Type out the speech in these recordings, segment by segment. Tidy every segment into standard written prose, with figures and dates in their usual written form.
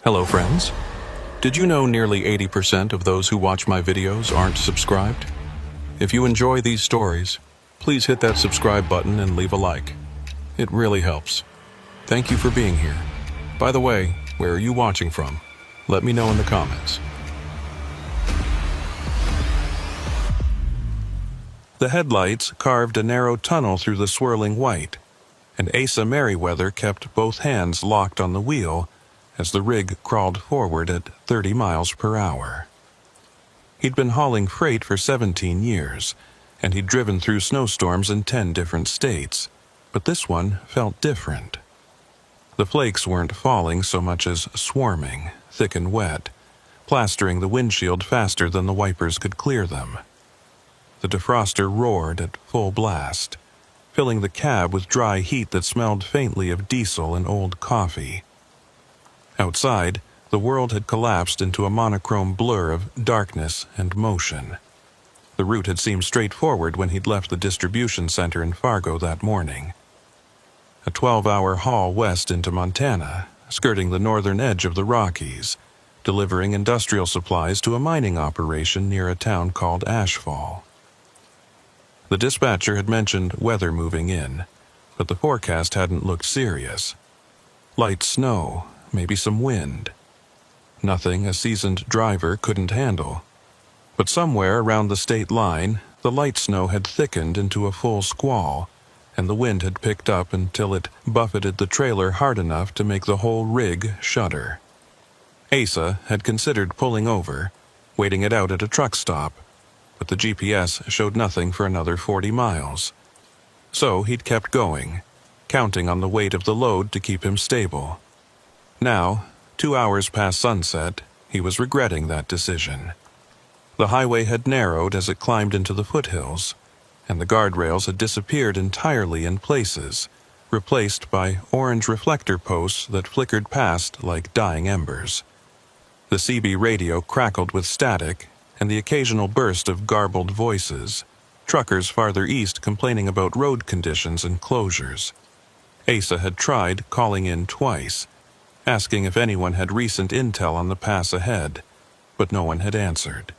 Hello friends. Did you know nearly 80% of those who watch my videos aren't subscribed? If you enjoy these stories, please hit that subscribe button and leave a like. It really helps. Thank you for being here. By the way, where are you watching from? Let me know in the comments. The headlights carved a narrow tunnel through the swirling white, and Asa Merriweather kept both hands locked on the wheel as the rig crawled forward at 30 miles per hour. He'd been hauling freight for 17 years, and he'd driven through snowstorms in 10 different states, but this one felt different. The flakes weren't falling so much as swarming, thick and wet, plastering the windshield faster than the wipers could clear them. The defroster roared at full blast, filling the cab with dry heat that smelled faintly of diesel and old coffee. Outside, the world had collapsed into a monochrome blur of darkness and motion. The route had seemed straightforward when he'd left the distribution center in Fargo that morning. A 12-hour haul west into Montana, skirting the northern edge of the Rockies, delivering industrial supplies to a mining operation near a town called Ashfall. The dispatcher had mentioned weather moving in, but the forecast hadn't looked serious. Light snow, maybe some wind. Nothing a seasoned driver couldn't handle. But somewhere around the state line, the light snow had thickened into a full squall, and the wind had picked up until it buffeted the trailer hard enough to make the whole rig shudder. Asa had considered pulling over, waiting it out at a truck stop, but the GPS showed nothing for another 40 miles. So he'd kept going, counting on the weight of the load to keep him stable. Now, 2 hours past sunset, he was regretting that decision. The highway had narrowed as it climbed into the foothills, and the guardrails had disappeared entirely in places, replaced by orange reflector posts that flickered past like dying embers. The CB radio crackled with static, and the occasional burst of garbled voices, truckers farther east complaining about road conditions and closures. Asa had tried calling in twice, asking if anyone had recent intel on the pass ahead, but no one had answered.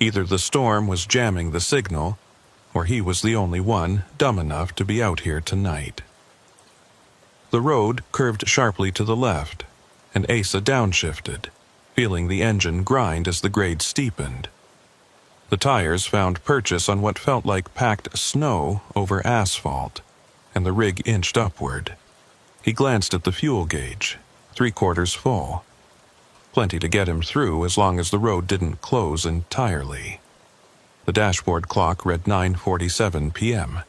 Either the storm was jamming the signal, or he was the only one dumb enough to be out here tonight. The road curved sharply to the left, and Asa downshifted, feeling the engine grind as the grade steepened. The tires found purchase on what felt like packed snow over asphalt, and the rig inched upward. He glanced at the fuel gauge, 3/4 full. Plenty to get him through as long as the road didn't close entirely. The dashboard clock read 9:47 p.m.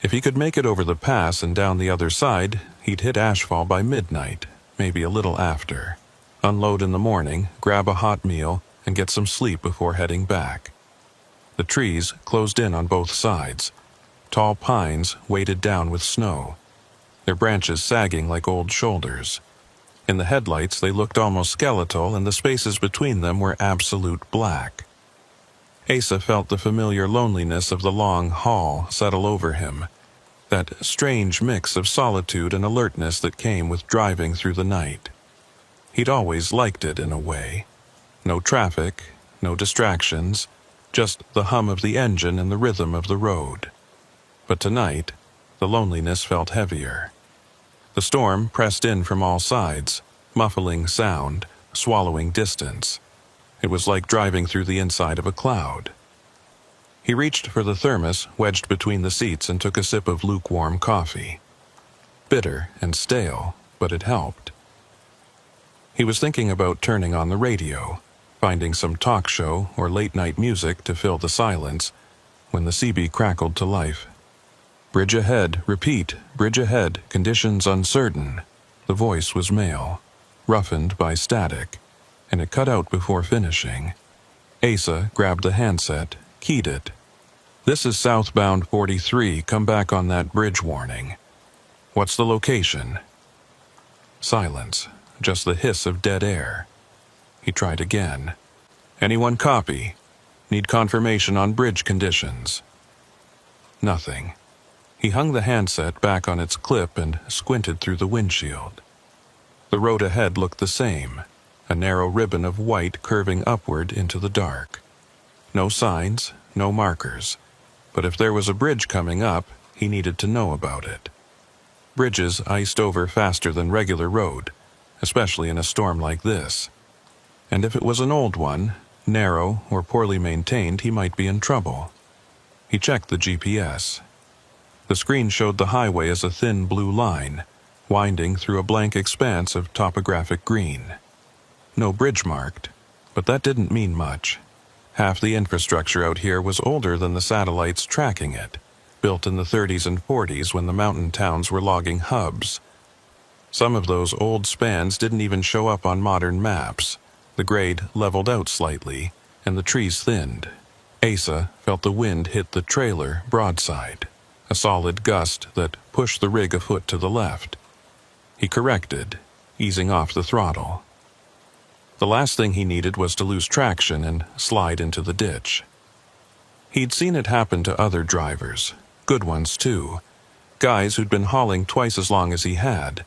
If he could make it over the pass and down the other side, he'd hit Ashfall by midnight, maybe a little after. Unload in the morning, grab a hot meal, and get some sleep before heading back. The trees closed in on both sides. Tall pines weighted down with snow, their branches sagging like old shoulders. In the headlights, they looked almost skeletal, and the spaces between them were absolute black. Asa felt the familiar loneliness of the long haul settle over him, that strange mix of solitude and alertness that came with driving through the night. He'd always liked it in a way. No traffic, no distractions, just the hum of the engine and the rhythm of the road. But tonight, the loneliness felt heavier. The storm pressed in from all sides, muffling sound, swallowing distance. It was like driving through the inside of a cloud. He reached for the thermos wedged between the seats and took a sip of lukewarm coffee. Bitter and stale, but it helped. He was thinking about turning on the radio, finding some talk show or late-night music to fill the silence, when the CB crackled to life. "Bridge ahead, repeat, bridge ahead, conditions uncertain." The voice was male, roughened by static, and it cut out before finishing. Asa grabbed the handset, keyed it. "This is southbound 43, come back on that bridge warning. What's the location?" Silence, just the hiss of dead air. He tried again. "Anyone copy? Need confirmation on bridge conditions." Nothing. He hung the handset back on its clip and squinted through the windshield. The road ahead looked the same, a narrow ribbon of white curving upward into the dark. No signs, no markers, but if there was a bridge coming up, he needed to know about it. Bridges iced over faster than regular road, especially in a storm like this. And if it was an old one, narrow or poorly maintained, he might be in trouble. He checked the GPS. The screen showed the highway as a thin blue line, winding through a blank expanse of topographic green. No bridge marked, but that didn't mean much. Half the infrastructure out here was older than the satellites tracking it, built in the 30s and 40s when the mountain towns were logging hubs. Some of those old spans didn't even show up on modern maps. The grade leveled out slightly, and the trees thinned. Asa felt the wind hit the trailer broadside, a solid gust that pushed the rig a foot to the left. He corrected, easing off the throttle. The last thing he needed was to lose traction and slide into the ditch. He'd seen it happen to other drivers, good ones too, guys who'd been hauling twice as long as he had.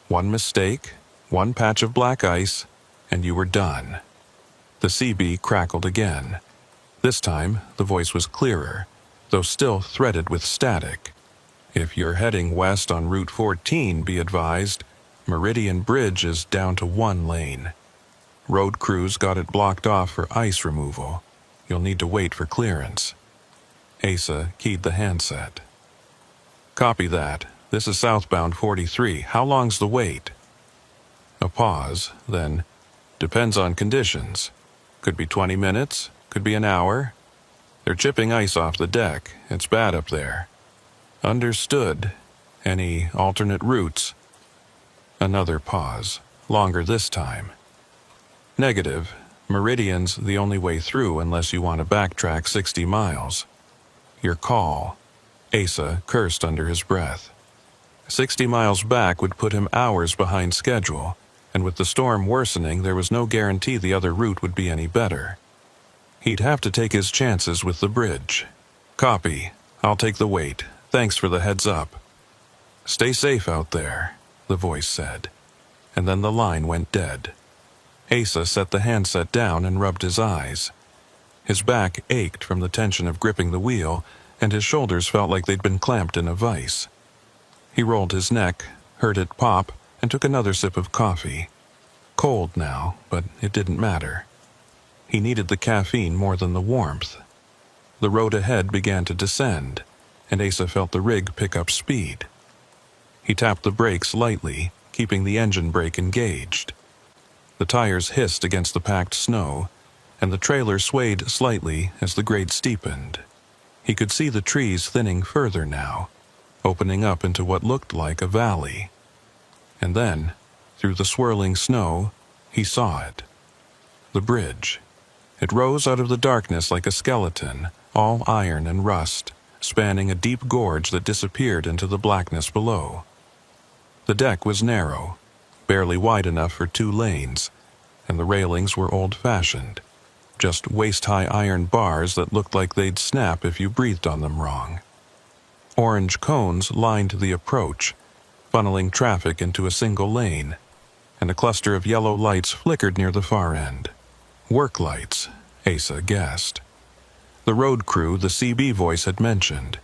One mistake, one patch of black ice, and you were done. The CB crackled again. This time, the voice was clearer, though still threaded with static. If you're heading west on Route 14, be advised, Meridian Bridge is down to 1 lane. Road crews got it blocked off for ice removal. You'll need to wait for clearance. Asa keyed the handset. Copy that. This is southbound 43. How long's the wait? A pause, then, depends on conditions. Could be 20 minutes, could be an hour. They're chipping ice off the deck. It's bad up there. Understood. Any alternate routes? Another pause, longer this time. Negative. Meridian's the only way through unless you want to backtrack 60 miles. Your call. Asa cursed under his breath. 60 miles back would put him hours behind schedule, and with the storm worsening, there was no guarantee the other route would be any better. He'd have to take his chances with the bridge. Copy. I'll take the wait. Thanks for the heads up. Stay safe out there, the voice said, and then the line went dead. Asa set the handset down and rubbed his eyes. His back ached from the tension of gripping the wheel, and his shoulders felt like they'd been clamped in a vise. He rolled his neck, heard it pop, and took another sip of coffee. Cold now, but it didn't matter. He needed the caffeine more than the warmth. The road ahead began to descend, and Asa felt the rig pick up speed. He tapped the brakes lightly, keeping the engine brake engaged. The tires hissed against the packed snow, and the trailer swayed slightly as the grade steepened. He could see the trees thinning further now, opening up into what looked like a valley. And then, through the swirling snow, he saw it. The bridge. It rose out of the darkness like a skeleton, all iron and rust, spanning a deep gorge that disappeared into the blackness below. The deck was narrow, barely wide enough for 2 lanes, and the railings were old-fashioned, just waist-high iron bars that looked like they'd snap if you breathed on them wrong. Orange cones lined the approach, funneling traffic into a single lane, and a cluster of yellow lights flickered near the far end. Work lights, Asa guessed. The road crew the CB voice had mentioned.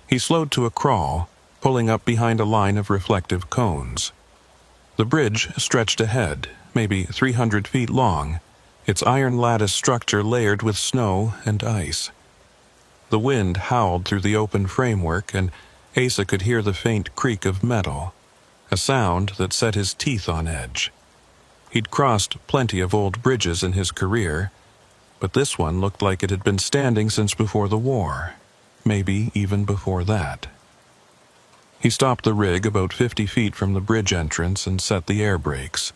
He slowed to a crawl, pulling up behind a line of reflective cones. The bridge stretched ahead, maybe 300 feet long, its iron lattice structure layered with snow and ice. The wind howled through the open framework, and Asa could hear the faint creak of metal, a sound that set his teeth on edge. He'd crossed plenty of old bridges in his career, but this one looked like it had been standing since before the war, maybe even before that. He stopped the rig about 50 feet from the bridge entrance and set the air brakes.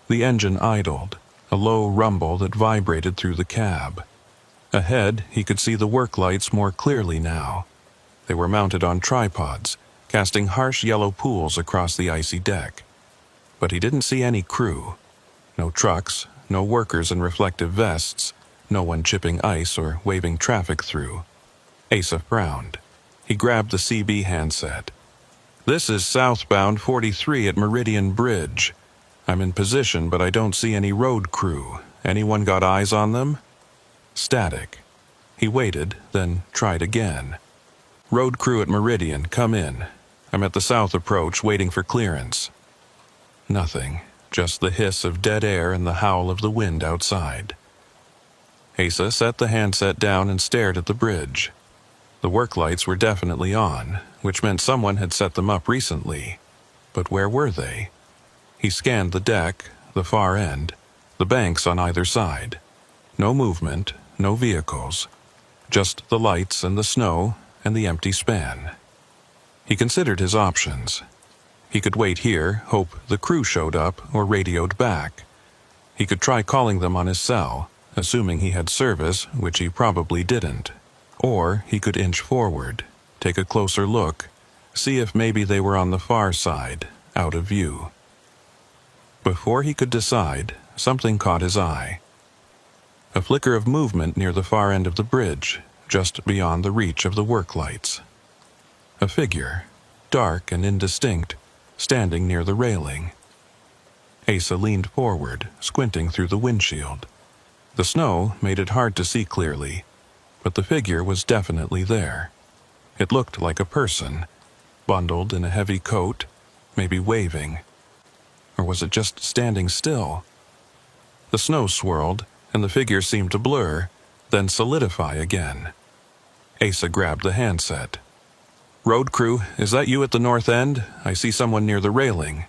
The engine idled, a low rumble that vibrated through the cab. Ahead, he could see the work lights more clearly now. They were mounted on tripods, casting harsh yellow pools across the icy deck. But he didn't see any crew. No trucks, no workers in reflective vests, no one chipping ice or waving traffic through. Asa frowned. He grabbed the CB handset. This is southbound 43 at Meridian Bridge. I'm in position, but I don't see any road crew. Anyone got eyes on them? Static. He waited, then tried again. Road crew at Meridian, come in. I'm at the south approach, waiting for clearance. Nothing, just the hiss of dead air and the howl of the wind outside. Asa set the handset down and stared at the bridge. The work lights were definitely on, which meant someone had set them up recently. But where were they? He scanned the deck, the far end, the banks on either side. No movement, no vehicles. Just the lights and the snow and the empty span. He considered his options. He could wait here, hope the crew showed up or radioed back. He could try calling them on his cell, assuming he had service, which he probably didn't. Or he could inch forward, take a closer look, see if maybe they were on the far side, out of view. Before he could decide, something caught his eye. A flicker of movement near the far end of the bridge, just beyond the reach of the work lights. A figure, dark and indistinct, standing near the railing. Asa leaned forward, squinting through the windshield. The snow made it hard to see clearly, but the figure was definitely there. It looked like a person, bundled in a heavy coat, maybe waving. Or was it just standing still? The snow swirled, and the figure seemed to blur, then solidify again. Asa grabbed the handset. "Road crew, is that you at the north end? I see someone near the railing."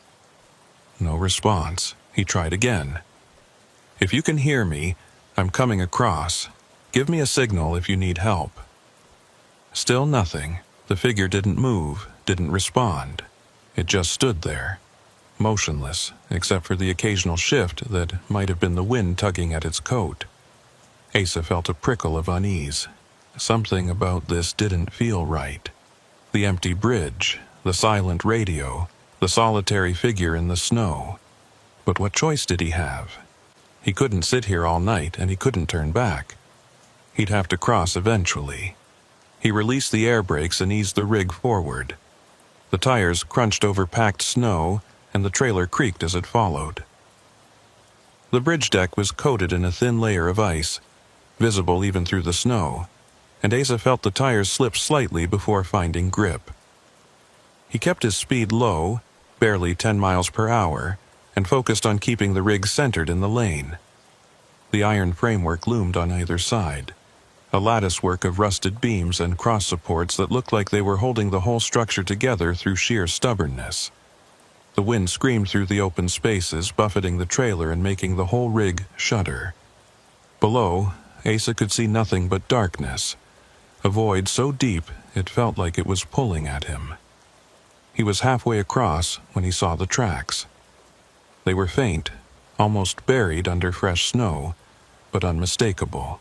No response. He tried again. "If you can hear me, I'm coming across. Give me a signal if you need help." Still nothing. The figure didn't move, didn't respond. It just stood there, motionless, except for the occasional shift that might have been the wind tugging at its coat. Asa felt a prickle of unease. Something about this didn't feel right. The empty bridge, the silent radio, the solitary figure in the snow. But what choice did he have? He couldn't sit here all night, and he couldn't turn back. He'd have to cross eventually. He released the air brakes and eased the rig forward. The tires crunched over packed snow, and the trailer creaked as it followed. The bridge deck was coated in a thin layer of ice, visible even through the snow, and Asa felt the tires slip slightly before finding grip. He kept his speed low, barely 10 miles per hour, and focused on keeping the rig centered in the lane. The iron framework loomed on either side, a latticework of rusted beams and cross supports that looked like they were holding the whole structure together through sheer stubbornness. The wind screamed through the open spaces, buffeting the trailer and making the whole rig shudder. Below, Asa could see nothing but darkness, a void so deep it felt like it was pulling at him. He was halfway across when he saw the tracks. They were faint, almost buried under fresh snow, but unmistakable.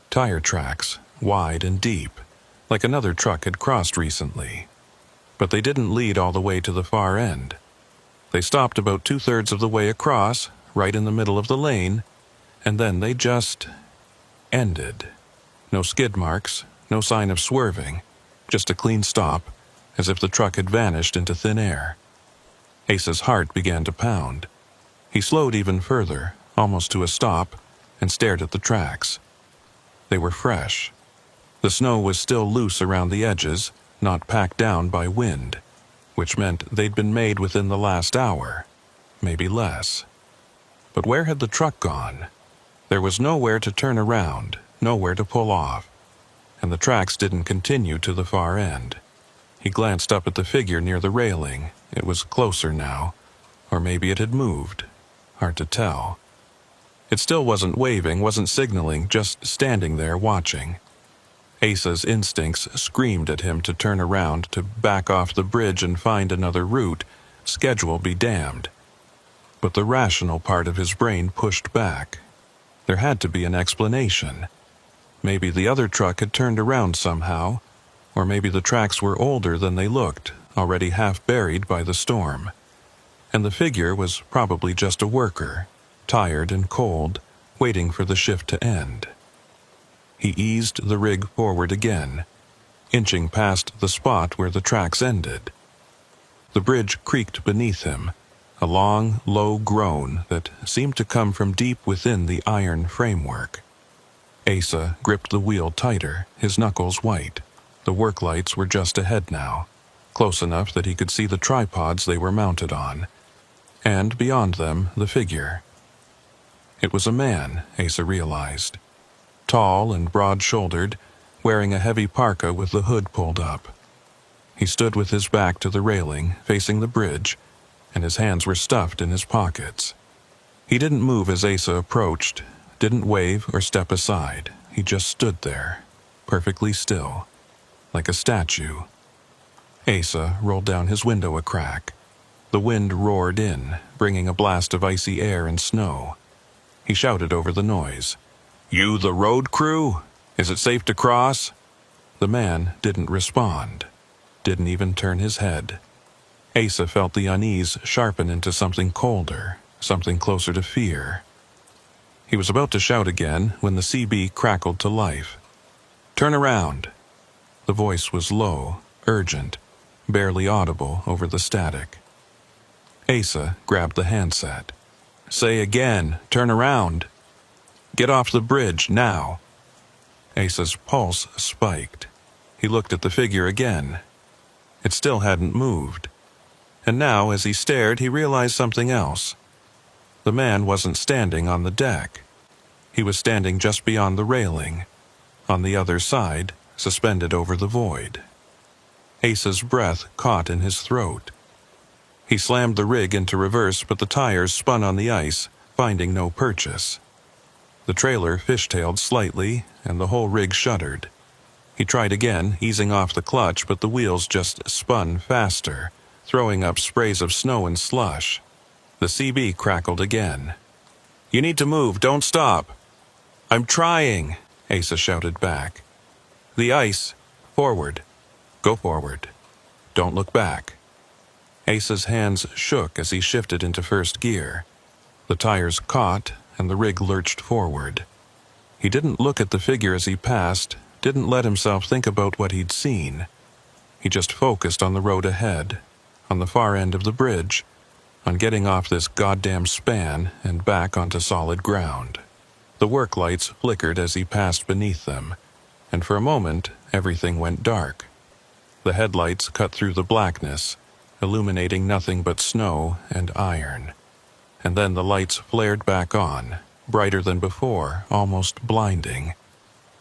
Tire tracks, wide and deep, like another truck had crossed recently. But they didn't lead all the way to the far end. They stopped about 2/3 of the way across, right in the middle of the lane, and then they just ended. No skid marks, no sign of swerving, just a clean stop, as if the truck had vanished into thin air. Asa's heart began to pound. He slowed even further, almost to a stop, and stared at the tracks. They were fresh. The snow was still loose around the edges, not packed down by wind, which meant they'd been made within the last hour, maybe less. But where had the truck gone? There was nowhere to turn around, nowhere to pull off, and the tracks didn't continue to the far end. He glanced up at the figure near the railing. It was closer now, or maybe it had moved. Hard to tell. It still wasn't waving, wasn't signaling, just standing there watching. Asa's instincts screamed at him to turn around, to back off the bridge and find another route, schedule be damned. But the rational part of his brain pushed back. There had to be an explanation. Maybe the other truck had turned around somehow, or maybe the tracks were older than they looked, already half buried by the storm. And the figure was probably just a worker, tired and cold, waiting for the shift to end. He eased the rig forward again, inching past the spot where the tracks ended. The bridge creaked beneath him, a long, low groan that seemed to come from deep within the iron framework. Asa gripped the wheel tighter, his knuckles white. The work lights were just ahead now, close enough that he could see the tripods they were mounted on, and beyond them the figure. It was a man, Asa realized. Tall and broad-shouldered, wearing a heavy parka with the hood pulled up. He stood with his back to the railing, facing the bridge, and his hands were stuffed in his pockets. He didn't move as Asa approached, didn't wave or step aside. He just stood there, perfectly still, like a statue. Asa rolled down his window a crack. The wind roared in, bringing a blast of icy air and snow. He shouted over the noise. "You the road crew? Is it safe to cross?" The man didn't respond, didn't even turn his head. Asa felt the unease sharpen into something colder, something closer to fear. He was about to shout again when the CB crackled to life. "Turn around." The voice was low, urgent, barely audible over the static. Asa grabbed the handset. "Say again, turn around. Get off the bridge, now." Asa's pulse spiked. He looked at the figure again. It still hadn't moved. And now, as he stared, he realized something else. The man wasn't standing on the deck. He was standing just beyond the railing, on the other side, suspended over the void. Asa's breath caught in his throat. He slammed the rig into reverse, but the tires spun on the ice, finding no purchase. The trailer fishtailed slightly, and the whole rig shuddered. He tried again, easing off the clutch, but the wheels just spun faster, throwing up sprays of snow and slush. The CB crackled again. "You need to move, don't stop." "I'm trying," Asa shouted back. "The ice. Forward. Go forward. Don't look back." Asa's hands shook as he shifted into first gear. The tires caught, and the rig lurched forward. He didn't look at the figure as he passed, didn't let himself think about what he'd seen. He just focused on the road ahead, on the far end of the bridge, on getting off this goddamn span and back onto solid ground. The work lights flickered as he passed beneath them, and for a moment everything went dark. The headlights cut through the blackness, illuminating nothing but snow and iron. And then the lights flared back on, brighter than before, almost blinding.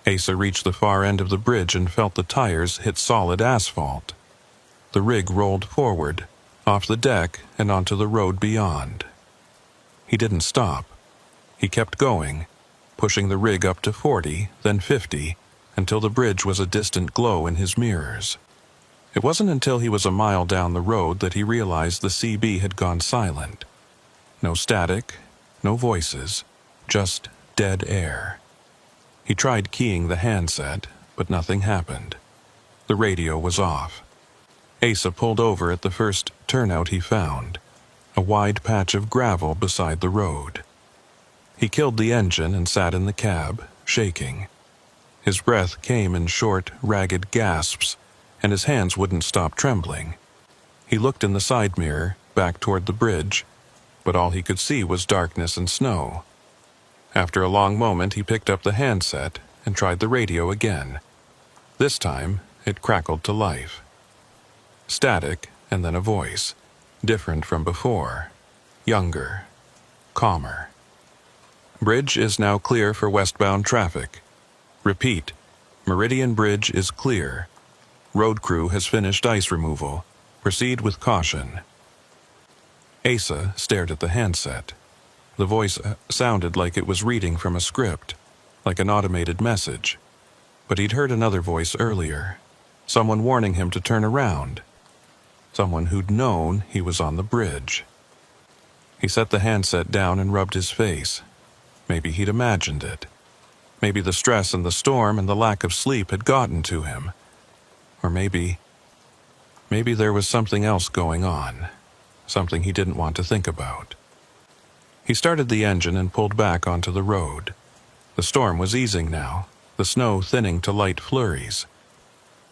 Asa reached the far end of the bridge and felt the tires hit solid asphalt. The rig rolled forward, off the deck and onto the road beyond. He didn't stop. He kept going, pushing the rig up to 40, then 50, until the bridge was a distant glow in his mirrors. It wasn't until he was a mile down the road that he realized the CB had gone silent. No static, no voices, just dead air. He tried keying the handset, but nothing happened. The radio was off. Asa pulled over at the first turnout he found, a wide patch of gravel beside the road. He killed the engine and sat in the cab, shaking. His breath came in short, ragged gasps, and his hands wouldn't stop trembling. He looked in the side mirror, back toward the bridge, but all he could see was darkness and snow. After a long moment, he picked up the handset and tried the radio again. This time, it crackled to life. Static, and then a voice, different from before, younger, calmer. "Bridge is now clear for westbound traffic. Repeat, Meridian Bridge is clear. Road crew has finished ice removal. Proceed with caution." Asa stared at the handset. The voice sounded like it was reading from a script, like an automated message. But he'd heard another voice earlier, someone warning him to turn around, someone who'd known he was on the bridge. He set the handset down and rubbed his face. Maybe he'd imagined it. Maybe the stress and the storm and the lack of sleep had gotten to him. Or maybe there was something else going on, something he didn't want to think about. He started the engine and pulled back onto the road. The storm was easing now, the snow thinning to light flurries.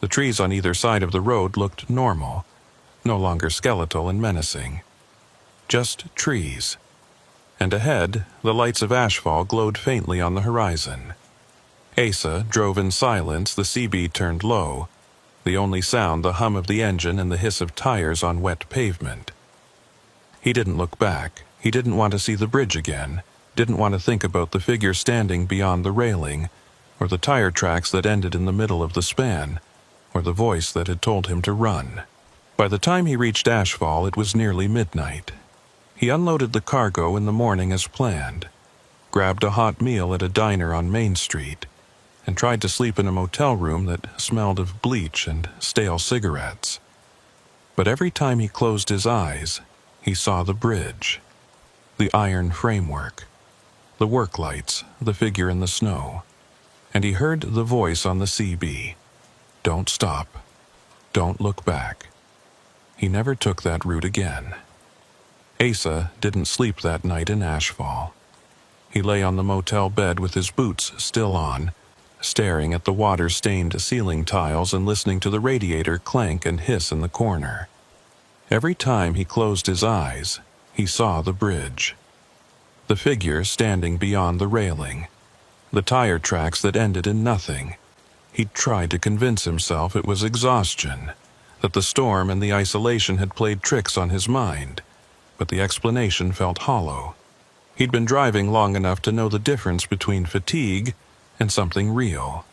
The trees on either side of the road looked normal, no longer skeletal and menacing. just trees. And ahead, the lights of Ashfall glowed faintly on the horizon. Asa drove in silence. The CB turned low, the only sound the hum of the engine and the hiss of tires on wet pavement. He didn't look back. He didn't want to see the bridge again, didn't want to think about the figure standing beyond the railing, or the tire tracks that ended in the middle of the span, or the voice that had told him to run. By the time he reached Ashfall, it was nearly midnight. He unloaded the cargo in the morning as planned, grabbed a hot meal at a diner on Main Street, and tried to sleep in a motel room that smelled of bleach and stale cigarettes. But every time he closed his eyes, he saw the bridge, the iron framework, the work lights, the figure in the snow, and he heard the voice on the CB. Don't stop. Don't look back. He never took that route again. Asa didn't sleep that night in Ashfall. He lay on the motel bed with his boots still on, staring at the water-stained ceiling tiles and listening to the radiator clank and hiss in the corner. Every time he closed his eyes, he saw the bridge. The figure standing beyond the railing. The tire tracks that ended in nothing. He tried to convince himself it was exhaustion, that the storm and the isolation had played tricks on his mind, but the explanation felt hollow. He'd been driving long enough to know the difference between fatigue and something real.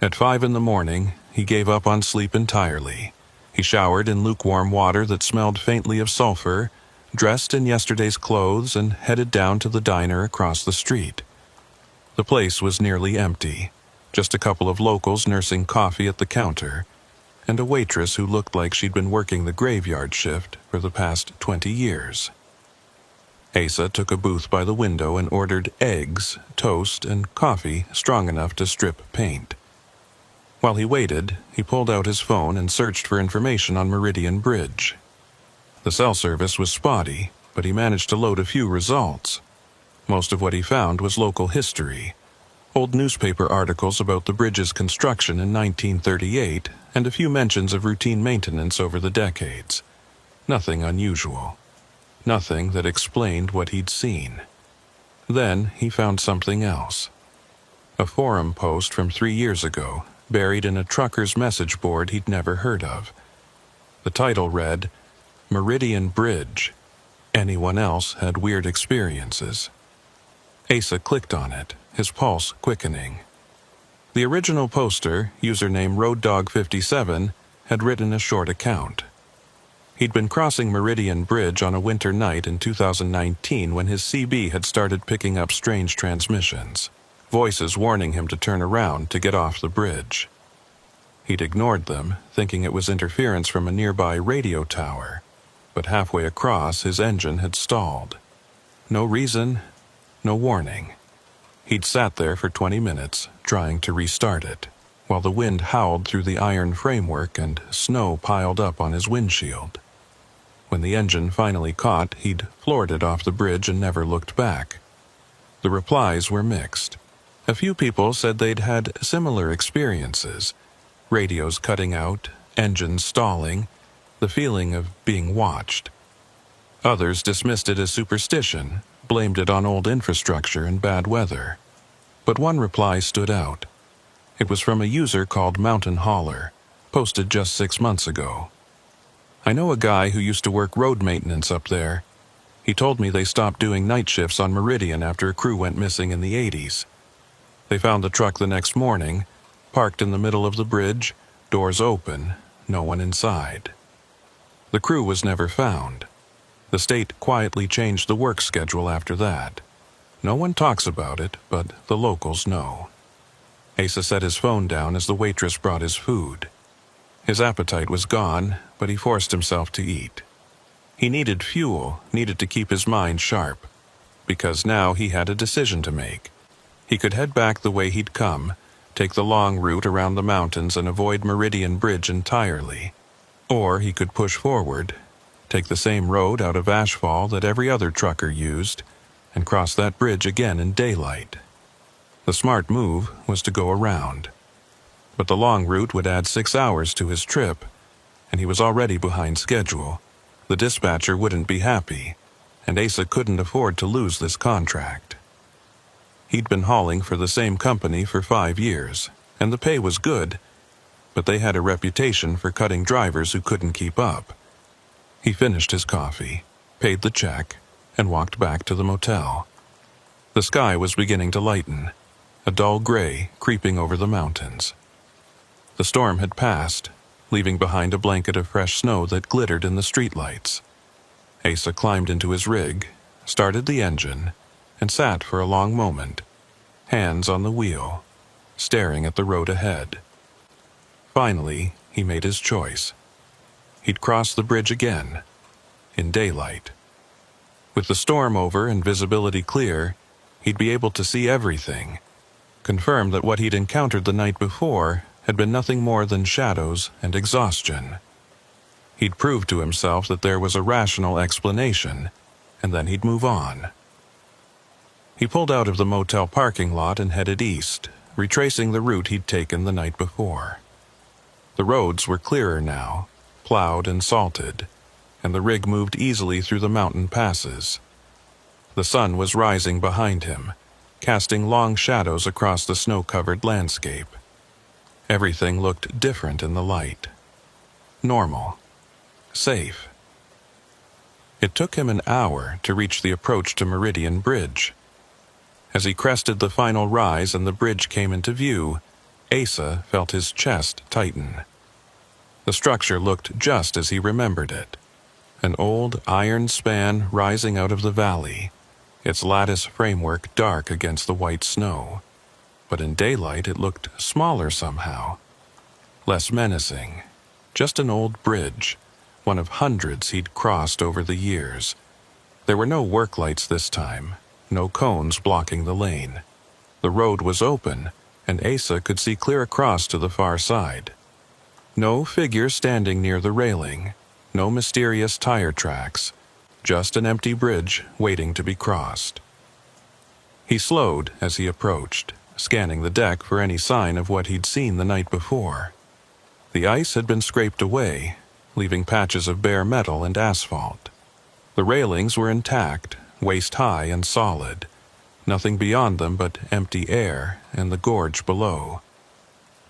At 5 a.m, he gave up on sleep entirely. He showered in lukewarm water that smelled faintly of sulfur, dressed in yesterday's clothes, and headed down to the diner across the street. The place was nearly empty, just a couple of locals nursing coffee at the counter, and a waitress who looked like she'd been working the graveyard shift for the past 20 years. Asa took a booth by the window and ordered eggs, toast, and coffee strong enough to strip paint. While he waited, he pulled out his phone and searched for information on Meridian Bridge. The cell service was spotty, but he managed to load a few results. Most of what he found was local history. Old newspaper articles about the bridge's construction in 1938, and a few mentions of routine maintenance over the decades. Nothing unusual. Nothing that explained what he'd seen. Then he found something else. A forum post from 3 years ago, buried in a trucker's message board he'd never heard of. The title read, Meridian Bridge. Anyone else had weird experiences? Asa clicked on it, his pulse quickening. The original poster, username RoadDog57, had written a short account. He'd been crossing Meridian Bridge on a winter night in 2019 when his CB had started picking up strange transmissions, voices warning him to turn around to get off the bridge. He'd ignored them, thinking it was interference from a nearby radio tower, but halfway across his engine had stalled. No reason, no warning. He'd sat there for 20 minutes, trying to restart it, while the wind howled through the iron framework and snow piled up on his windshield. When the engine finally caught, he'd floored it off the bridge and never looked back. The replies were mixed. A few people said they'd had similar experiences. Radios cutting out, engines stalling, the feeling of being watched. Others dismissed it as superstition, blamed it on old infrastructure and bad weather. But one reply stood out. It was from a user called Mountain Hauler, posted just 6 months ago. I know a guy who used to work road maintenance up there. He told me they stopped doing night shifts on Meridian after a crew went missing in the 80s. They found the truck the next morning, parked in the middle of the bridge, doors open, no one inside. The crew was never found. The state quietly changed the work schedule after that. No one talks about it, but the locals know. Asa set his phone down as the waitress brought his food. His appetite was gone, but he forced himself to eat. He needed fuel, needed to keep his mind sharp, because now he had a decision to make. He could head back the way he'd come, take the long route around the mountains and avoid Meridian Bridge entirely. Or he could push forward, take the same road out of Ashfall that every other trucker used, and cross that bridge again in daylight. The smart move was to go around. But the long route would add 6 hours to his trip, and he was already behind schedule. The dispatcher wouldn't be happy, and Asa couldn't afford to lose this contract. He'd been hauling for the same company for 5 years, and the pay was good, but they had a reputation for cutting drivers who couldn't keep up. He finished his coffee, paid the check, and walked back to the motel. The sky was beginning to lighten, a dull gray creeping over the mountains. The storm had passed, leaving behind a blanket of fresh snow that glittered in the streetlights. Asa climbed into his rig, started the engine, and sat for a long moment, hands on the wheel, staring at the road ahead. Finally, he made his choice. He'd cross the bridge again, in daylight. With the storm over and visibility clear, he'd be able to see everything, confirm that what he'd encountered the night before had been nothing more than shadows and exhaustion. He'd prove to himself that there was a rational explanation, and then he'd move on. He pulled out of the motel parking lot and headed east, retracing the route he'd taken the night before. The roads were clearer now, plowed and salted, and the rig moved easily through the mountain passes. The sun was rising behind him, casting long shadows across the snow-covered landscape. Everything looked different in the light. Normal. Safe. It took him an hour to reach the approach to Meridian Bridge. As he crested the final rise and the bridge came into view, Asa felt his chest tighten. The structure looked just as he remembered it. An old iron span rising out of the valley, its lattice framework dark against the white snow. But in daylight it looked smaller somehow. Less menacing. Just an old bridge, one of hundreds he'd crossed over the years. There were no work lights this time, no cones blocking the lane. The road was open, and Asa could see clear across to the far side. No figure standing near the railing, no mysterious tire tracks, just an empty bridge waiting to be crossed. He slowed as he approached, scanning the deck for any sign of what he'd seen the night before. The ice had been scraped away, leaving patches of bare metal and asphalt. The railings were intact, waist-high and solid, nothing beyond them but empty air and the gorge below.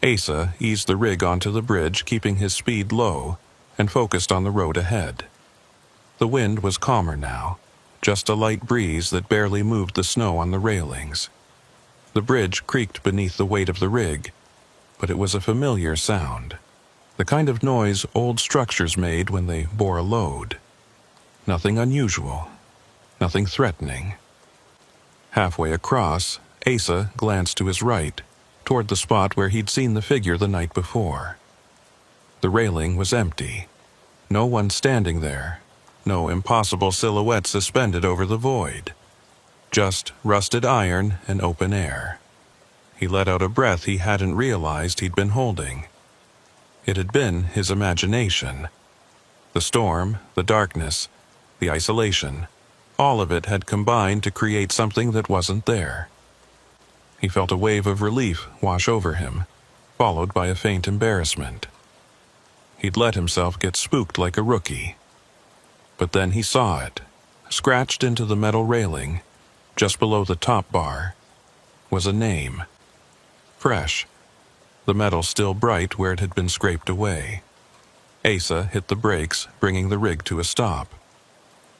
Asa eased the rig onto the bridge, keeping his speed low, and focused on the road ahead. The wind was calmer now, just a light breeze that barely moved the snow on the railings. The bridge creaked beneath the weight of the rig, but it was a familiar sound, the kind of noise old structures made when they bore a load. Nothing unusual, nothing threatening. Halfway across, Asa glanced to his right, toward the spot where he'd seen the figure the night before. The railing was empty. No one standing there, no impossible silhouette suspended over the void. Just rusted iron and open air. He let out a breath he hadn't realized he'd been holding. It had been his imagination. The storm, the darkness, the isolation, all of it had combined to create something that wasn't there. He felt a wave of relief wash over him, followed by a faint embarrassment. He'd let himself get spooked like a rookie. But then he saw it, scratched into the metal railing, just below the top bar, was a name. Fresh, the metal still bright where it had been scraped away. Asa hit the brakes, bringing the rig to a stop.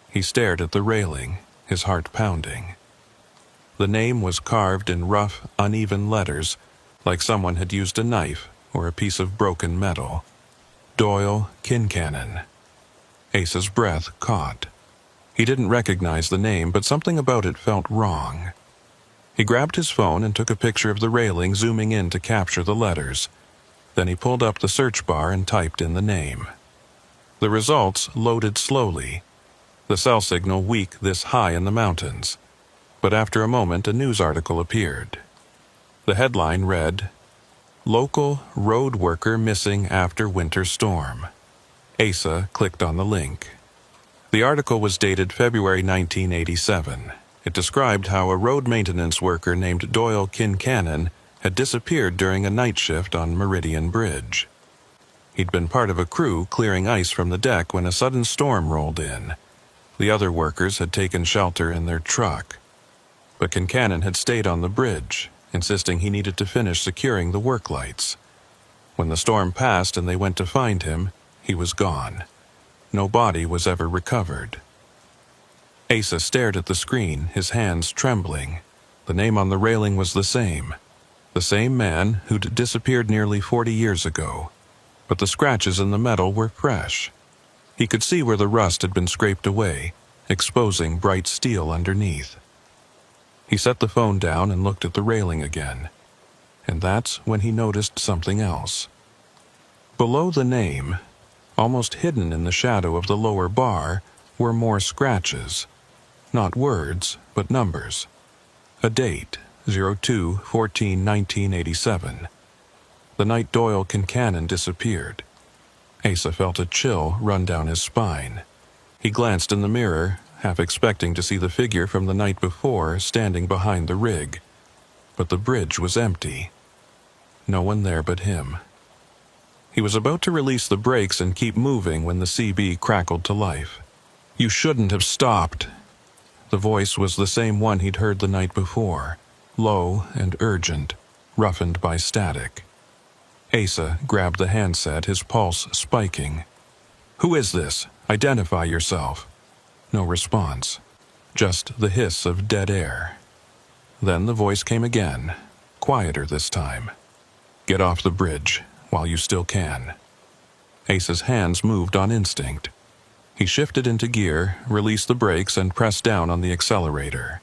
He stared at the railing, his heart pounding. The name was carved in rough, uneven letters, like someone had used a knife or a piece of broken metal. Doyle Kincannon. Asa's breath caught. He didn't recognize the name, but something about it felt wrong. He grabbed his phone and took a picture of the railing, zooming in to capture the letters. Then he pulled up the search bar and typed in the name. The results loaded slowly, the cell signal weak this high in the mountains. But after a moment, a news article appeared. The headline read, "Local road worker missing after winter storm." Asa clicked on the link. The article was dated February 1987. It described how a road maintenance worker named Doyle Kincannon had disappeared during a night shift on Meridian Bridge. He'd been part of a crew clearing ice from the deck when a sudden storm rolled in. The other workers had taken shelter in their truck. But Kincannon had stayed on the bridge, insisting he needed to finish securing the work lights. When the storm passed and they went to find him, he was gone. No body was ever recovered. Asa stared at the screen, his hands trembling. The name on the railing was the same man who'd disappeared nearly 40 years ago. But the scratches in the metal were fresh. He could see where the rust had been scraped away, exposing bright steel underneath. He set the phone down and looked at the railing again. And that's when he noticed something else. Below the name, almost hidden in the shadow of the lower bar, were more scratches. Not words, but numbers. A date, 02/14/1987. The night Doyle Kincannon disappeared. Asa felt a chill run down his spine. He glanced in the mirror, half expecting to see the figure from the night before standing behind the rig. But the bridge was empty. No one there but him. He was about to release the brakes and keep moving when the CB crackled to life. "You shouldn't have stopped." The voice was the same one he'd heard the night before, low and urgent, roughened by static. Asa grabbed the handset, his pulse spiking. "Who is this? Identify yourself." No response, just the hiss of dead air. Then the voice came again, quieter this time. "Get off the bridge while you still can." Asa's hands moved on instinct. He shifted into gear, released the brakes, and pressed down on the accelerator.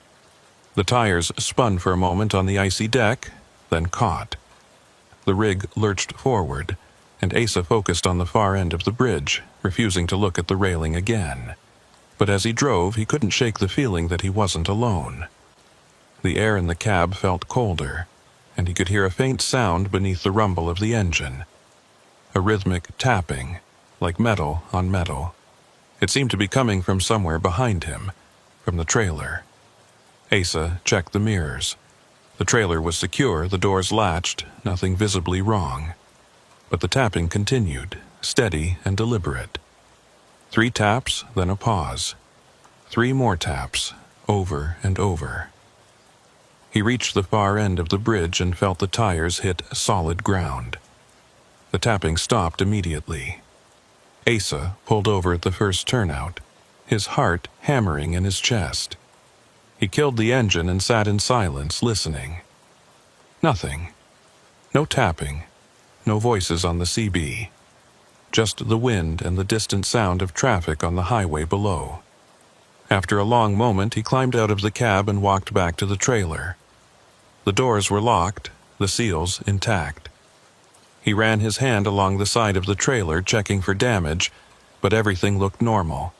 The tires spun for a moment on the icy deck, then caught. The rig lurched forward, and Asa focused on the far end of the bridge, refusing to look at the railing again. But as he drove, he couldn't shake the feeling that he wasn't alone. The air in the cab felt colder, and he could hear a faint sound beneath the rumble of the engine. A rhythmic tapping, like metal on metal. It seemed to be coming from somewhere behind him, from the trailer. Asa checked the mirrors. The trailer was secure, the doors latched, nothing visibly wrong. But the tapping continued, steady and deliberate. 3 taps, then a pause. 3 more taps, over and over. He reached the far end of the bridge and felt the tires hit solid ground. The tapping stopped immediately. Asa pulled over at the first turnout, his heart hammering in his chest. He killed the engine and sat in silence, listening. Nothing. No tapping. No voices on the CB. Just the wind and the distant sound of traffic on the highway below. After a long moment, he climbed out of the cab and walked back to the trailer. The doors were locked, the seals intact. He ran his hand along the side of the trailer, checking for damage, but everything looked normal.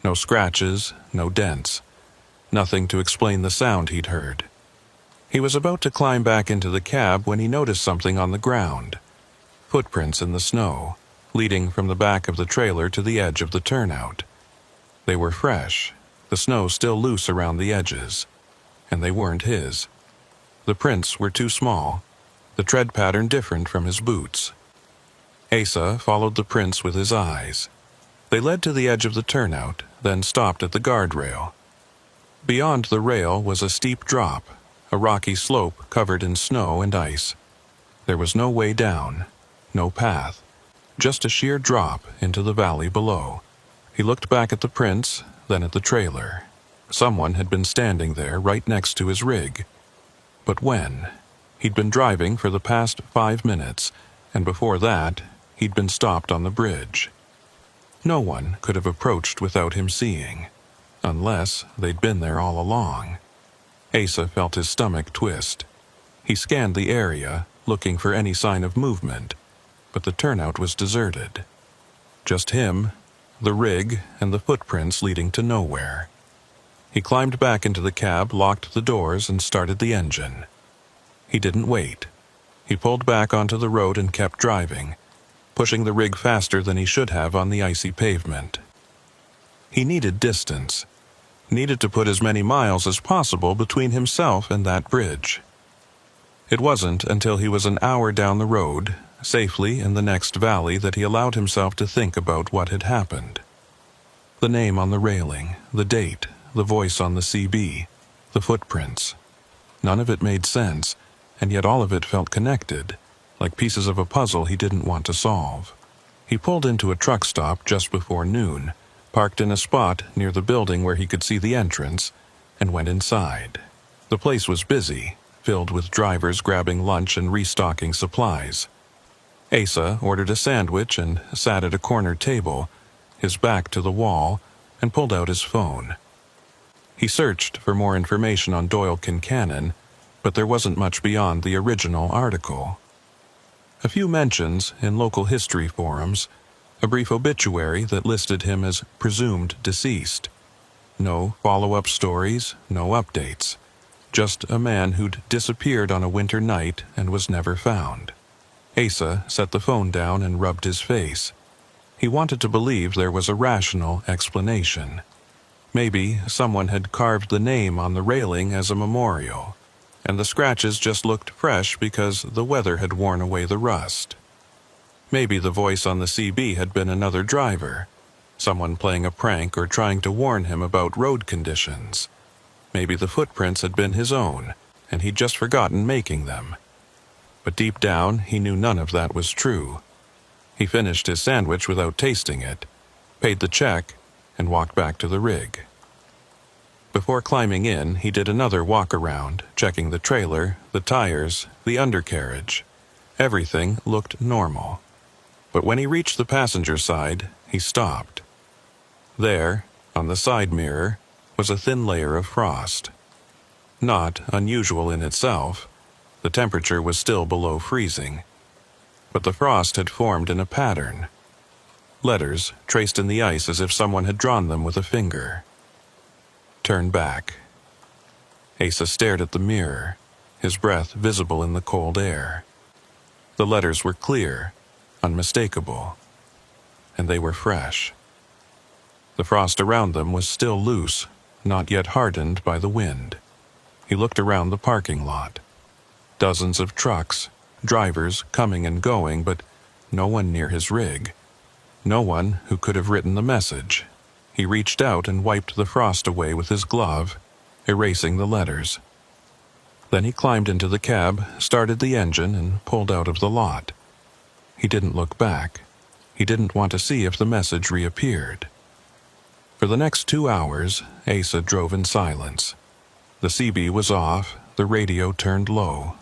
No scratches, no dents. Nothing to explain the sound he'd heard. He was about to climb back into the cab when he noticed something on the ground. Footprints in the snow, leading from the back of the trailer to the edge of the turnout. They were fresh, the snow still loose around the edges. And they weren't his. The prints were too small, the tread pattern different from his boots. Asa followed the prints with his eyes. They led to the edge of the turnout, then stopped at the guardrail. Beyond the rail was a steep drop, a rocky slope covered in snow and ice. There was no way down, no path, just a sheer drop into the valley below. He looked back at the prints, then at the trailer. Someone had been standing there right next to his rig. But when? He'd been driving for the past 5 minutes, and before that, he'd been stopped on the bridge. No one could have approached without him seeing, unless they'd been there all along. Asa felt his stomach twist. He scanned the area, looking for any sign of movement, but the turnout was deserted. Just him, the rig, and the footprints leading to nowhere. He climbed back into the cab, locked the doors, and started the engine. He didn't wait. He pulled back onto the road and kept driving, pushing the rig faster than he should have on the icy pavement. He needed distance, needed to put as many miles as possible between himself and that bridge. It wasn't until he was an hour down the road, safely in the next valley that he allowed himself to think about what had happened. The name on the railing, the date, the voice on the CB, the footprints. None of it made sense, and yet all of it felt connected, like pieces of a puzzle he didn't want to solve. He pulled into a truck stop just before noon, parked in a spot near the building where he could see the entrance, and went inside. The place was busy, filled with drivers grabbing lunch and restocking supplies. Asa ordered a sandwich and sat at a corner table, his back to the wall, and pulled out his phone. He searched for more information on Doyle Kincannon, but there wasn't much beyond the original article. A few mentions in local history forums, a brief obituary that listed him as presumed deceased. No follow-up stories, no updates. Just a man who'd disappeared on a winter night and was never found. Asa set the phone down and rubbed his face. He wanted to believe there was a rational explanation. Maybe someone had carved the name on the railing as a memorial, and the scratches just looked fresh because the weather had worn away the rust. Maybe the voice on the CB had been another driver, someone playing a prank or trying to warn him about road conditions. Maybe the footprints had been his own, and he'd just forgotten making them. But deep down, he knew none of that was true. He finished his sandwich without tasting it, paid the check, and walked back to the rig. Before climbing in, he did another walk-around, checking the trailer, the tires, the undercarriage. Everything looked normal. But when he reached the passenger side, he stopped. There, on the side mirror, was a thin layer of frost. Not unusual in itself. The temperature was still below freezing. But the frost had formed in a pattern. Letters traced in the ice as if someone had drawn them with a finger. Turn back. Asa stared at the mirror, his breath visible in the cold air. The letters were clear, unmistakable, and they were fresh. The frost around them was still loose, not yet hardened by the wind. He looked around the parking lot. Dozens of trucks, drivers coming and going, but no one near his rig. No one who could have written the message. He reached out and wiped the frost away with his glove, erasing the letters. Then he climbed into the cab, started the engine, and pulled out of the lot. He didn't look back. He didn't want to see if the message reappeared. For the next 2 hours, Asa drove in silence. The CB was off, the radio turned low.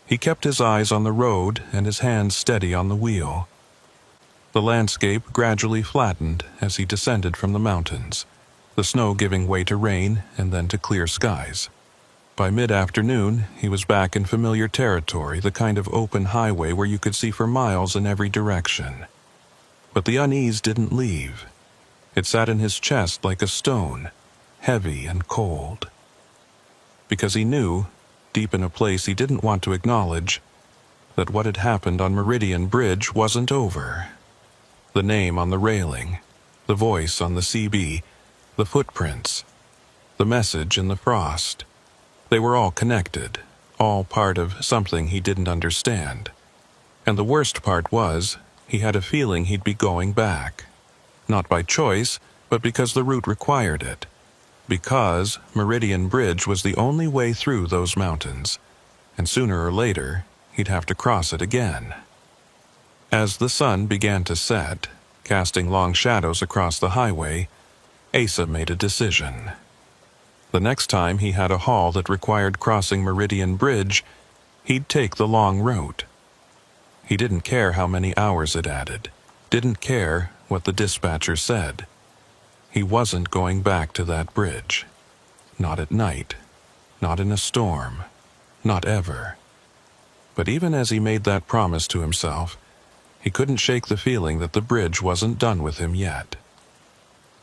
He kept his eyes on the road and his hands steady on the wheel. The landscape gradually flattened as he descended from the mountains, the snow giving way to rain and then to clear skies. By mid-afternoon, he was back in familiar territory, the kind of open highway where you could see for miles in every direction. But the unease didn't leave. It sat in his chest like a stone, heavy and cold. Because he knew, deep in a place he didn't want to acknowledge, that what had happened on Meridian Bridge wasn't over. The name on the railing, the voice on the CB, the footprints, the message in the frost. They were all connected, all part of something he didn't understand. And the worst part was, he had a feeling he'd be going back. Not by choice, but because the route required it. Because Meridian Bridge was the only way through those mountains, and sooner or later, he'd have to cross it again. As the sun began to set, casting long shadows across the highway, Asa made a decision. The next time he had a haul that required crossing Meridian Bridge, he'd take the long route. He didn't care how many hours it added, didn't care what the dispatcher said. He wasn't going back to that bridge. Not at night, not in a storm, not ever. But even as he made that promise to himself, he couldn't shake the feeling that the bridge wasn't done with him yet.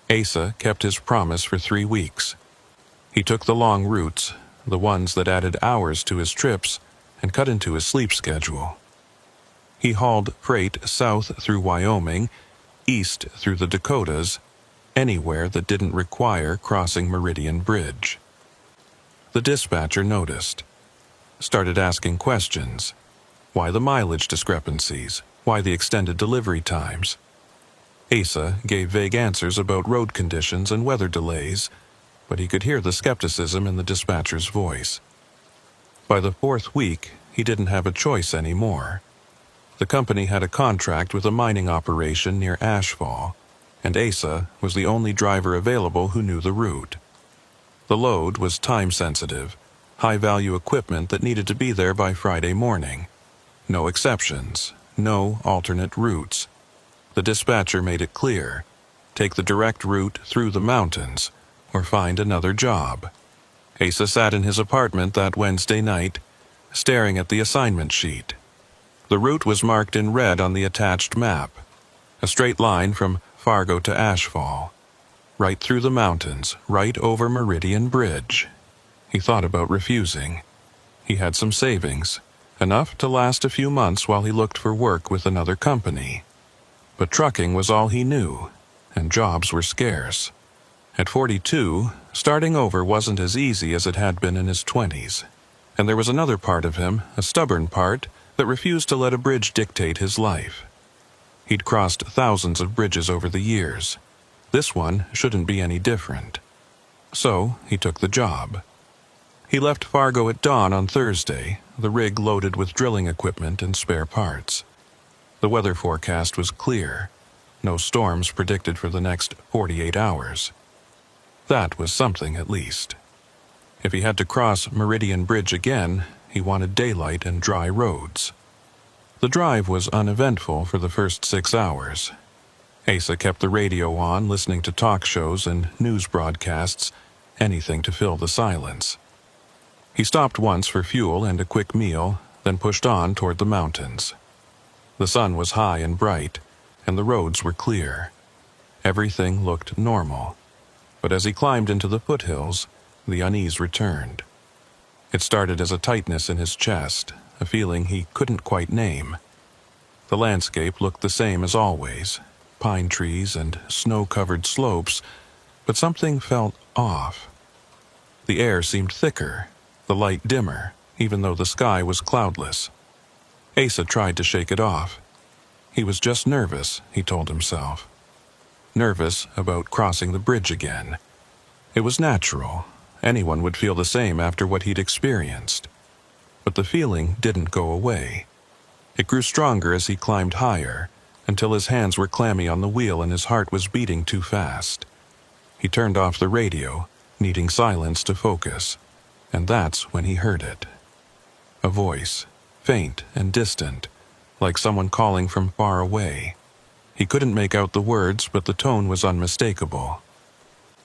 Asa kept his promise for 3 weeks. He took the long routes, the ones that added hours to his trips, and cut into his sleep schedule. He hauled freight south through Wyoming, east through the Dakotas, anywhere that didn't require crossing Meridian Bridge. The dispatcher noticed, started asking questions. Why the mileage discrepancies? Why the extended delivery times? Asa gave vague answers about road conditions and weather delays, but he could hear the skepticism in the dispatcher's voice. By the 4th week, he didn't have a choice anymore. The company had a contract with a mining operation near Ashfall, and Asa was the only driver available who knew the route. The load was time-sensitive, high-value equipment that needed to be there by Friday morning. No exceptions, no alternate routes. The dispatcher made it clear: take the direct route through the mountains, or find another job. Asa sat in his apartment that Wednesday night, staring at the assignment sheet. The route was marked in red on the attached map, a straight line from Fargo to Ashfall, right through the mountains, right over Meridian Bridge. He thought about refusing. He had some savings, enough to last a few months while he looked for work with another company. But trucking was all he knew, and jobs were scarce. At 42, starting over wasn't as easy as it had been in his 20s, and there was another part of him, a stubborn part, that refused to let a bridge dictate his life. He'd crossed thousands of bridges over the years. This one shouldn't be any different. So he took the job. He left Fargo at dawn on Thursday, the rig loaded with drilling equipment and spare parts. The weather forecast was clear. No storms predicted for the next 48 hours. That was something, at least. If he had to cross Meridian Bridge again, he wanted daylight and dry roads. The drive was uneventful for the first 6 hours. Asa kept the radio on, listening to talk shows and news broadcasts, anything to fill the silence. He stopped once for fuel and a quick meal, then pushed on toward the mountains. The sun was high and bright, and the roads were clear. Everything looked normal. But as he climbed into the foothills, the unease returned. It started as a tightness in his chest, a feeling he couldn't quite name. The landscape looked the same as always, pine trees and snow-covered slopes, but something felt off. The air seemed thicker, the light dimmer, even though the sky was cloudless. Asa tried to shake it off. He was just nervous, he told himself. Nervous about crossing the bridge again. It was natural. Anyone would feel the same after what he'd experienced. But the feeling didn't go away. It grew stronger as he climbed higher, until his hands were clammy on the wheel and his heart was beating too fast. He turned off the radio, needing silence to focus, and that's when he heard it. A voice, faint and distant, like someone calling from far away. He couldn't make out the words, but the tone was unmistakable.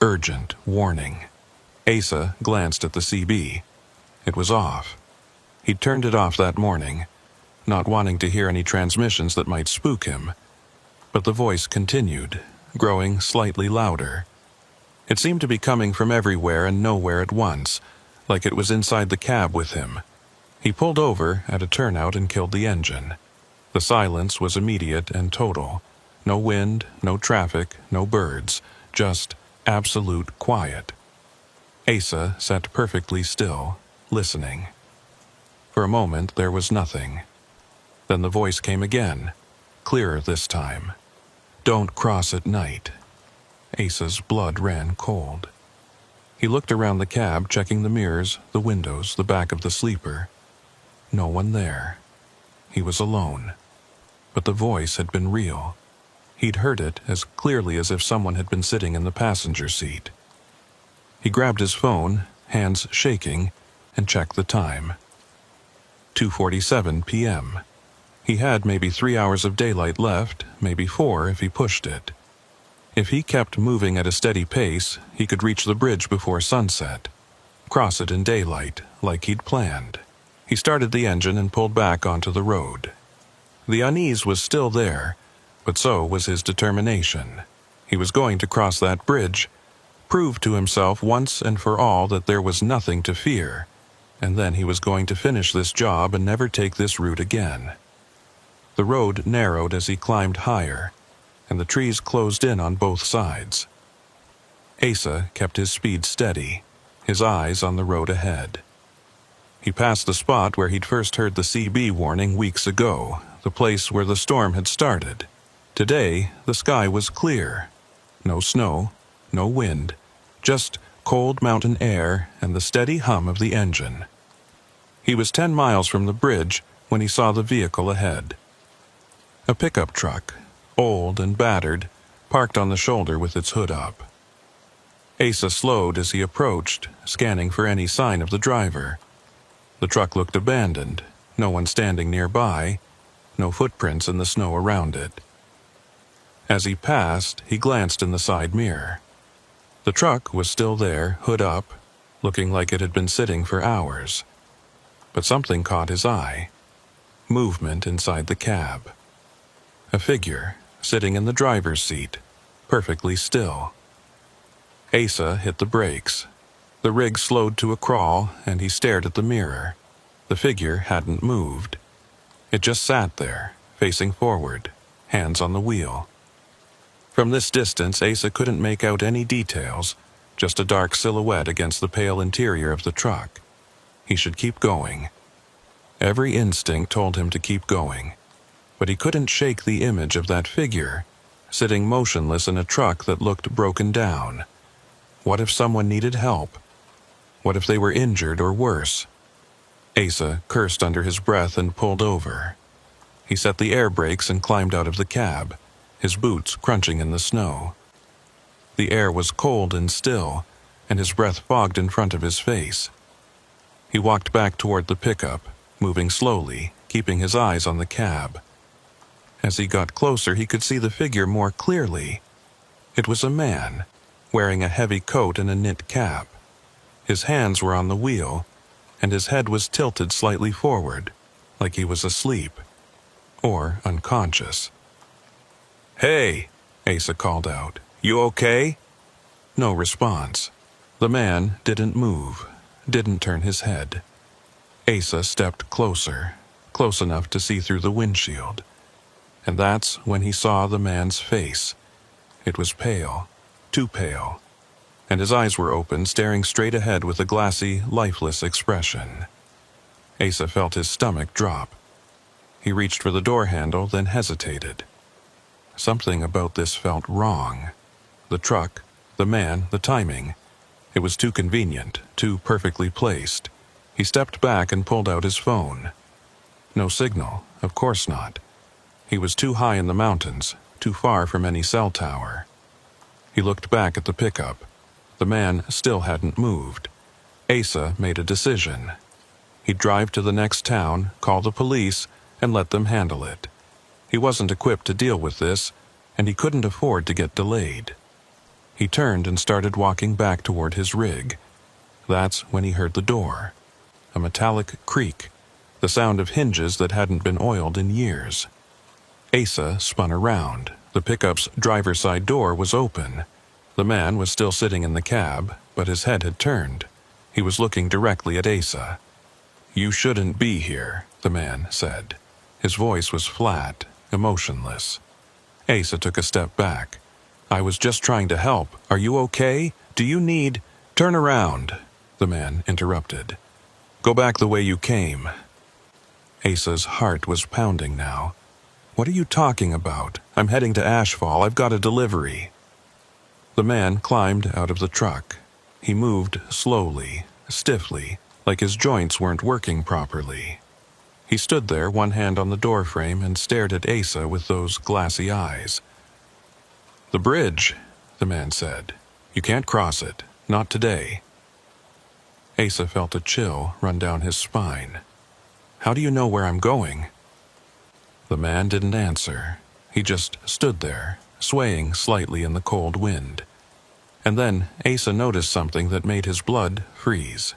Urgent warning. Asa glanced at the CB. It was off. He'd turned it off that morning, not wanting to hear any transmissions that might spook him. But the voice continued, growing slightly louder. It seemed to be coming from everywhere and nowhere at once, like it was inside the cab with him. He pulled over at a turnout and killed the engine. The silence was immediate and total. No wind, no traffic, no birds, just absolute quiet. Asa sat perfectly still, listening. For a moment there was nothing. Then the voice came again, clearer this time. Don't cross at night. Asa's blood ran cold. He looked around the cab, checking the mirrors, the windows, the back of the sleeper. No one there. He was alone. But the voice had been real. He'd heard it as clearly as if someone had been sitting in the passenger seat. He grabbed his phone, hands shaking, and checked the time. 2:47 p.m. He had maybe 3 hours of daylight left, maybe 4 if he pushed it. If he kept moving at a steady pace, he could reach the bridge before sunset, cross it in daylight, like he'd planned. He started the engine and pulled back onto the road. The unease was still there, but so was his determination. He was going to cross that bridge, prove to himself once and for all that there was nothing to fear, and then he was going to finish this job and never take this route again. The road narrowed as he climbed higher, and the trees closed in on both sides. Asa kept his speed steady, his eyes on the road ahead. He passed the spot where he'd first heard the CB warning weeks ago, the place where the storm had started. Today, the sky was clear. No snow, no wind, just cold mountain air and the steady hum of the engine. He was 10 miles from the bridge when he saw the vehicle ahead. A pickup truck, old and battered, parked on the shoulder with its hood up. Asa slowed as he approached, scanning for any sign of the driver. The truck looked abandoned, no one standing nearby, no footprints in the snow around it. As he passed, he glanced in the side mirror. The truck was still there, hood up, looking like it had been sitting for hours. But something caught his eye. Movement inside the cab. A figure, sitting in the driver's seat, perfectly still. Asa hit the brakes. The rig slowed to a crawl, and he stared at the mirror. The figure hadn't moved. It just sat there, facing forward, hands on the wheel. From this distance, Asa couldn't make out any details, just a dark silhouette against the pale interior of the truck. He should keep going. Every instinct told him to keep going, but he couldn't shake the image of that figure, sitting motionless in a truck that looked broken down. What if someone needed help? What if they were injured or worse? Asa cursed under his breath and pulled over. He set the air brakes and climbed out of the cab, his boots crunching in the snow. The air was cold and still, and his breath fogged in front of his face. He walked back toward the pickup, moving slowly, keeping his eyes on the cab. As he got closer, he could see the figure more clearly. It was a man, wearing a heavy coat and a knit cap. His hands were on the wheel, and his head was tilted slightly forward, like he was asleep, or unconscious. "Hey," Asa called out. "You okay?" No response. The man didn't move, didn't turn his head. Asa stepped closer, close enough to see through the windshield. And that's when he saw the man's face. It was pale, too pale, and his eyes were open, staring straight ahead with a glassy, lifeless expression. Asa felt his stomach drop. He reached for the door handle, then hesitated. Something about this felt wrong. The truck, the man, the timing. It was too convenient, too perfectly placed. He stepped back and pulled out his phone. No signal, of course not. He was too high in the mountains, too far from any cell tower. He looked back at the pickup. The man still hadn't moved. Asa made a decision. He'd drive to the next town, call the police, and let them handle it. He wasn't equipped to deal with this, and he couldn't afford to get delayed. He turned and started walking back toward his rig. That's when he heard the door. A metallic creak, the sound of hinges that hadn't been oiled in years. Asa spun around. The pickup's driver's side door was open. The man was still sitting in the cab, but his head had turned. He was looking directly at Asa. "You shouldn't be here," the man said. His voice was flat, emotionless. Asa took a step back. "I was just trying to help. Are you okay? Do you need—" "Turn around," the man interrupted. "Go back the way you came." Asa's heart was pounding now. "What are you talking about? I'm heading to Ashfall. I've got a delivery." The man climbed out of the truck. He moved slowly, stiffly, like his joints weren't working properly. He stood there, one hand on the doorframe, and stared at Asa with those glassy eyes. "The bridge," the man said. "You can't cross it. Not today." Asa felt a chill run down his spine. "How do you know where I'm going?" The man didn't answer. He just stood there, swaying slightly in the cold wind. And then Asa noticed something that made his blood freeze.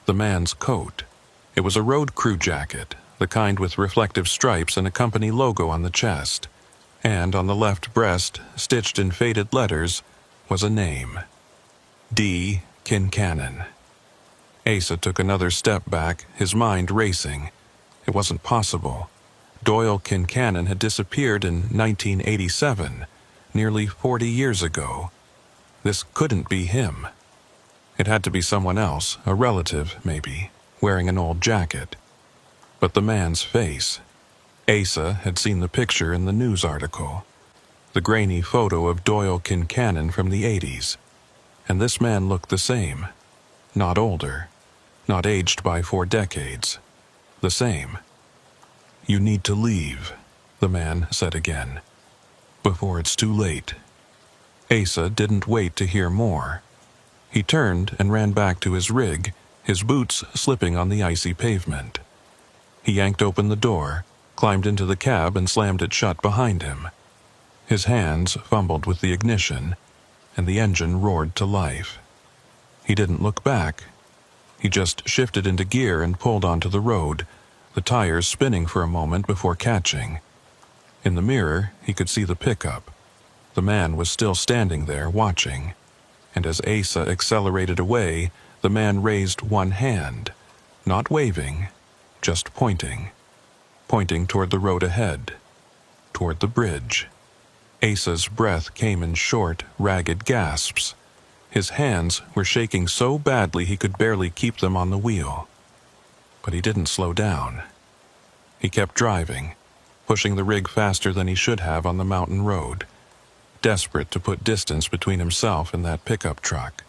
The man's coat. It was a road crew jacket, the kind with reflective stripes and a company logo on the chest. And on the left breast, stitched in faded letters, was a name. D. Kincannon. Asa took another step back, his mind racing. It wasn't possible. Doyle Kincannon had disappeared in 1987, nearly 40 years ago. This couldn't be him. It had to be someone else, a relative, maybe. wearing an old jacket. But the man's face. Asa had seen the picture in the news article. The grainy photo of Doyle Kincannon from the 80s. And this man looked the same. Not older. Not aged by 4 decades. The same. "You need to leave," the man said again. "Before it's too late." Asa didn't wait to hear more. He turned and ran back to his rig, his boots slipping on the icy pavement. He yanked open the door, climbed into the cab and slammed it shut behind him. His hands fumbled with the ignition, and the engine roared to life. He didn't look back. He just shifted into gear and pulled onto the road, the tires spinning for a moment before catching. In the mirror, he could see the pickup. The man was still standing there, watching. And as Asa accelerated away, the man raised one hand, not waving, just pointing. Pointing toward the road ahead, toward the bridge. Asa's breath came in short, ragged gasps. His hands were shaking so badly he could barely keep them on the wheel. But he didn't slow down. He kept driving, pushing the rig faster than he should have on the mountain road, desperate to put distance between himself and that pickup truck.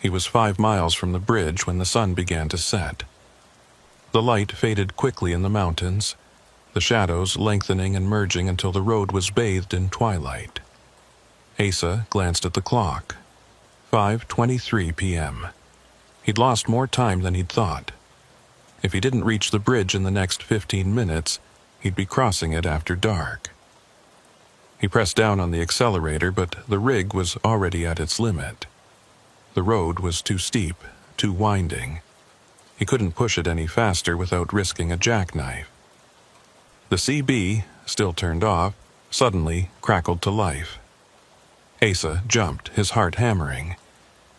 He was 5 miles from the bridge when the sun began to set. The light faded quickly in the mountains, the shadows lengthening and merging until the road was bathed in twilight. Asa glanced at the clock. 5:23 p.m. He'd lost more time than he'd thought. If he didn't reach the bridge in the next 15 minutes, he'd be crossing it after dark. He pressed down on the accelerator, but the rig was already at its limit. The road was too steep, too winding. He couldn't push it any faster without risking a jackknife. The CB, still turned off, suddenly crackled to life. Asa jumped, his heart hammering.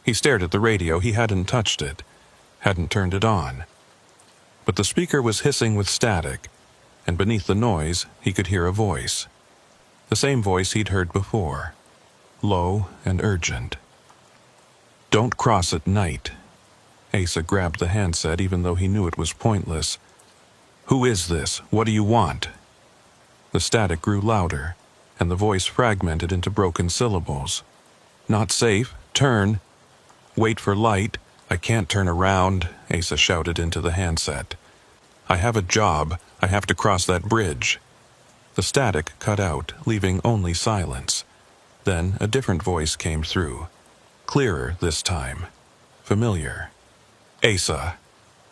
He stared at the radio. He hadn't touched it, hadn't turned it on. But the speaker was hissing with static, and beneath the noise he could hear a voice. The same voice he'd heard before, low and urgent. "Don't cross at night." Asa grabbed the handset even though he knew it was pointless. "Who is this? What do you want?" The static grew louder, and the voice fragmented into broken syllables. "Not safe. Turn. Wait for light. I can't turn around," Asa shouted into the handset. "I have a job. I have to cross that bridge." The static cut out, leaving only silence. Then a different voice came through. Clearer this time. Familiar. "Asa."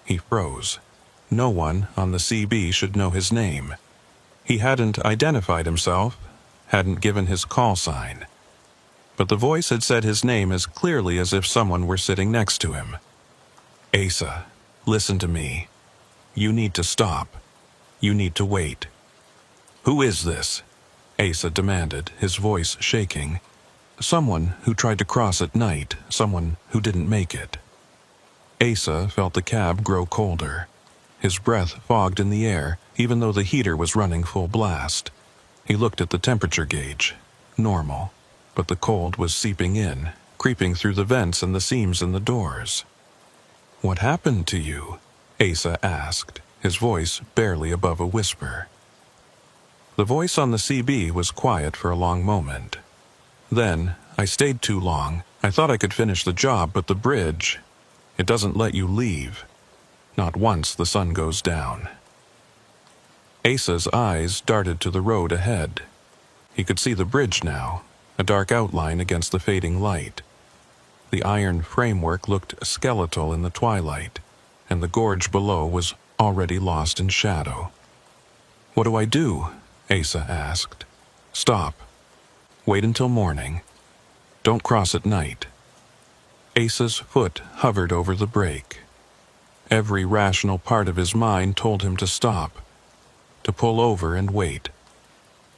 He froze. No one on the CB should know his name. He hadn't identified himself, hadn't given his call sign. But the voice had said his name as clearly as if someone were sitting next to him. "Asa, listen to me. You need to stop. You need to wait." "Who is this?" Asa demanded, his voice shaking. "Someone who tried to cross at night, someone who didn't make it." Asa felt the cab grow colder. His breath fogged in the air, even though the heater was running full blast. He looked at the temperature gauge. Normal. But the cold was seeping in, creeping through the vents and the seams in the doors. "What happened to you?" Asa asked, his voice barely above a whisper. The voice on the CB was quiet for a long moment. Then, "I stayed too long. I thought I could finish the job, but the bridge, it doesn't let you leave. Not once the sun goes down." Asa's eyes darted to the road ahead. He could see the bridge now, a dark outline against the fading light. The iron framework looked skeletal in the twilight, and the gorge below was already lost in shadow. "What do I do?" Asa asked. "Stop. Wait until morning. Don't cross at night." Asa's foot hovered over the brake. Every rational part of his mind told him to stop, to pull over and wait.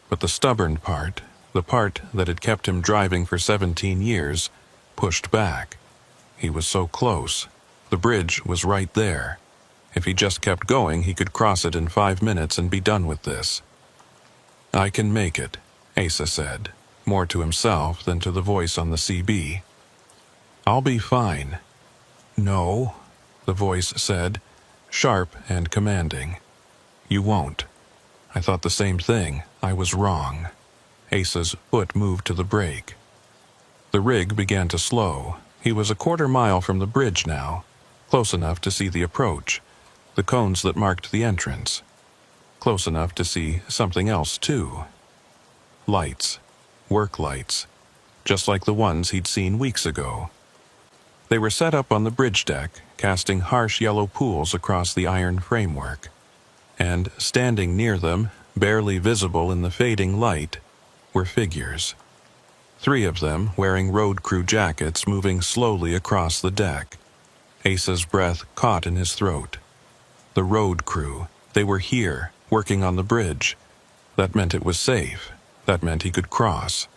But the stubborn part, the part that had kept him driving for 17 years, pushed back. He was so close. The bridge was right there. If he just kept going, he could cross it in 5 minutes and be done with this. "I can make it," Asa said, more to himself than to the voice on the CB. "I'll be fine." "No." the voice said, sharp and commanding. "You won't." I thought the same thing. I was wrong. Asa's foot moved to the brake. The rig began to slow. He was a quarter-mile from the bridge now, close enough to see the approach, the cones that marked the entrance. Close enough to see something else, too. Lights. Work lights. Just like the ones he'd seen weeks ago. They were set up on the bridge deck, casting harsh yellow pools across the iron framework. And standing near them, barely visible in the fading light, were figures. 3 of them wearing road crew jackets moving slowly across the deck. Asa's breath caught in his throat. The road crew. They were here, working on the bridge. That meant it was safe. That meant he could cross.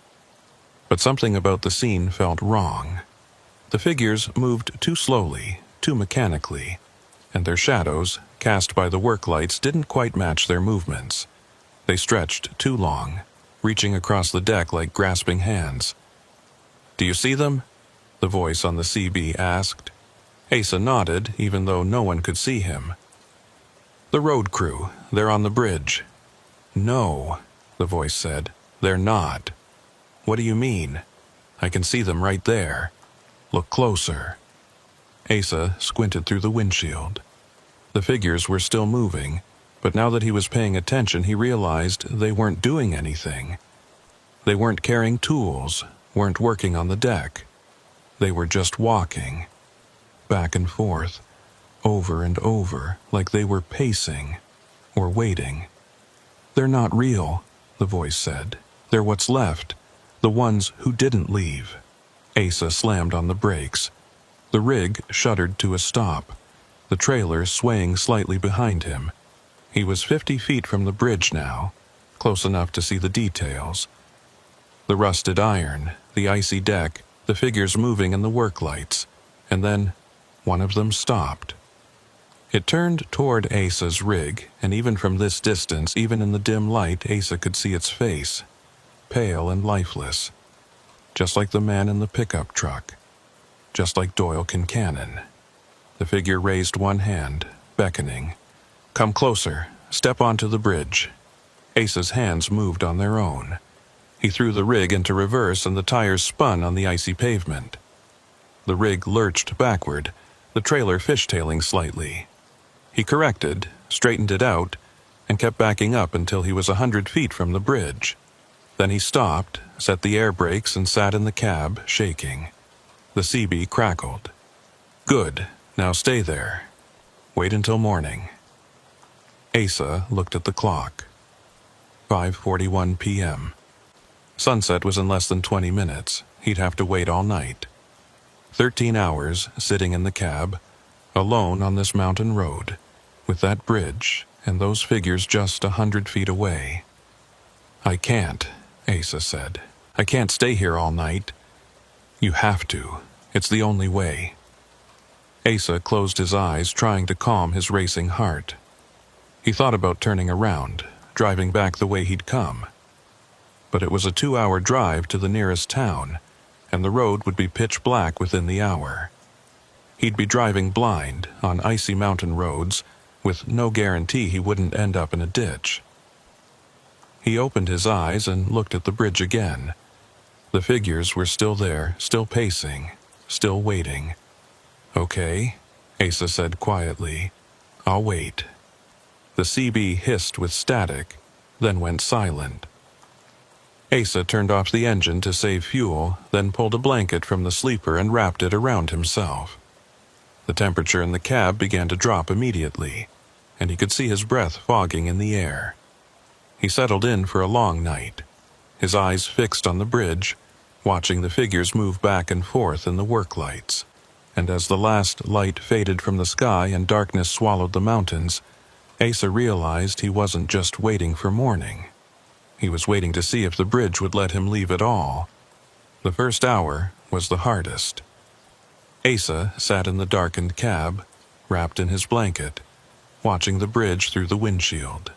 But something about the scene felt wrong. The figures moved too slowly, too mechanically, and their shadows, cast by the work lights, didn't quite match their movements. They stretched too long, reaching across the deck like grasping hands. "Do you see them?" the voice on the CB asked. Asa nodded, even though no one could see him. "The road crew. They're on the bridge." "No," the voice said. "They're not." "What do you mean?" "I can see them right there." "Look closer." Asa squinted through the windshield. The figures were still moving, but now that he was paying attention, he realized they weren't doing anything. They weren't carrying tools, weren't working on the deck. They were just walking, back and forth, over and over, like they were pacing, or waiting. "They're not real," the voice said. "They're what's left, the ones who didn't leave." Asa slammed on the brakes. The rig shuddered to a stop, the trailer swaying slightly behind him. He was 50 feet from the bridge now, close enough to see the details. The rusted iron, the icy deck, the figures moving in the work lights, and then one of them stopped. It turned toward Asa's rig, and even from this distance, even in the dim light, Asa could see its face, pale and lifeless, just like the man in the pickup truck, just like Doyle Kincannon. The figure raised one hand, beckoning. "Come closer. Step onto the bridge." Asa's hands moved on their own. He threw the rig into reverse and the tires spun on the icy pavement. The rig lurched backward, the trailer fishtailing slightly. He corrected, straightened it out, and kept backing up until he was 100 feet from the bridge. Then he stopped, set the air brakes, and sat in the cab, shaking. The CB crackled. "Good. Now stay there. Wait until morning." Asa looked at the clock. 5:41 p.m. Sunset was in less than 20 minutes. He'd have to wait all night. 13 hours sitting in the cab, alone on this mountain road, with that bridge and those figures just 100 feet away. "I can't," Asa said. "I can't stay here all night." "You have to. It's the only way." Asa closed his eyes, trying to calm his racing heart. He thought about turning around, driving back the way he'd come. But it was a 2-hour drive to the nearest town, and the road would be pitch black within the hour. He'd be driving blind on icy mountain roads, with no guarantee he wouldn't end up in a ditch. He opened his eyes and looked at the bridge again. The figures were still there, still pacing, still waiting. "Okay," Asa said quietly. "I'll wait." The CB hissed with static, then went silent. Asa turned off the engine to save fuel, then pulled a blanket from the sleeper and wrapped it around himself. The temperature in the cab began to drop immediately, and he could see his breath fogging in the air. He settled in for a long night, his eyes fixed on the bridge, watching the figures move back and forth in the work lights. And as the last light faded from the sky and darkness swallowed the mountains, Asa realized he wasn't just waiting for morning. He was waiting to see if the bridge would let him leave at all. The first hour was the hardest. Asa sat in the darkened cab, wrapped in his blanket, watching the bridge through the windshield.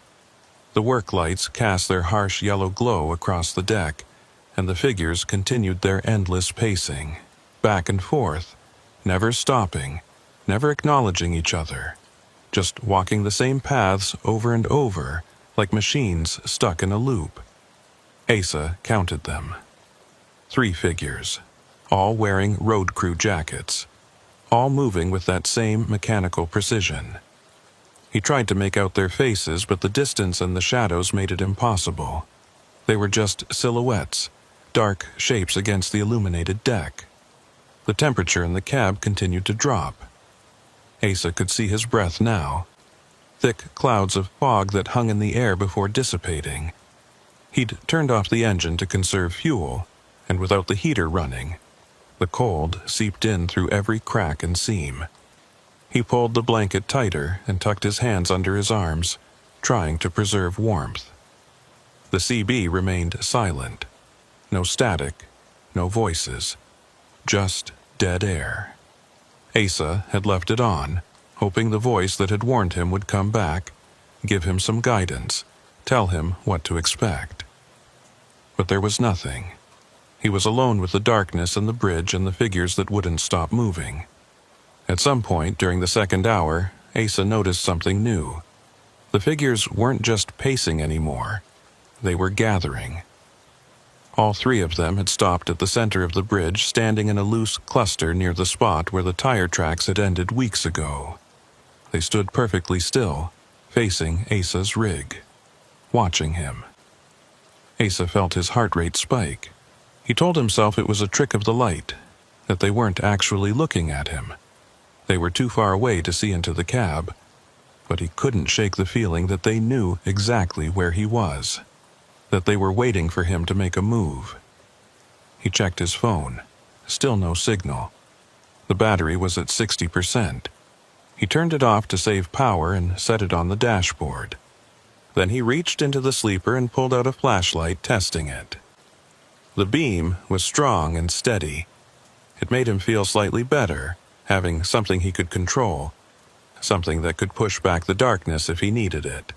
The work lights cast their harsh yellow glow across the deck, and the figures continued their endless pacing, back and forth, never stopping, never acknowledging each other, just walking the same paths over and over, like machines stuck in a loop. Asa counted them. 3 figures, all wearing road crew jackets, all moving with that same mechanical precision. He tried to make out their faces, but the distance and the shadows made it impossible. They were just silhouettes, dark shapes against the illuminated deck. The temperature in the cab continued to drop. Asa could see his breath now, thick clouds of fog that hung in the air before dissipating. He'd turned off the engine to conserve fuel, and without the heater running, the cold seeped in through every crack and seam. He pulled the blanket tighter and tucked his hands under his arms, trying to preserve warmth. The CB remained silent. No static, no voices, just dead air. Asa had left it on, hoping the voice that had warned him would come back, give him some guidance, tell him what to expect. But there was nothing. He was alone with the darkness and the bridge and the figures that wouldn't stop moving. At some point during the second hour, Asa noticed something new. The figures weren't just pacing anymore. They were gathering. All 3 of them had stopped at the center of the bridge, standing in a loose cluster near the spot where the tire tracks had ended weeks ago. They stood perfectly still, facing Asa's rig, watching him. Asa felt his heart rate spike. He told himself it was a trick of the light, that they weren't actually looking at him. They were too far away to see into the cab, but he couldn't shake the feeling that they knew exactly where he was, that they were waiting for him to make a move. He checked his phone. Still no signal. The battery was at 60%. He turned it off to save power and set it on the dashboard. Then he reached into the sleeper and pulled out a flashlight, testing it. The beam was strong and steady. It made him feel slightly better, having something he could control, something that could push back the darkness if he needed it.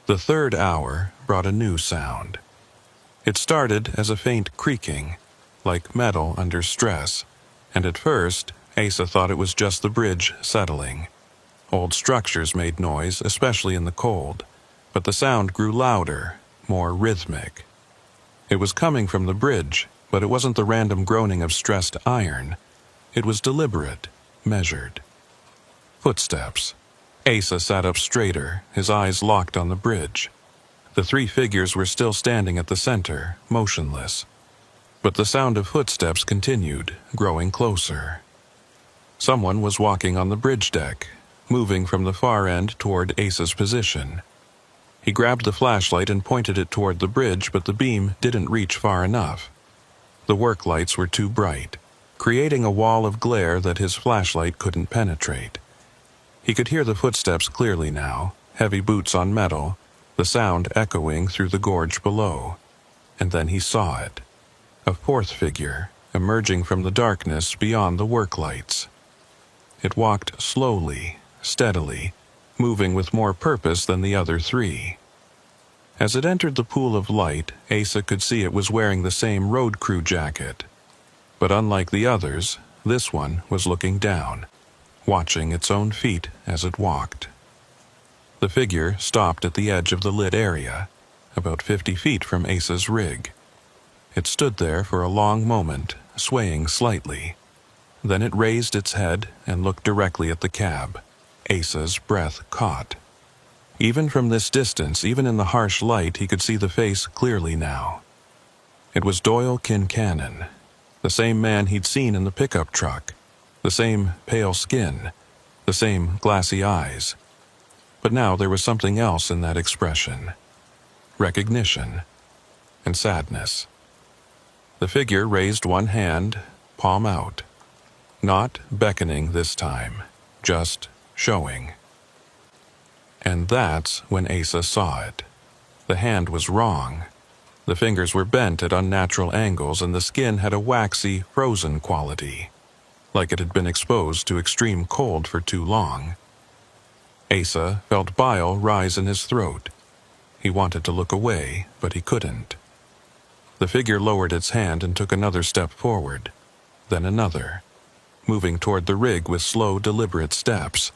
The third hour brought a new sound. It started as a faint creaking, like metal under stress, and at first, Asa thought it was just the bridge settling. Old structures made noise, especially in the cold, but the sound grew louder, more rhythmic. It was coming from the bridge, but it wasn't the random groaning of stressed iron. It was deliberate, measured. Footsteps. Asa sat up straighter, his eyes locked on the bridge. The 3 figures were still standing at the center, motionless. But the sound of footsteps continued, growing closer. Someone was walking on the bridge deck, moving from the far end toward Asa's position. He grabbed the flashlight and pointed it toward the bridge, but the beam didn't reach far enough. The work lights were too bright, creating a wall of glare that his flashlight couldn't penetrate. He could hear the footsteps clearly now, heavy boots on metal, the sound echoing through the gorge below. And then he saw it. A 4th figure, emerging from the darkness beyond the work lights. It walked slowly, steadily, moving with more purpose than the other 3. As it entered the pool of light, Asa could see it was wearing the same road crew jacket. But unlike the others, this one was looking down, watching its own feet as it walked. The figure stopped at the edge of the lit area, about 50 feet from Asa's rig. It stood there for a long moment, swaying slightly. Then it raised its head and looked directly at the cab. Asa's breath caught. Even from this distance, even in the harsh light, he could see the face clearly now. It was Doyle Kincannon, the same man he'd seen in the pickup truck, the same pale skin, the same glassy eyes. But now there was something else in that expression. Recognition and sadness. The figure raised one hand, palm out. Not beckoning this time, just showing. And that's when Asa saw it. The hand was wrong. The fingers were bent at unnatural angles and the skin had a waxy, frozen quality, like it had been exposed to extreme cold for too long. Asa felt bile rise in his throat. He wanted to look away, but he couldn't. The figure lowered its hand and took another step forward, then another. moving toward the rig with slow, deliberate steps.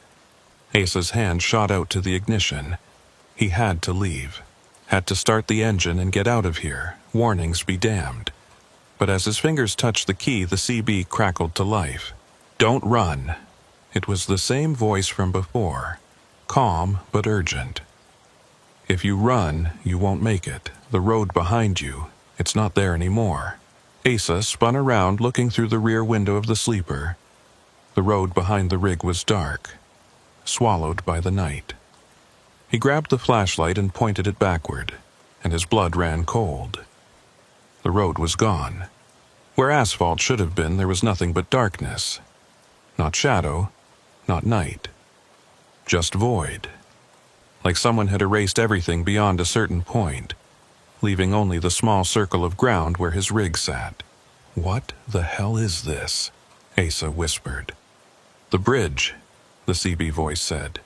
Asa's hand shot out to the ignition. He had to leave. Had to start the engine and get out of here. Warnings be damned. But as his fingers touched the key, the CB crackled to life. "Don't run." It was the same voice from before, calm but urgent. "If you run, you won't make it. The road behind you, it's not there anymore." Asa spun around, looking through the rear window of the sleeper. The road behind the rig was dark, swallowed by the night. He grabbed the flashlight and pointed it backward, and his blood ran cold. The road was gone. Where asphalt should have been, there was nothing but darkness. Not shadow, not night. Just void. Like someone had erased everything beyond a certain point, leaving only the small circle of ground where his rig sat. "What the hell is this?" Asa whispered. "The bridge," the CB voice said.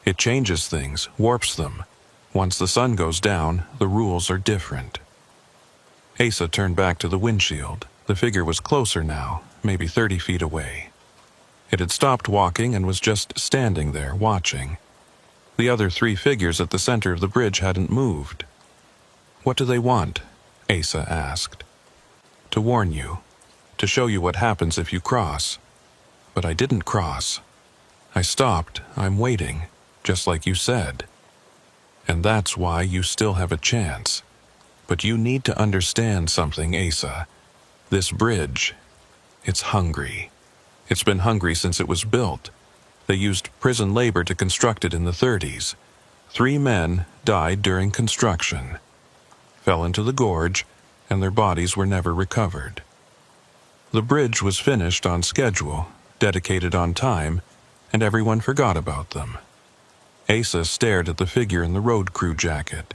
"It changes things, warps them. Once the sun goes down, the rules are different." Asa turned back to the windshield. The figure was closer now, maybe 30 feet away. It had stopped walking and was just standing there, watching. The other 3 figures at the center of the bridge hadn't moved. "What do they want?" Asa asked. "To warn you. To show you what happens if you cross." "But I didn't cross. I stopped. I'm waiting, just like you said. And that's why you still have a chance. But you need to understand something, Asa. This bridge, it's hungry. It's been hungry since it was built. They used prison labor to construct it in the 30s. 3 men died during construction, fell into the gorge, and their bodies were never recovered. The bridge was finished on schedule, dedicated on time, and everyone forgot about them." Asa stared at the figure in the road crew jacket.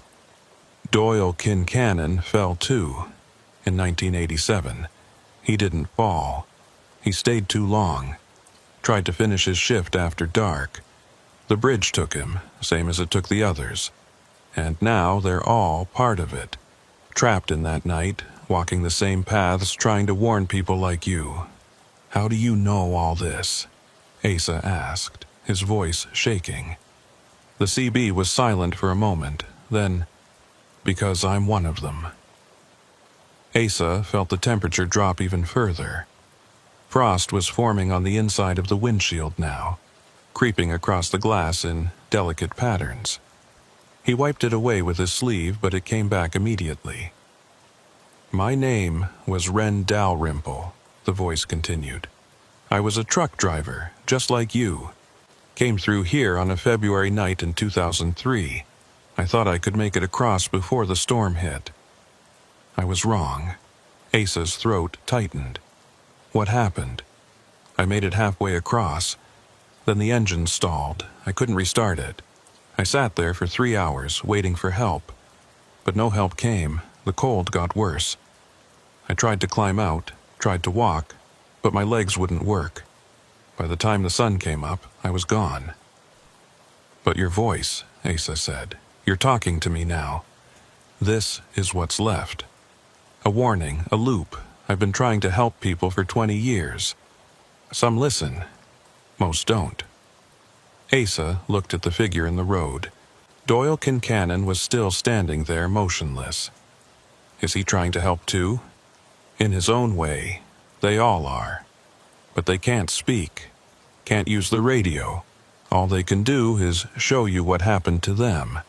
Doyle Kincannon fell too, in 1987. He didn't fall. He stayed too long. Tried to finish his shift after dark. The bridge took him, same as it took the others. And now they're all part of it. Trapped in that night, walking the same paths, trying to warn people like you. "How do you know all this?" Asa asked, his voice shaking. The CB was silent for a moment, then, "Because I'm one of them." Asa felt the temperature drop even further. Frost was forming on the inside of the windshield now, creeping across the glass in delicate patterns. He wiped it away with his sleeve, but it came back immediately. "My name was Ren Dalrymple," the voice continued. "I was a truck driver, just like you. Came through here on a February night in 2003. I thought I could make it across before the storm hit. I was wrong." Asa's throat tightened. "What happened?" "I made it halfway across. Then the engine stalled. I couldn't restart it. I sat there for 3 hours, waiting for help. But no help came. The cold got worse. I tried to climb out, tried to walk, but my legs wouldn't work. By the time the sun came up, I was gone." "But your voice," Asa said. "You're talking to me now. This is what's left. A warning, a loop. I've been trying to help people for 20 years. Some listen. Most don't." Asa looked at the figure in the road. Doyle Kincannon was still standing there, motionless. Is he trying to help too? In his own way, they all are. But they can't speak, can't use the radio. All they can do is show you what happened to them.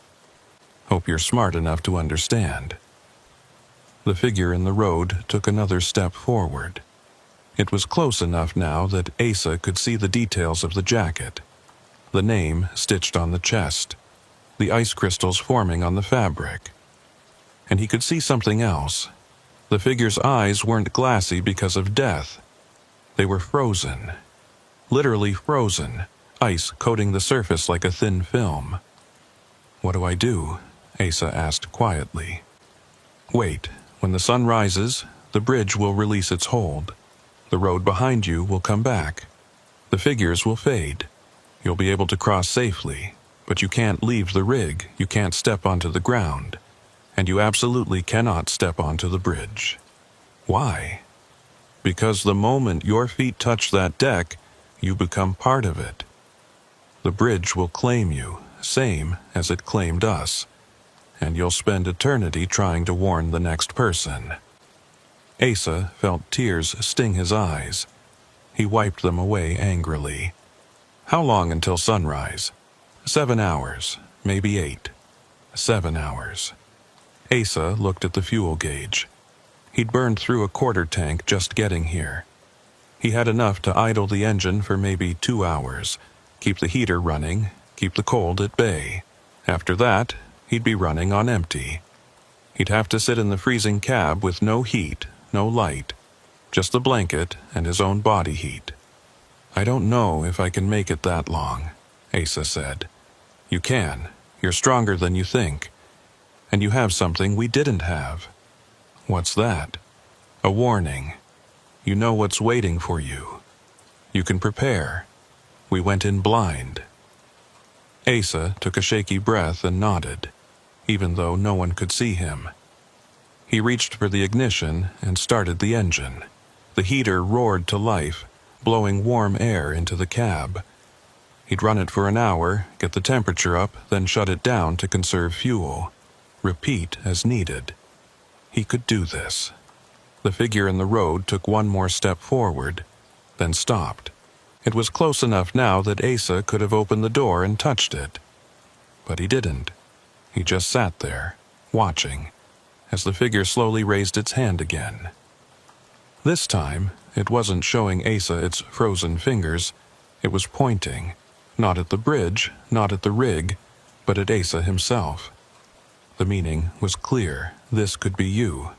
Hope you're smart enough to understand. The figure in the road took another step forward. It was close enough now that Asa could see the details of the jacket. The name stitched on the chest, the ice crystals forming on the fabric. And he could see something else. The figure's eyes weren't glassy because of death. They were frozen. Literally frozen, ice coating the surface like a thin film. "What do I do?" Asa asked quietly. "Wait. When the sun rises, the bridge will release its hold. The road behind you will come back. The figures will fade. You'll be able to cross safely, but you can't leave the rig, you can't step onto the ground, and you absolutely cannot step onto the bridge." "Why?" Because the moment your feet touch that deck, you become part of it. The bridge will claim you, same as it claimed us, and you'll spend eternity trying to warn the next person. Asa felt tears sting his eyes. He wiped them away angrily. How long until sunrise? 7 hours, maybe 8. 7 hours. Asa looked at the fuel gauge. He'd burned through a quarter tank just getting here. He had enough to idle the engine for maybe 2 hours, keep the heater running, keep the cold at bay. After that, he'd be running on empty. He'd have to sit in the freezing cab with no heat, no light, just the blanket and his own body heat. I don't know if I can make it that long, Asa said. You can. You're stronger than you think. And you have something we didn't have. What's that? A warning. You know what's waiting for you. You can prepare. We went in blind. Asa took a shaky breath and nodded, even though no one could see him. He reached for the ignition and started the engine. The heater roared to life, blowing warm air into the cab. He'd run it for an hour, get the temperature up, then shut it down to conserve fuel. Repeat as needed. He could do this. The figure in the road took one more step forward, then stopped. It was close enough now that Asa could have opened the door and touched it. But he didn't. He just sat there, watching, as the figure slowly raised its hand again. This time, it wasn't showing Asa its frozen fingers. It was pointing, not at the bridge, not at the rig, but at Asa himself. The meaning was clear. This could be you.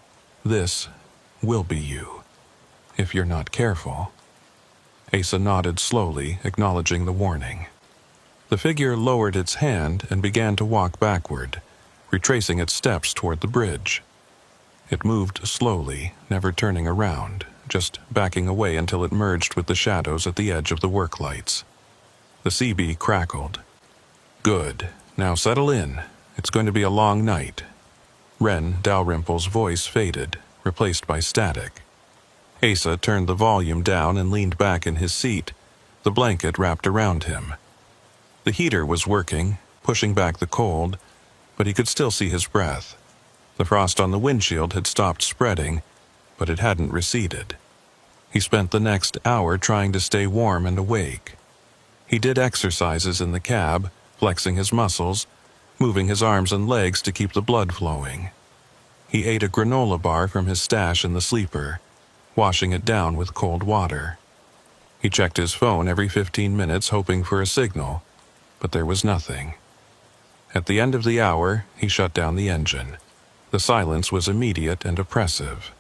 This will be you, if you're not careful. Asa nodded slowly, acknowledging the warning. The figure lowered its hand and began to walk backward, retracing its steps toward the bridge. It moved slowly, never turning around, just backing away until it merged with the shadows at the edge of the work lights. The CB crackled. Good. Now settle in. It's going to be a long night. Wren Dalrymple's voice faded, replaced by static. Asa turned the volume down and leaned back in his seat, the blanket wrapped around him. The heater was working, pushing back the cold, but he could still see his breath. The frost on the windshield had stopped spreading, but it hadn't receded. He spent the next hour trying to stay warm and awake. He did exercises in the cab, flexing his muscles, moving his arms and legs to keep the blood flowing. He ate a granola bar from his stash in the sleeper, washing it down with cold water. He checked his phone every 15 minutes hoping for a signal, but there was nothing. At the end of the hour, he shut down the engine. The silence was immediate and oppressive.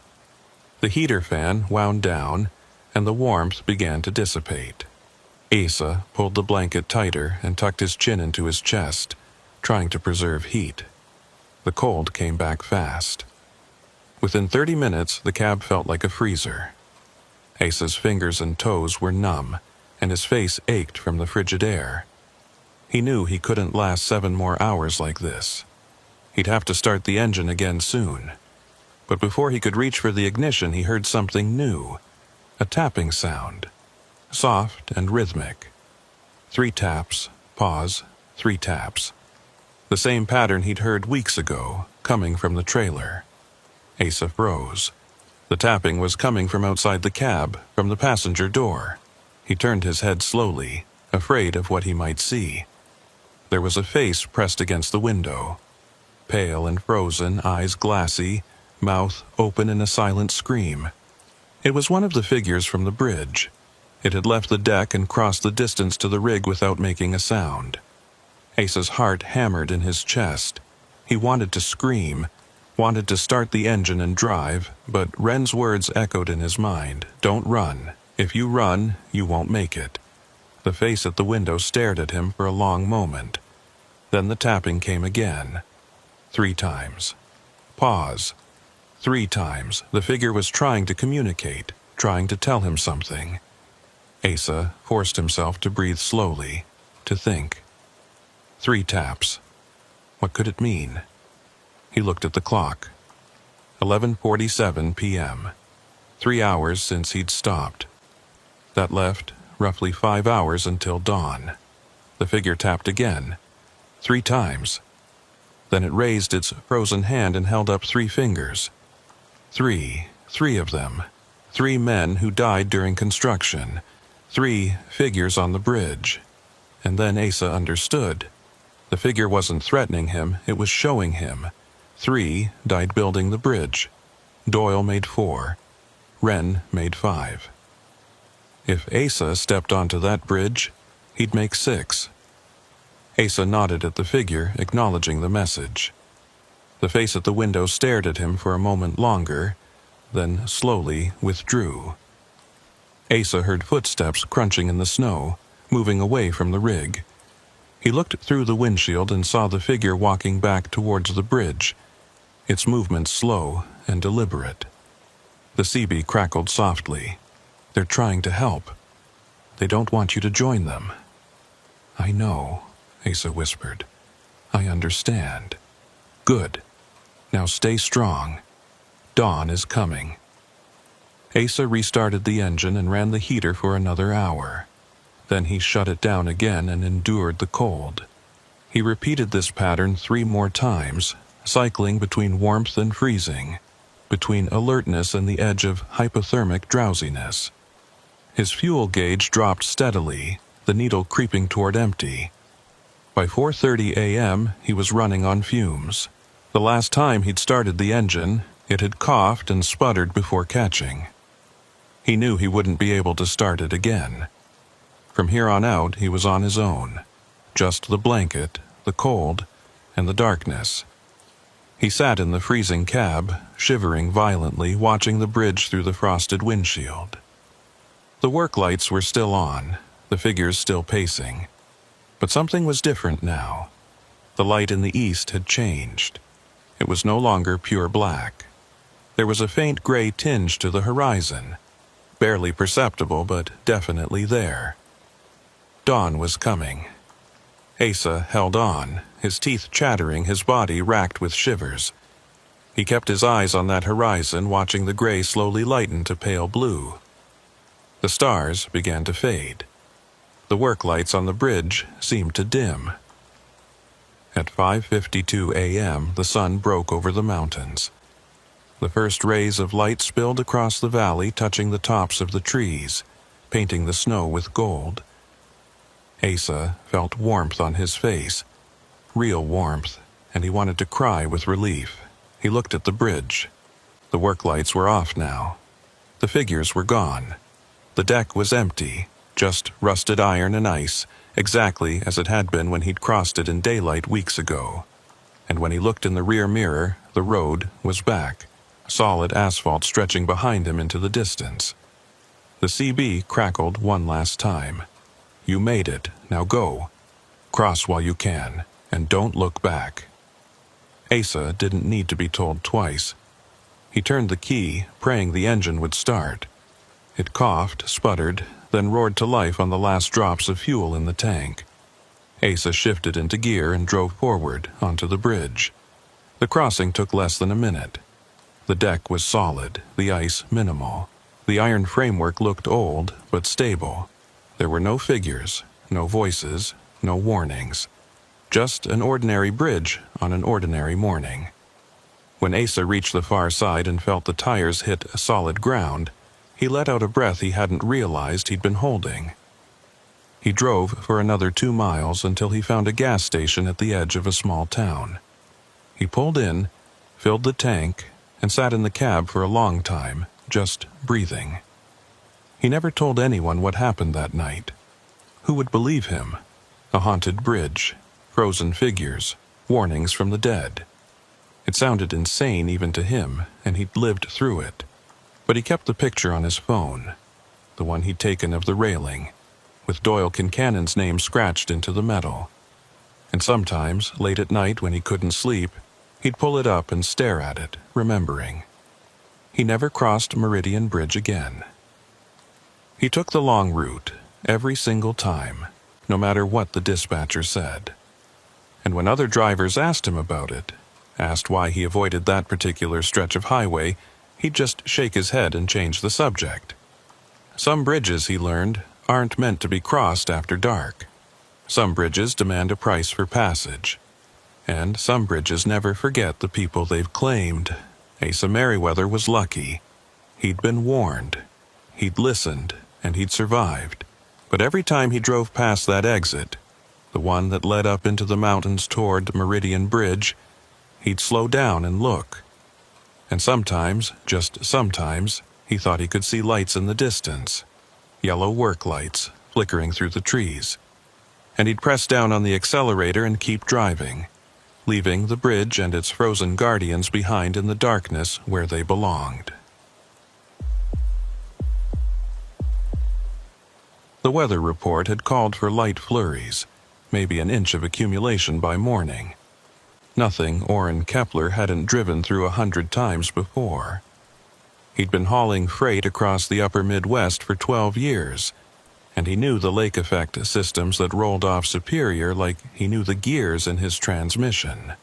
The heater fan wound down, and the warmth began to dissipate. Asa pulled the blanket tighter and tucked his chin into his chest, trying to preserve heat. The cold came back fast. Within 30 minutes, the cab felt like a freezer. Asa's fingers and toes were numb, and his face ached from the frigid air. He knew he couldn't last 7 more hours like this. He'd have to start the engine again soon. But before he could reach for the ignition, he heard something new. A tapping sound. Soft and rhythmic. 3 taps, pause, 3 taps. The same pattern he'd heard weeks ago, coming from the trailer. Asa froze. The tapping was coming from outside the cab, from the passenger door. He turned his head slowly, afraid of what he might see. There was a face pressed against the window. Pale and frozen, eyes glassy, mouth open in a silent scream. It was one of the figures from the bridge. It had left the deck and crossed the distance to the rig without making a sound. Asa's heart hammered in his chest. He wanted to scream, wanted to start the engine and drive, but Wren's words echoed in his mind. Don't run. If you run, you won't make it. The face at the window stared at him for a long moment. Then the tapping came again. 3 times. Pause. 3 times. The figure was trying to communicate, trying to tell him something. Asa forced himself to breathe slowly, to think. 3 taps. What could it mean? He looked at the clock. 11:47 p.m. 3 hours since he'd stopped. That left roughly 5 hours until dawn. The figure tapped again, 3 times. Then it raised its frozen hand and held up 3 fingers. 3 of them. 3 men who died during construction. 3 figures on the bridge. And then Asa understood. The figure wasn't threatening him, it was showing him. 3 died building the bridge. Doyle made 4. Wren made 5. If Asa stepped onto that bridge, he'd make 6. Asa nodded at the figure, acknowledging the message. The face at the window stared at him for a moment longer, then slowly withdrew. Asa heard footsteps crunching in the snow, moving away from the rig. He looked through the windshield and saw the figure walking back towards the bridge, its movement slow and deliberate. The CB crackled softly. "They're trying to help. They don't want you to join them." "I know," Asa whispered. "I understand." "Good. Now stay strong. Dawn is coming." Asa restarted the engine and ran the heater for another hour. Then he shut it down again and endured the cold. He repeated this pattern 3 more times, cycling between warmth and freezing, between alertness and the edge of hypothermic drowsiness. His fuel gauge dropped steadily, the needle creeping toward empty. By 4:30 a.m., he was running on fumes. The last time he'd started the engine, it had coughed and sputtered before catching. He knew he wouldn't be able to start it again. From here on out, he was on his own. Just the blanket, the cold, and the darkness. He sat in the freezing cab, shivering violently, watching the bridge through the frosted windshield. The work lights were still on, the figures still pacing. But something was different now. The light in the east had changed. It was no longer pure black. There was a faint gray tinge to the horizon, barely perceptible but definitely there. Dawn was coming. Asa held on, his teeth chattering, his body racked with shivers. He kept his eyes on that horizon, watching the gray slowly lighten to pale blue. The stars began to fade. The work lights on the bridge seemed to dim. At 5:52 a.m., the sun broke over the mountains. The first rays of light spilled across the valley, touching the tops of the trees, painting the snow with gold. Asa felt warmth on his face, real warmth, and he wanted to cry with relief. He looked at the bridge. The work lights were off now. The figures were gone. The deck was empty, just rusted iron and ice, exactly as it had been when he'd crossed it in daylight weeks ago. And when he looked in the rear mirror, the road was back, solid asphalt stretching behind him into the distance. The CB crackled one last time. "You made it, now go. Cross while you can, and don't look back." Asa didn't need to be told twice. He turned the key, praying the engine would start. It coughed, sputtered, then roared to life on the last drops of fuel in the tank. Asa shifted into gear and drove forward onto the bridge. The crossing took less than a minute. The deck was solid, the ice minimal. The iron framework looked old, but stable. There were no figures, no voices, no warnings. Just an ordinary bridge on an ordinary morning. When Asa reached the far side and felt the tires hit solid ground, he let out a breath he hadn't realized he'd been holding. He drove for another 2 miles until he found a gas station at the edge of a small town. He pulled in, filled the tank, and sat in the cab for a long time, just breathing. He never told anyone what happened that night. Who would believe him? A haunted bridge, frozen figures, warnings from the dead. It sounded insane even to him, and he'd lived through it. But he kept the picture on his phone, the one he'd taken of the railing, with Doyle Kincannon's name scratched into the metal. And sometimes, late at night when he couldn't sleep, he'd pull it up and stare at it, remembering. He never crossed Meridian Bridge again. He took the long route, every single time, no matter what the dispatcher said. And when other drivers asked him about it, asked why he avoided that particular stretch of highway, he'd just shake his head and change the subject. Some bridges, he learned, aren't meant to be crossed after dark. Some bridges demand a price for passage. And some bridges never forget the people they've claimed. Asa Merriweather was lucky. He'd been warned. He'd listened, and he'd survived. But every time he drove past that exit, the one that led up into the mountains toward Meridian Bridge, he'd slow down and look. And sometimes, just sometimes, he thought he could see lights in the distance. Yellow work lights, flickering through the trees. And he'd press down on the accelerator and keep driving, leaving the bridge and its frozen guardians behind in the darkness where they belonged. The weather report had called for light flurries, maybe an inch of accumulation by morning. Nothing Orrin Kepler hadn't driven through 100 times before. He'd been hauling freight across the upper Midwest for 12 years, and he knew the lake effect systems that rolled off Superior like he knew the gears in his transmission.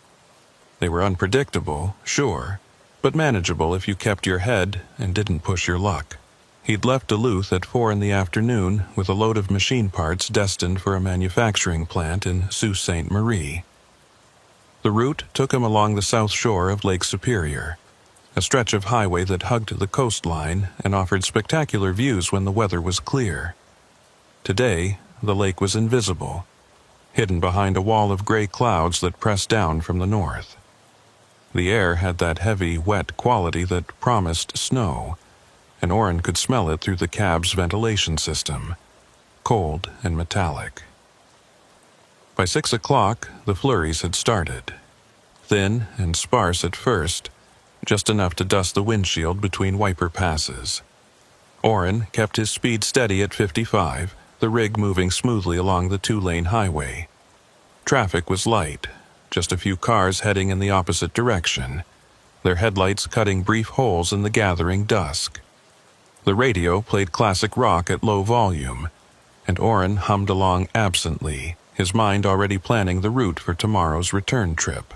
They were unpredictable, sure, but manageable if you kept your head and didn't push your luck. He'd left Duluth at 4 in the afternoon with a load of machine parts destined for a manufacturing plant in Sault Ste. Marie. The route took him along the south shore of Lake Superior, a stretch of highway that hugged the coastline and offered spectacular views when the weather was clear. Today, the lake was invisible, hidden behind a wall of gray clouds that pressed down from the north. The air had that heavy, wet quality that promised snow, and Orrin could smell it through the cab's ventilation system, cold and metallic. By 6 o'clock, the flurries had started. Thin and sparse at first, just enough to dust the windshield between wiper passes. Orrin kept his speed steady at 55, the rig moving smoothly along the 2-lane highway. Traffic was light, just a few cars heading in the opposite direction, their headlights cutting brief holes in the gathering dusk. The radio played classic rock at low volume, and Orrin hummed along absently, his mind already planning the route for tomorrow's return trip.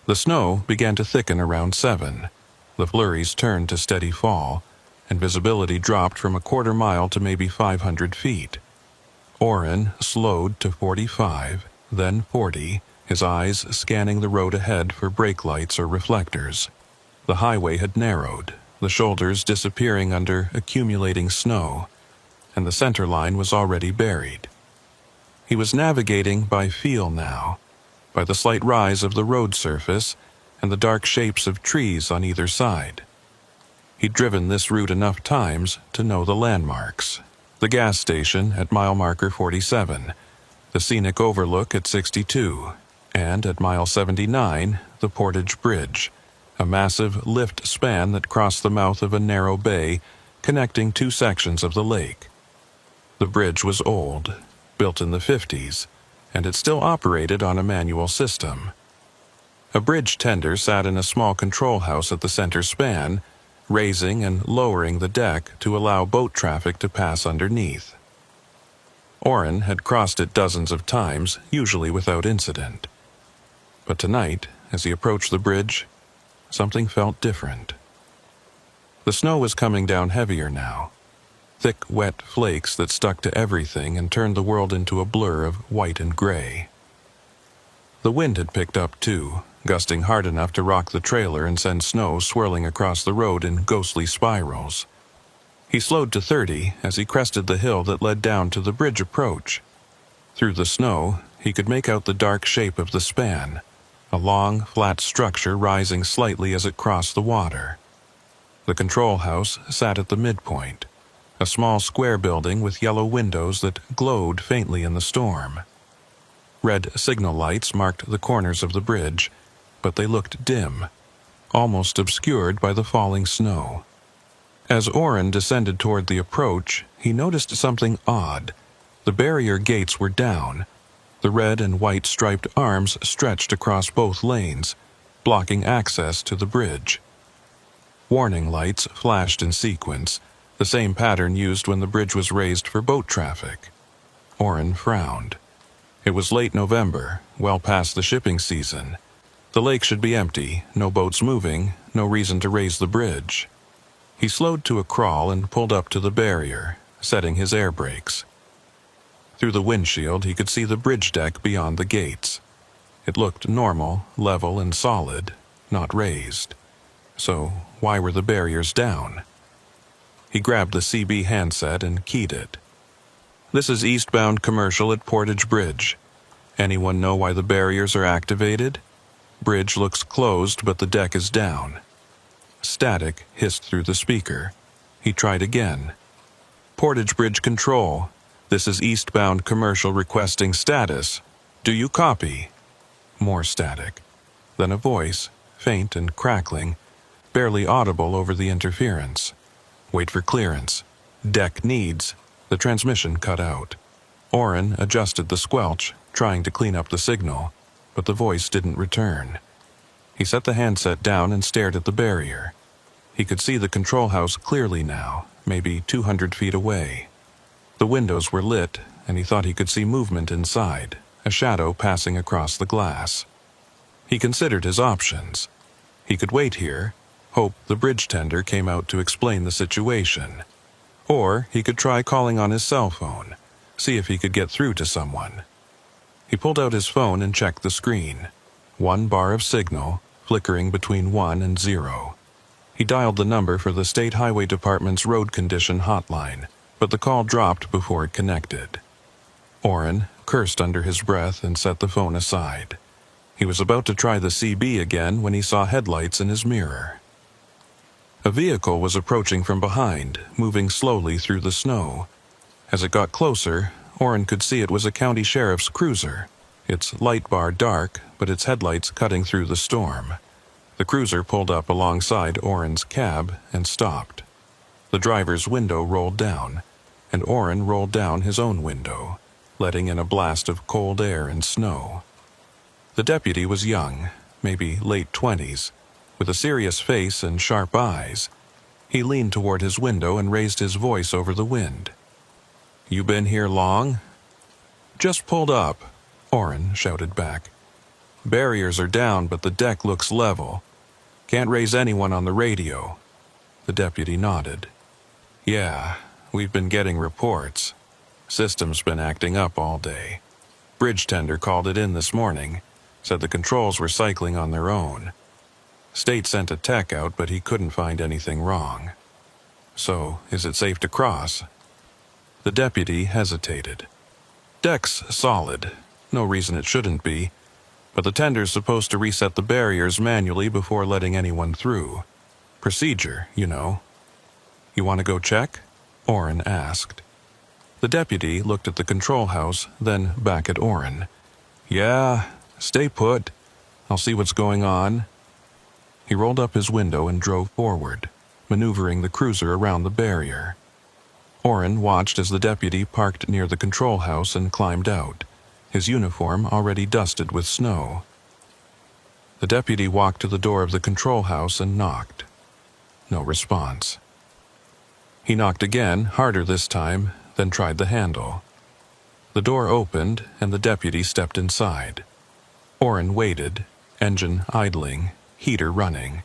The snow began to thicken around 7. The flurries turned to steady fall, and visibility dropped from a quarter mile to maybe 500 feet. Orrin slowed to 45, then 40, his eyes scanning the road ahead for brake lights or reflectors. The highway had narrowed, the shoulders disappearing under accumulating snow, and the center line was already buried. He was navigating by feel now, by the slight rise of the road surface and the dark shapes of trees on either side. He'd driven this route enough times to know the landmarks. The gas station at mile marker 47, the scenic overlook at 62, and at mile 79, the Portage Bridge, a massive lift span that crossed the mouth of a narrow bay connecting 2 sections of the lake. The bridge was old, built in the 50s, and it still operated on a manual system. A bridge tender sat in a small control house at the center span, raising and lowering the deck to allow boat traffic to pass underneath. Orrin had crossed it dozens of times, usually without incident. But tonight, as he approached the bridge, something felt different. The snow was coming down heavier now, thick, wet flakes that stuck to everything and turned the world into a blur of white and gray. The wind had picked up too, gusting hard enough to rock the trailer and send snow swirling across the road in ghostly spirals. He slowed to 30 as he crested the hill that led down to the bridge approach. Through the snow, he could make out the dark shape of the span, a long, flat structure rising slightly as it crossed the water. The control house sat at the midpoint, a small square building with yellow windows that glowed faintly in the storm. Red signal lights marked the corners of the bridge, but they looked dim, almost obscured by the falling snow. As Orrin descended toward the approach, he noticed something odd. The barrier gates were down. The red and white striped arms stretched across both lanes, blocking access to the bridge. Warning lights flashed in sequence, the same pattern used when the bridge was raised for boat traffic. Orrin frowned. It was late November, well past the shipping season. The lake should be empty, no boats moving, no reason to raise the bridge. He slowed to a crawl and pulled up to the barrier, setting his air brakes. Through the windshield, he could see the bridge deck beyond the gates. It looked normal, level, and solid, not raised. So why were the barriers down? He grabbed the CB handset and keyed it. "This is eastbound commercial at Portage Bridge. Anyone know why the barriers are activated? Bridge looks closed, but the deck is down." Static hissed through the speaker. He tried again. "Portage Bridge Control. This is eastbound commercial requesting status. Do you copy?" More static. Then a voice, faint and crackling, barely audible over the interference. "Wait for clearance. Deck needs." The transmission cut out. Oren adjusted the squelch, trying to clean up the signal, but the voice didn't return. He set the handset down and stared at the barrier. He could see the control house clearly now, maybe 200 feet away. The windows were lit, and he thought he could see movement inside, a shadow passing across the glass. He considered his options. He could wait here, hope the bridge tender came out to explain the situation. Or he could try calling on his cell phone, see if he could get through to someone. He pulled out his phone and checked the screen. 1 bar of signal, flickering between 1 and 0. He dialed the number for the State Highway Department's road condition hotline, but the call dropped before it connected. Oren cursed under his breath and set the phone aside. He was about to try the CB again when he saw headlights in his mirror. A vehicle was approaching from behind, moving slowly through the snow. As it got closer, Oren could see it was a county sheriff's cruiser, its light bar dark, but its headlights cutting through the storm. The cruiser pulled up alongside Oren's cab and stopped. The driver's window rolled down, and Oren rolled down his own window, letting in a blast of cold air and snow. The deputy was young, maybe late 20s, with a serious face and sharp eyes. He leaned toward his window and raised his voice over the wind. "You been here long?" "Just pulled up," Oren shouted back. "Barriers are down, but the deck looks level. Can't raise anyone on the radio." The deputy nodded. "Yeah, we've been getting reports. System's been acting up all day. Bridge tender called it in this morning, said the controls were cycling on their own. State sent a tech out, but he couldn't find anything wrong. So, is it safe to cross?" The deputy hesitated. "Deck's solid. No reason it shouldn't be. But the tender's supposed to reset the barriers manually before letting anyone through. Procedure, you know." "You want to go check?" Oren asked. The deputy looked at the control house, then back at Oren. "Yeah, stay put. I'll see what's going on." He rolled up his window and drove forward, maneuvering the cruiser around the barrier. Oren watched as the deputy parked near the control house and climbed out, his uniform already dusted with snow. The deputy walked to the door of the control house and knocked. No response. He knocked again, harder this time, then tried the handle. The door opened, and the deputy stepped inside. Oren waited, engine idling, heater running.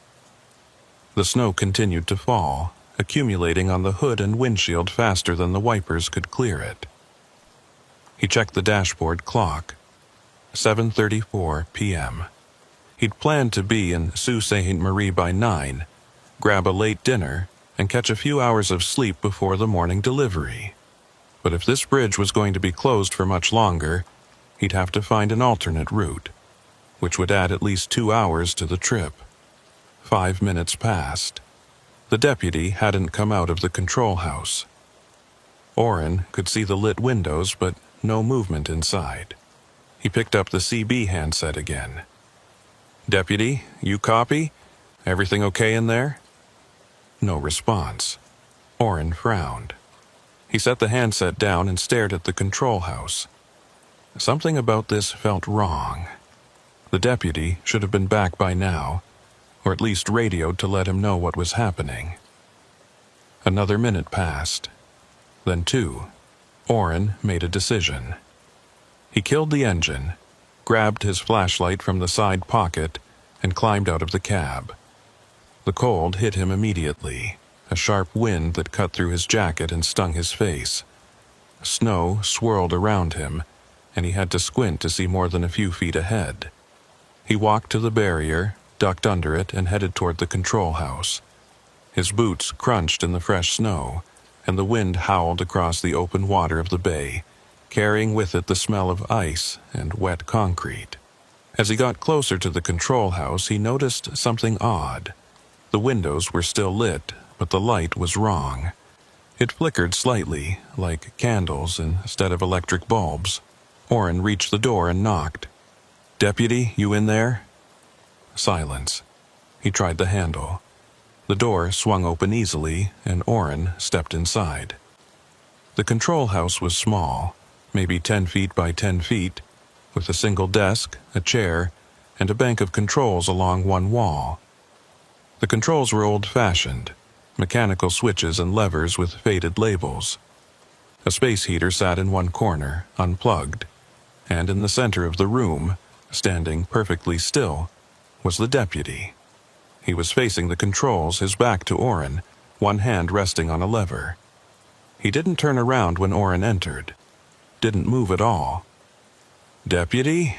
The snow continued to fall, accumulating on the hood and windshield faster than the wipers could clear it. He checked the dashboard clock. 7:34 p.m. He'd planned to be in Sault Ste. Marie by 9, grab a late dinner, and catch a few hours of sleep before the morning delivery. But if this bridge was going to be closed for much longer, he'd have to find an alternate route, which would add at least 2 hours to the trip. 5 minutes passed. The deputy hadn't come out of the control house. Oren could see the lit windows, but no movement inside. He picked up the CB handset again. "Deputy, you copy? Everything okay in there?" No response. Oren frowned. He set the handset down and stared at the control house. Something about this felt wrong. The deputy should have been back by now, or at least radioed to let him know what was happening. Another minute passed. Then 2. Oren made a decision. He killed the engine, grabbed his flashlight from the side pocket, and climbed out of the cab. The cold hit him immediately, a sharp wind that cut through his jacket and stung his face. Snow swirled around him, and he had to squint to see more than a few feet ahead. He walked to the barrier, ducked under it, and headed toward the control house. His boots crunched in the fresh snow, and the wind howled across the open water of the bay, carrying with it the smell of ice and wet concrete. As he got closer to the control house, he noticed something odd. The windows were still lit, but the light was wrong. It flickered slightly, like candles instead of electric bulbs. Orrin reached the door and knocked. "Deputy, you in there?" Silence. He tried the handle. The door swung open easily, and Orrin stepped inside. The control house was small, maybe 10 feet by 10 feet, with a single desk, a chair, and a bank of controls along one wall. The controls were old-fashioned, mechanical switches and levers with faded labels. A space heater sat in one corner, unplugged, and in the center of the room, standing perfectly still, was the deputy. He was facing the controls, his back to Orrin, one hand resting on a lever. He didn't turn around when Orrin entered. Didn't move at all. "Deputy?"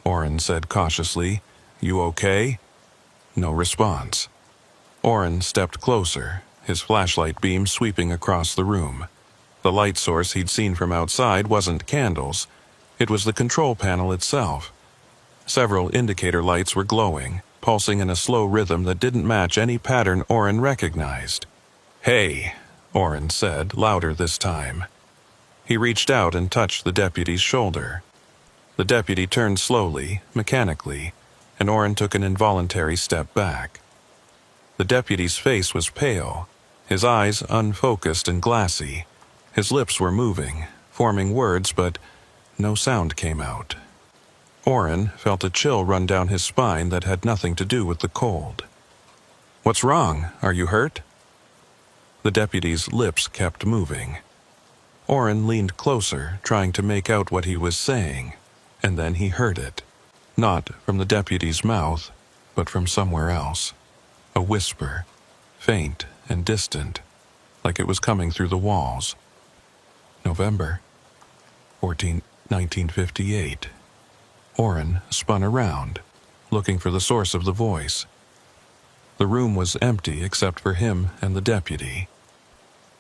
Orrin said cautiously. "You okay?" No response. Orrin stepped closer, his flashlight beam sweeping across the room. The light source he'd seen from outside wasn't candles. It was the control panel itself. Several indicator lights were glowing, pulsing in a slow rhythm that didn't match any pattern Orrin recognized. "Hey," Orrin said, louder this time. He reached out and touched the deputy's shoulder. The deputy turned slowly, mechanically, and Orrin took an involuntary step back. The deputy's face was pale, his eyes unfocused and glassy. His lips were moving, forming words, but no sound came out. Orrin felt a chill run down his spine that had nothing to do with the cold. "What's wrong? Are you hurt?" The deputy's lips kept moving. Orrin leaned closer, trying to make out what he was saying, and then he heard it. Not from the deputy's mouth, but from somewhere else. A whisper, faint and distant, like it was coming through the walls. November 14, 1958. Orrin spun around, looking for the source of the voice. The room was empty except for him and the deputy.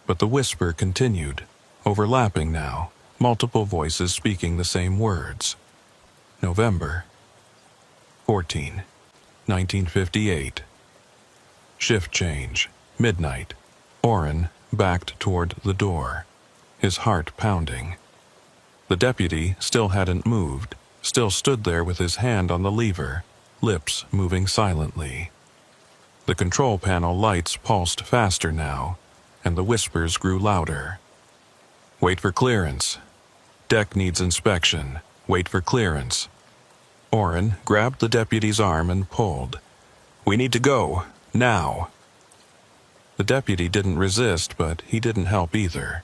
But the whisper continued, overlapping now, multiple voices speaking the same words. November 14, 1958. Shift change, midnight. Orrin backed toward the door, his heart pounding. The deputy still hadn't moved, still stood there with his hand on the lever, lips moving silently. The control panel lights pulsed faster now, and the whispers grew louder. "Wait for clearance. Deck needs inspection. Wait for clearance." Orrin grabbed the deputy's arm and pulled. "We need to go. Now." The deputy didn't resist, but he didn't help either.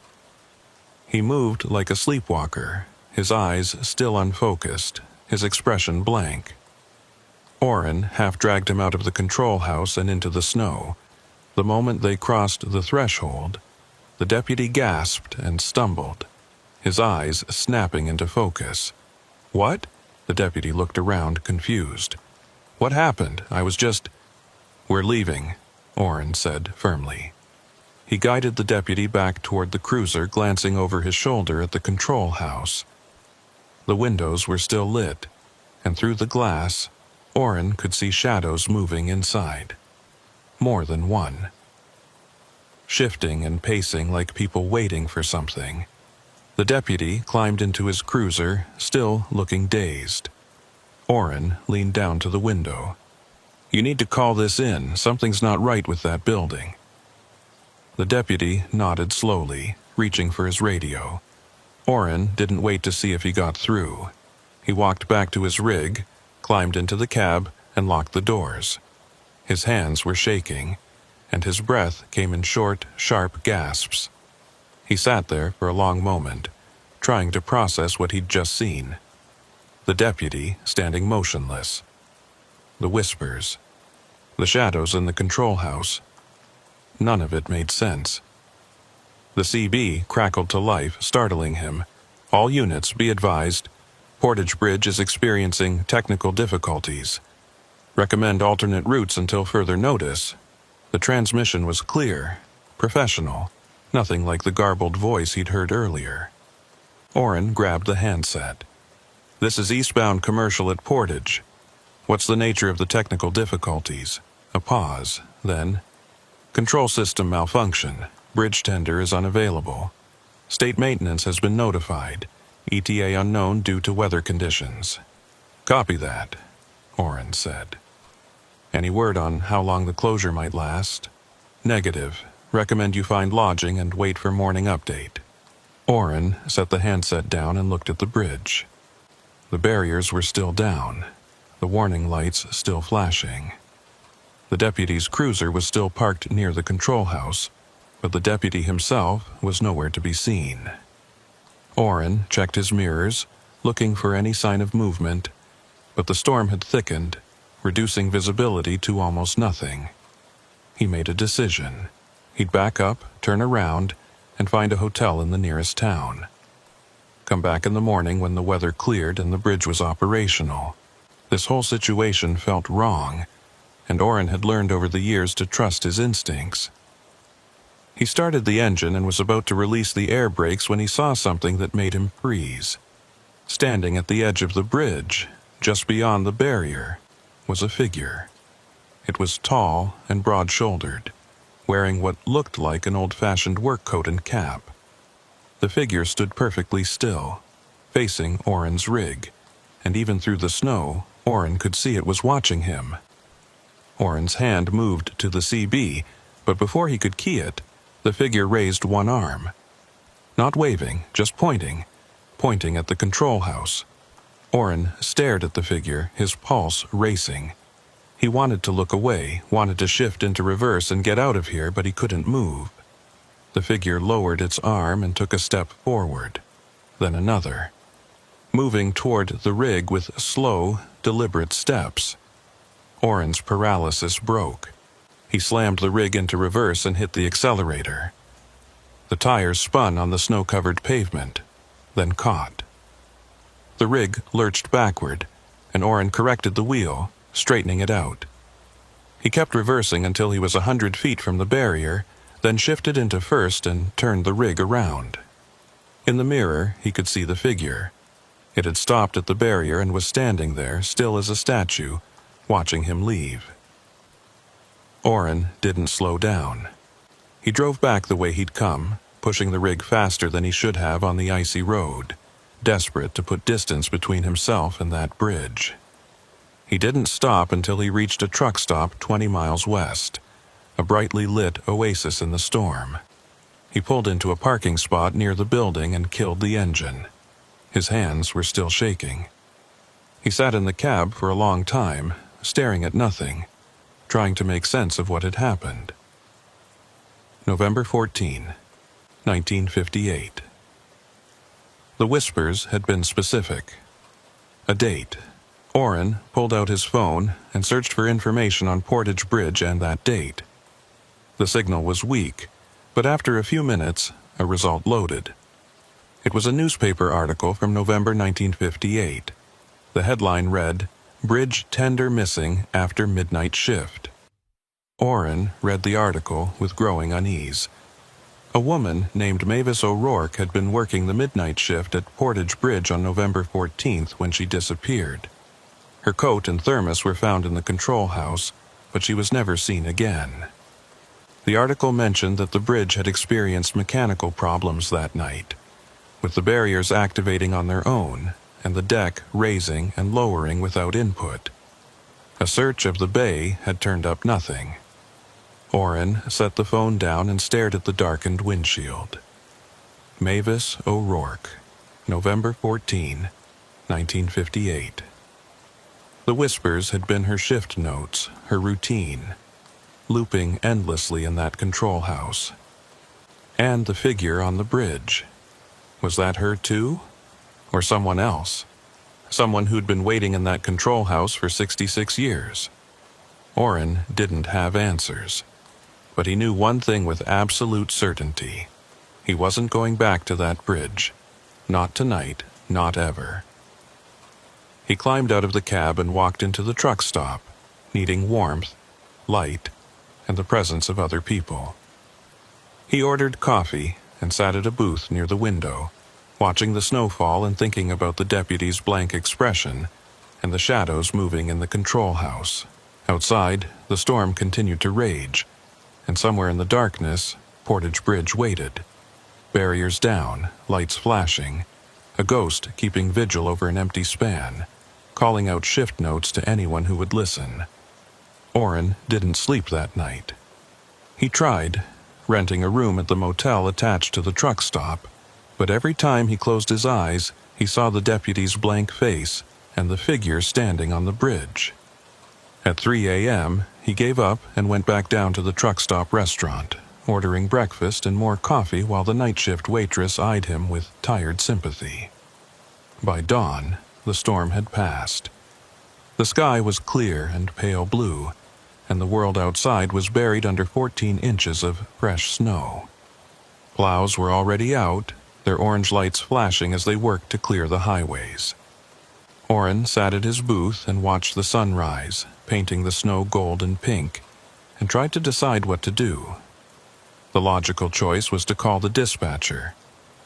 He moved like a sleepwalker, his eyes still unfocused, his expression blank. Orrin half dragged him out of the control house and into the snow. The moment they crossed the threshold, the deputy gasped and stumbled, his eyes snapping into focus. "What?" The deputy looked around, confused. "What happened? I was just—" "We're leaving," Orrin said firmly. He guided the deputy back toward the cruiser, glancing over his shoulder at the control house. The windows were still lit, and through the glass, Orrin could see shadows moving inside. More than one. Shifting and pacing like people waiting for something. The deputy climbed into his cruiser, still looking dazed. Orrin leaned down to the window. "You need to call this in. Something's not right with that building." The deputy nodded slowly, reaching for his radio. Orrin didn't wait to see if he got through. He walked back to his rig, climbed into the cab, and locked the doors. His hands were shaking, and his breath came in short, sharp gasps. He sat there for a long moment, trying to process what he'd just seen. The deputy standing motionless. The whispers. The shadows in the control house. None of it made sense. The CB crackled to life, startling him. "All units, be advised. Portage Bridge is experiencing technical difficulties. Recommend alternate routes until further notice." The transmission was clear, professional, nothing like the garbled voice he'd heard earlier. Orrin grabbed the handset. "This is eastbound commercial at Portage. What's the nature of the technical difficulties?" A pause, then, "Control system malfunction. Bridge tender is unavailable. State maintenance has been notified. ETA unknown due to weather conditions." "Copy that," Orrin said. "Any word on how long the closure might last?" "Negative. Recommend you find lodging and wait for morning update." Orrin set the handset down and looked at the bridge. The barriers were still down, the warning lights still flashing. The deputy's cruiser was still parked near the control house, but the deputy himself was nowhere to be seen. Orrin checked his mirrors, looking for any sign of movement, but the storm had thickened, reducing visibility to almost nothing. He made a decision. He'd back up, turn around, and find a hotel in the nearest town. Come back in the morning when the weather cleared and the bridge was operational. This whole situation felt wrong, and Orrin had learned over the years to trust his instincts. He started the engine and was about to release the air brakes when he saw something that made him freeze. Standing at the edge of the bridge, just beyond the barrier, was a figure. It was tall and broad-shouldered, wearing what looked like an old-fashioned work coat and cap. The figure stood perfectly still, facing Orrin's rig, and even through the snow, Orrin could see it was watching him. Orrin's hand moved to the CB, but before he could key it, the figure raised one arm. Not waving, just pointing at the control house. Orrin stared at the figure, his pulse racing. He wanted to look away, wanted to shift into reverse and get out of here, but he couldn't move. The figure lowered its arm and took a step forward, then another, moving toward the rig with slow, deliberate steps. Orrin's paralysis broke. He slammed the rig into reverse and hit the accelerator. The tires spun on the snow-covered pavement, then caught. The rig lurched backward, and Orrin corrected the wheel, straightening it out. He kept reversing until he was 100 feet from the barrier, then shifted into first and turned the rig around. In the mirror, he could see the figure. It had stopped at the barrier and was standing there, still as a statue, watching him leave. Orrin didn't slow down. He drove back the way he'd come, pushing the rig faster than he should have on the icy road, desperate to put distance between himself and that bridge. He didn't stop until he reached a truck stop 20 miles west, a brightly lit oasis in the storm. He pulled into a parking spot near the building and killed the engine. His hands were still shaking. He sat in the cab for a long time, staring at nothing, trying to make sense of what had happened. November 14, 1958. The whispers had been specific. A date. Orrin pulled out his phone and searched for information on Portage Bridge and that date. The signal was weak, but after a few minutes, a result loaded. It was a newspaper article from November 1958. The headline read, "Bridge Tender Missing After Midnight Shift." Orrin read the article with growing unease. A woman named Mavis O'Rourke had been working the midnight shift at Portage Bridge on November 14th when she disappeared. Her coat and thermos were found in the control house, but she was never seen again. The article mentioned that the bridge had experienced mechanical problems that night, with the barriers activating on their own and the deck raising and lowering without input. A search of the bay had turned up nothing. Orrin set the phone down and stared at the darkened windshield. Mavis O'Rourke, November 14, 1958. The whispers had been her shift notes, her routine, looping endlessly in that control house. And the figure on the bridge. Was that her too? Or someone else? Someone who'd been waiting in that control house for 66 years? Orrin didn't have answers. But he knew one thing with absolute certainty. He wasn't going back to that bridge. Not tonight, not ever. He climbed out of the cab and walked into the truck stop, needing warmth, light, and the presence of other people. He ordered coffee and sat at a booth near the window, watching the snow fall and thinking about the deputy's blank expression and the shadows moving in the control house. Outside, the storm continued to rage, and somewhere in the darkness, Portage Bridge waited. Barriers down, lights flashing, a ghost keeping vigil over an empty span, calling out shift notes to anyone who would listen. Orrin didn't sleep that night. He tried, renting a room at the motel attached to the truck stop, but every time he closed his eyes, he saw the deputy's blank face and the figure standing on the bridge. At 3 a.m., he gave up and went back down to the truck stop restaurant, ordering breakfast and more coffee while the night shift waitress eyed him with tired sympathy. By dawn, the storm had passed. The sky was clear and pale blue, and the world outside was buried under 14 inches of fresh snow. Plows were already out, their orange lights flashing as they worked to clear the highways. Orrin sat at his booth and watched the sun rise, painting the snow gold and pink, and tried to decide what to do. The logical choice was to call the dispatcher,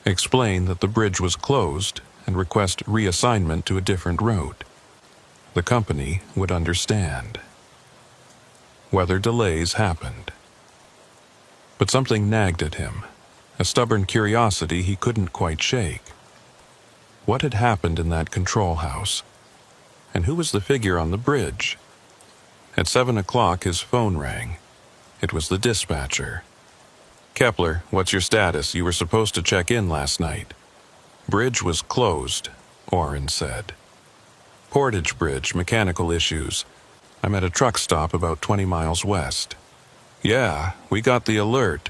explain that the bridge was closed, and request reassignment to a different route. The company would understand. Weather delays happened. But something nagged at him, a stubborn curiosity he couldn't quite shake. What had happened in that control house? And who was the figure on the bridge? At 7 o'clock his phone rang. It was the dispatcher. "Kepler, what's your status? You were supposed to check in last night." "Bridge was closed," Orrin said. "Portage Bridge, mechanical issues. I'm at a truck stop about 20 miles west." "Yeah, we got the alert.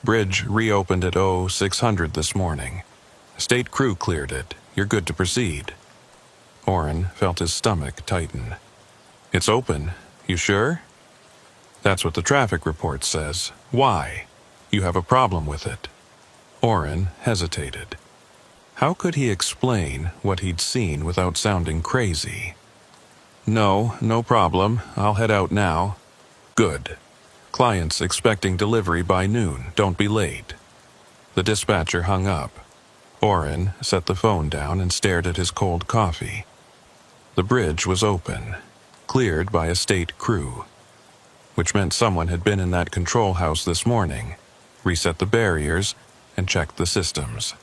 Bridge reopened at 0600 this morning. State crew cleared it. You're good to proceed." Orrin felt his stomach tighten. "It's open. You sure?" "That's what the traffic report says. Why? You have a problem with it?" Orrin hesitated. How could he explain what he'd seen without sounding crazy? No problem. I'll head out now." "Good. Client's expecting delivery by noon. Don't be late." The dispatcher hung up. Orrin set the phone down and stared at his cold coffee. The bridge was open, cleared by a state crew, which meant someone had been in that control house this morning, reset the barriers, and checked the systems.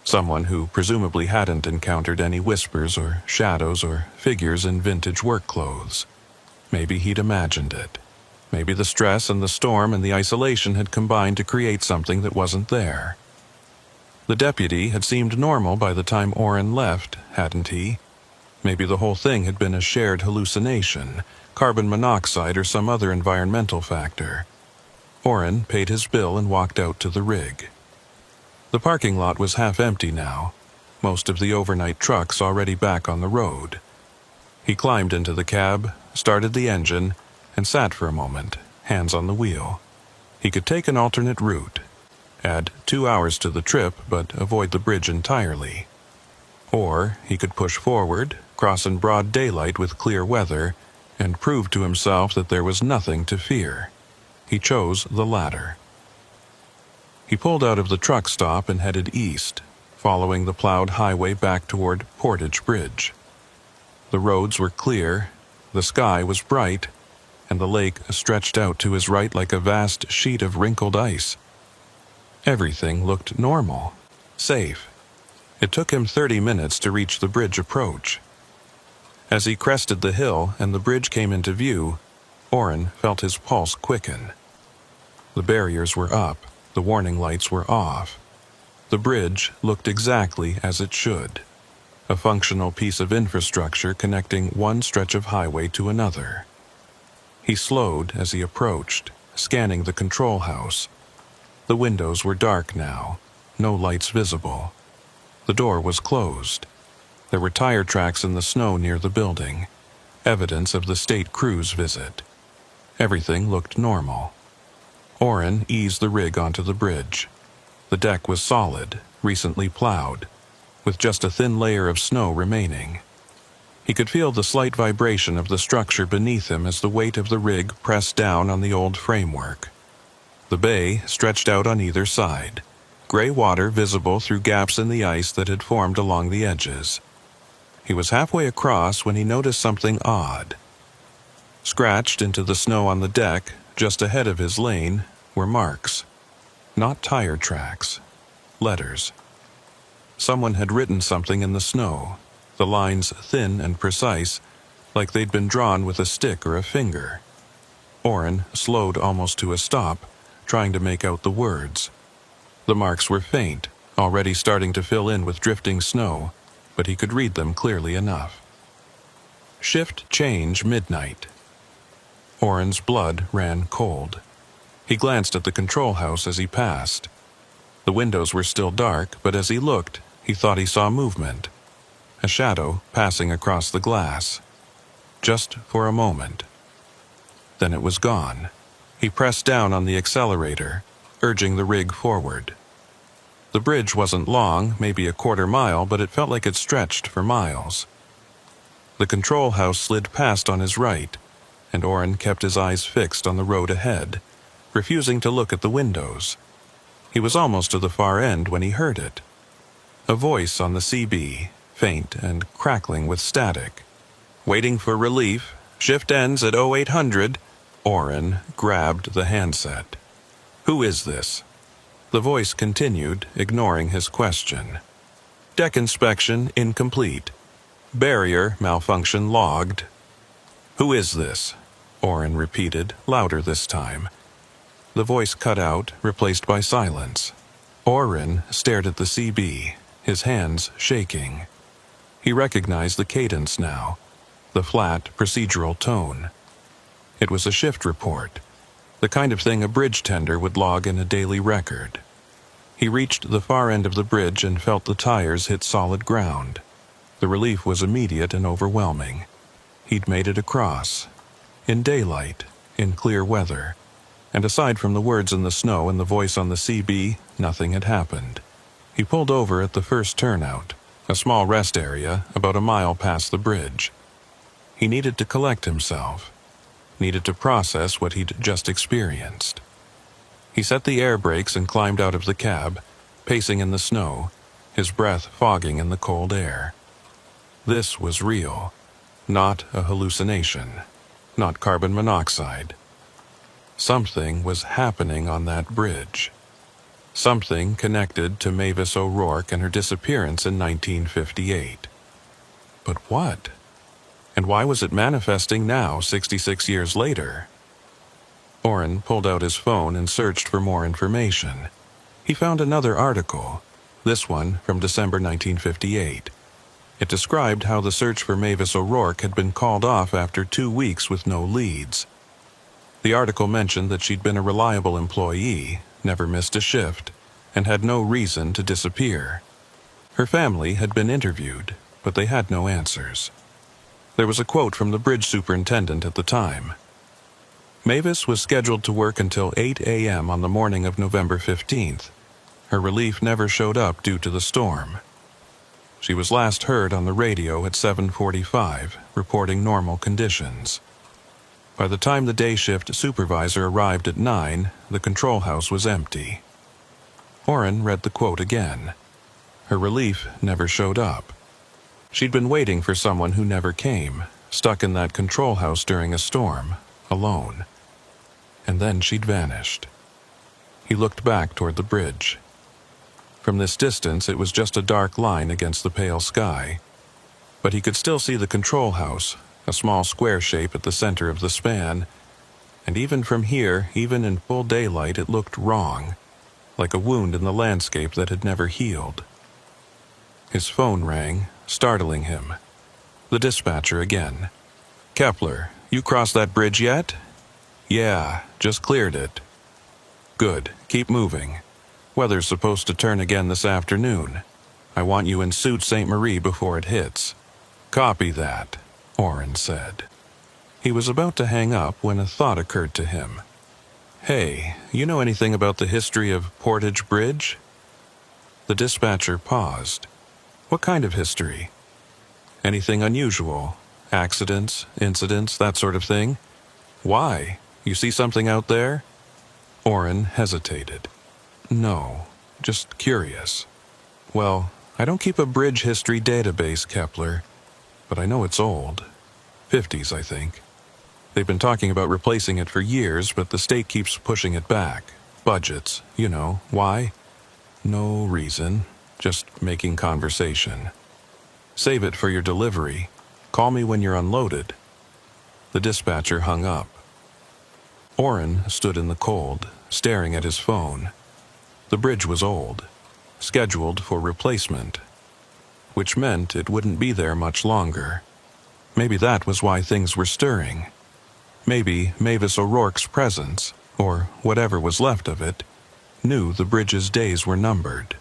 Someone who presumably hadn't encountered any whispers or shadows or figures in vintage work clothes. Maybe he'd imagined it. Maybe the stress and the storm and the isolation had combined to create something that wasn't there. The deputy had seemed normal by the time Orrin left, hadn't he? Maybe the whole thing had been a shared hallucination, carbon monoxide or some other environmental factor. Orrin paid his bill and walked out to the rig. The parking lot was half empty now, most of the overnight trucks already back on the road. He climbed into the cab, started the engine, and sat for a moment, hands on the wheel. He could take an alternate route, add 2 hours to the trip but avoid the bridge entirely. Or he could push forward, cross in broad daylight with clear weather, and prove to himself that there was nothing to fear. He chose the latter. He pulled out of the truck stop and headed east, following the plowed highway back toward Portage Bridge. The roads were clear, the sky was bright, and the lake stretched out to his right like a vast sheet of wrinkled ice. Everything looked normal, safe. It took him 30 minutes to reach the bridge approach. As he crested the hill and the bridge came into view, Orrin felt his pulse quicken. The barriers were up, the warning lights were off. The bridge looked exactly as it should, a functional piece of infrastructure connecting one stretch of highway to another. He slowed as he approached, scanning the control house. The windows were dark now, no lights visible. The door was closed. There were tire tracks in the snow near the building, evidence of the state crew's visit. Everything looked normal. Orrin eased the rig onto the bridge. The deck was solid, recently plowed, with just a thin layer of snow remaining. He could feel the slight vibration of the structure beneath him as the weight of the rig pressed down on the old framework. The bay stretched out on either side, gray water visible through gaps in the ice that had formed along the edges. He was halfway across when he noticed something odd. Scratched into the snow on the deck, just ahead of his lane, were marks. Not tire tracks. Letters. Someone had written something in the snow, the lines thin and precise, like they'd been drawn with a stick or a finger. Orrin slowed almost to a stop, trying to make out the words. The marks were faint, already starting to fill in with drifting snow, but he could read them clearly enough. Shift change midnight. Orrin's blood ran cold. He glanced at the control house as he passed. The windows were still dark, but as he looked, he thought he saw movement. A shadow passing across the glass. Just for a moment. Then it was gone. He pressed down on the accelerator, urging the rig forward. The bridge wasn't long, maybe a quarter mile, but it felt like it stretched for miles. The control house slid past on his right, and Orrin kept his eyes fixed on the road ahead, refusing to look at the windows. He was almost to the far end when he heard it. A voice on the CB, faint and crackling with static. Waiting for relief. Shift ends at 0800. Orrin grabbed the handset. Who is this? The voice continued, ignoring his question. Deck inspection incomplete. Barrier malfunction logged. Who is this? Orrin repeated, louder this time. The voice cut out, replaced by silence. Orrin stared at the CB, his hands shaking. He recognized the cadence now, the flat, procedural tone. It was a shift report, the kind of thing a bridge tender would log in a daily record. He reached the far end of the bridge and felt the tires hit solid ground. The relief was immediate and overwhelming. He'd made it across. In daylight, in clear weather. And aside from the words in the snow and the voice on the CB, nothing had happened. He pulled over at the first turnout, a small rest area about a mile past the bridge. He needed to collect himself, needed to process what he'd just experienced. He set the air brakes and climbed out of the cab, pacing in the snow, his breath fogging in the cold air. This was real, not a hallucination, not carbon monoxide. Something was happening on that bridge. Something connected to Mavis O'Rourke and her disappearance in 1958. But what? And why was it manifesting now, 66 years later? Orrin pulled out his phone and searched for more information. He found another article, this one from December 1958. It described how the search for Mavis O'Rourke had been called off after 2 weeks with no leads. The article mentioned that she'd been a reliable employee, never missed a shift, and had no reason to disappear. Her family had been interviewed, but they had no answers. There was a quote from the bridge superintendent at the time. Mavis was scheduled to work until 8 a.m. on the morning of November 15th. Her relief never showed up due to the storm. She was last heard on the radio at 7:45, reporting normal conditions. By the time the day shift supervisor arrived at 9, the control house was empty. Orrin read the quote again. Her relief never showed up. She'd been waiting for someone who never came, stuck in that control house during a storm, alone. And then she'd vanished. He looked back toward the bridge. From this distance, it was just a dark line against the pale sky. But he could still see the control house, a small square shape at the center of the span, and even from here, even in full daylight, it looked wrong, like a wound in the landscape that had never healed. His phone rang, startling him. The dispatcher again. "Kepler, you crossed that bridge yet?" "Yeah, just cleared it." "Good, keep moving. Weather's supposed to turn again this afternoon. I want you in Sault Ste. Marie before it hits." "Copy that," Orrin said. He was about to hang up when a thought occurred to him. Hey, you know anything about the history of Portage Bridge? The dispatcher paused. What kind of history? Anything unusual? Accidents, incidents, that sort of thing? Why? You see something out there? Orrin hesitated. No, just curious. Well, I don't keep a bridge history database, Kepler, but I know it's old. 50s, I think. They've been talking about replacing it for years, but the state keeps pushing it back. Budgets, you know. Why? No reason. Just making conversation. Save it for your delivery. Call me when you're unloaded. The dispatcher hung up. Orrin stood in the cold, staring at his phone. The bridge was old, scheduled for replacement, which meant it wouldn't be there much longer. Maybe that was why things were stirring. Maybe Mavis O'Rourke's presence, or whatever was left of it, knew the bridge's days were numbered.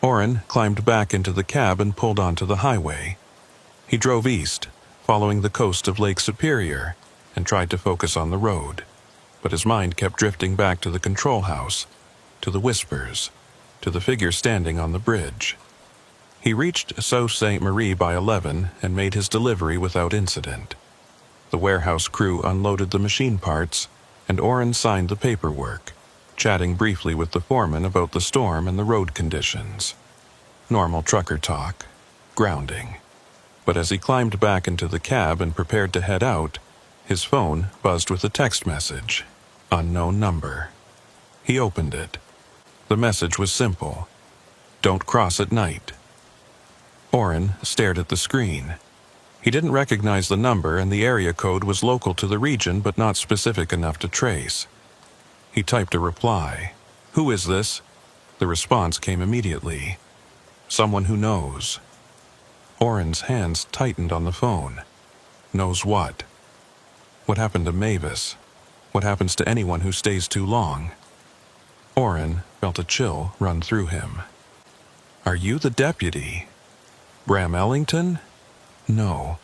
Orrin climbed back into the cab and pulled onto the highway. He drove east, following the coast of Lake Superior, and tried to focus on the road, but his mind kept drifting back to the control house, to the whispers, to the figure standing on the bridge. He reached Sault Ste. Marie by 11 and made his delivery without incident. The warehouse crew unloaded the machine parts, and Orrin signed the paperwork, chatting briefly with the foreman about the storm and the road conditions. Normal trucker talk. Grounding. But as he climbed back into the cab and prepared to head out, his phone buzzed with a text message. Unknown number. He opened it. The message was simple. Don't cross at night. Orrin stared at the screen. He didn't recognize the number, and the area code was local to the region but not specific enough to trace. He typed a reply. Who is this? The response came immediately. Someone who knows. Orrin's hands tightened on the phone. Knows what? What happened to Mavis? What happens to anyone who stays too long? Orrin felt a chill run through him. Are you the deputy? Bram Ellington? No,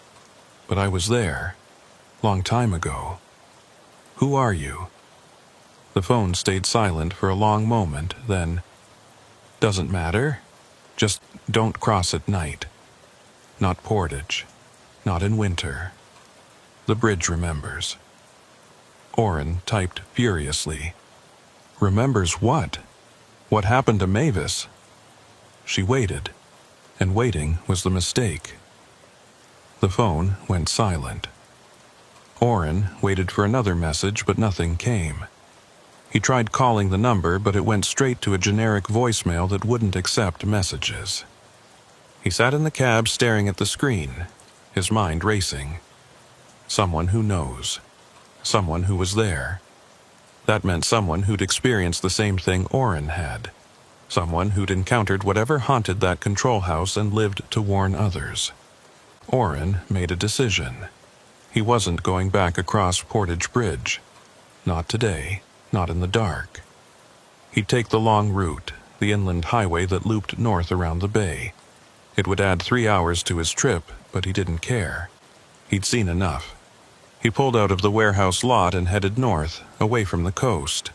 but I was there. Long time ago. Who are you? The phone stayed silent for a long moment, then, doesn't matter. Just don't cross at night. Not Portage. Not in winter. The bridge remembers. Orrin typed furiously. Remembers what? What happened to Mavis? She waited, and waiting was the mistake. The phone went silent. Orrin waited for another message, but nothing came. He tried calling the number, but it went straight to a generic voicemail that wouldn't accept messages. He sat in the cab staring at the screen, his mind racing. Someone who knows. Someone who was there. That meant someone who'd experienced the same thing Orrin had. Someone who'd encountered whatever haunted that control house and lived to warn others. Orrin made a decision. He wasn't going back across Portage Bridge. Not today, not in the dark. He'd take the long route, the inland highway that looped north around the bay. It would add 3 hours to his trip, but he didn't care. He'd seen enough. He pulled out of the warehouse lot and headed north, away from the coast.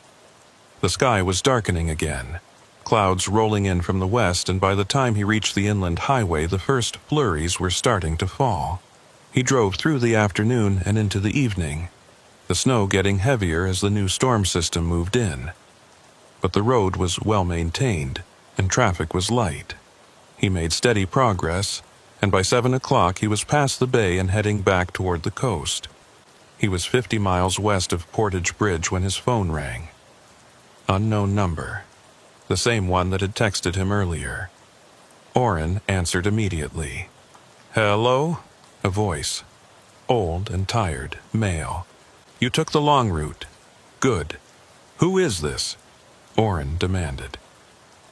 The sky was darkening again, clouds rolling in from the west, and by the time he reached the inland highway, the first flurries were starting to fall. He drove through the afternoon and into the evening, the snow getting heavier as the new storm system moved in. But the road was well maintained, and traffic was light. He made steady progress, and by 7 o'clock he was past the bay and heading back toward the coast. He was 50 miles west of Portage Bridge when his phone rang. Unknown number. The same one that had texted him earlier. Orrin answered immediately. Hello? A voice. Old and tired, male. You took the long route. Good. Who is this? Orrin demanded.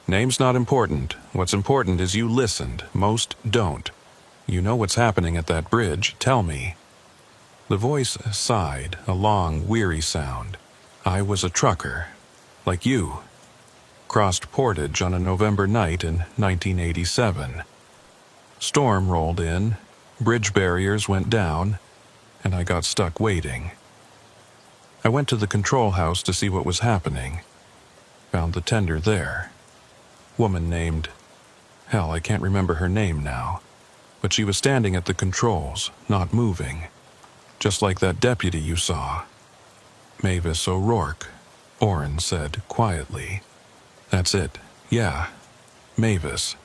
Name's not important. What's important is you listened. Most don't. You know what's happening at that bridge. Tell me. The voice sighed, a long, weary sound. I was a trucker. Like you. Crossed Portage on a November night in 1987. Storm rolled in, bridge barriers went down, and I got stuck waiting. I went to the control house to see what was happening. Found the tender there. Woman named... Hell, I can't remember her name now. But she was standing at the controls, not moving. Just like that deputy you saw. Mavis O'Rourke, Orrin said quietly. That's it. Yeah, Mavis.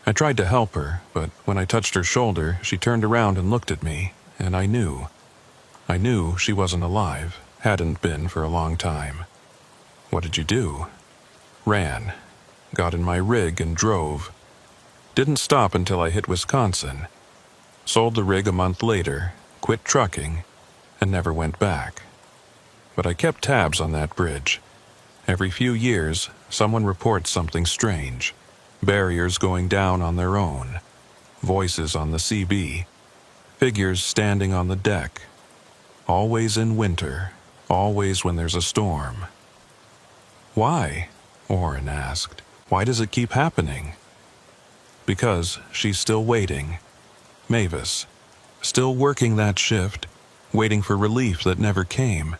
I tried to help her, but when I touched her shoulder, she turned around and looked at me, and I knew. I knew she wasn't alive, hadn't been for a long time. What did you do? Ran. Got in my rig and drove. Didn't stop until I hit Wisconsin. Sold the rig a month later, quit trucking, and never went back. But I kept tabs on that bridge. Every few years, someone reports something strange. Barriers going down on their own. Voices on the CB. Figures standing on the deck. Always in winter. Always when there's a storm. Why? Orrin asked. Why does it keep happening? Because she's still waiting. Mavis. Still working that shift. Waiting for relief that never came.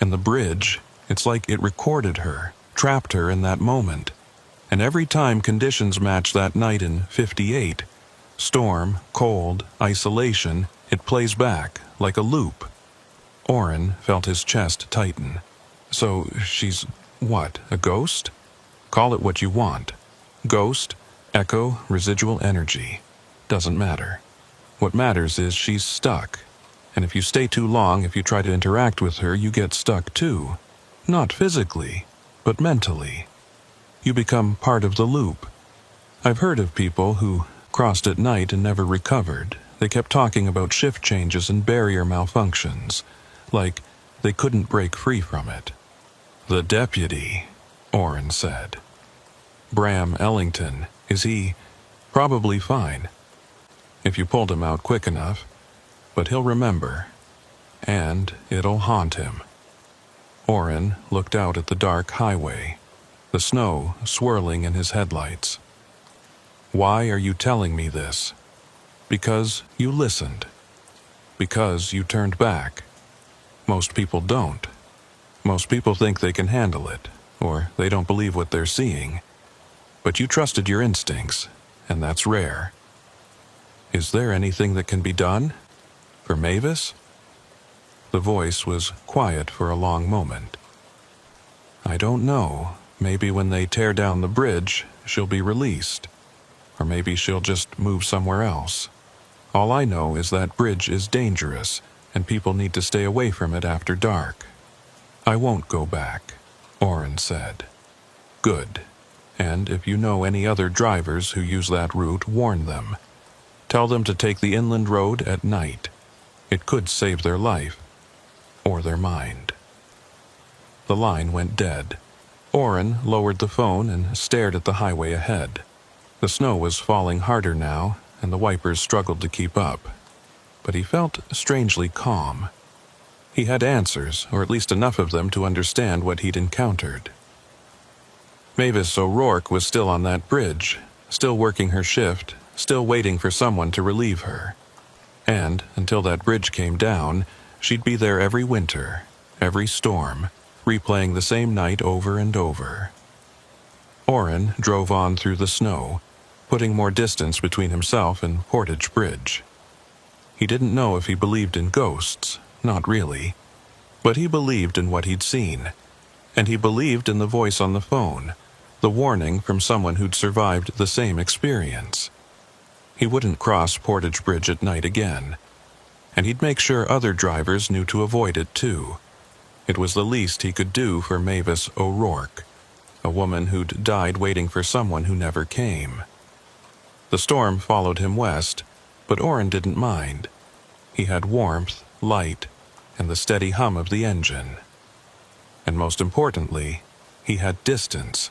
And the bridge, it's like it recorded her. Trapped her in that moment. And every time conditions match that night in 58, storm, cold, isolation, it plays back, like a loop. Orrin felt his chest tighten. So she's, what, a ghost? Call it what you want. Ghost, echo, residual energy. Doesn't matter. What matters is she's stuck. And if you stay too long, if you try to interact with her, you get stuck too. Not physically, but mentally. You become part of the loop. I've heard of people who crossed at night and never recovered. They kept talking about shift changes and barrier malfunctions, like they couldn't break free from it. The deputy, Orrin said. Bram Ellington, is he? Probably fine. If you pulled him out quick enough. But he'll remember. And it'll haunt him. Orrin looked out at the dark highway. The snow swirling in his headlights. Why are you telling me this? Because you listened. Because you turned back. Most people don't. Most people think they can handle it, or they don't believe what they're seeing. But you trusted your instincts, and that's rare. Is there anything that can be done? For Mavis? The voice was quiet for a long moment. I don't know. Maybe when they tear down the bridge, she'll be released. Or maybe she'll just move somewhere else. All I know is that bridge is dangerous, and people need to stay away from it after dark. I won't go back, Orrin said. Good. And if you know any other drivers who use that route, warn them. Tell them to take the inland road at night. It could save their life. Or their mind. The line went dead. Orrin lowered the phone and stared at the highway ahead. The snow was falling harder now, and the wipers struggled to keep up. But he felt strangely calm. He had answers, or at least enough of them to understand what he'd encountered. Mavis O'Rourke was still on that bridge, still working her shift, still waiting for someone to relieve her. And, until that bridge came down, she'd be there every winter, every storm, replaying the same night over and over. Orrin drove on through the snow, putting more distance between himself and Portage Bridge. He didn't know if he believed in ghosts, not really. But he believed in what he'd seen. And he believed in the voice on the phone, the warning from someone who'd survived the same experience. He wouldn't cross Portage Bridge at night again. And he'd make sure other drivers knew to avoid it too. It was the least he could do for Mavis O'Rourke, a woman who'd died waiting for someone who never came. The storm followed him west, but Orrin didn't mind. He had warmth, light, and the steady hum of the engine. And most importantly, he had distance.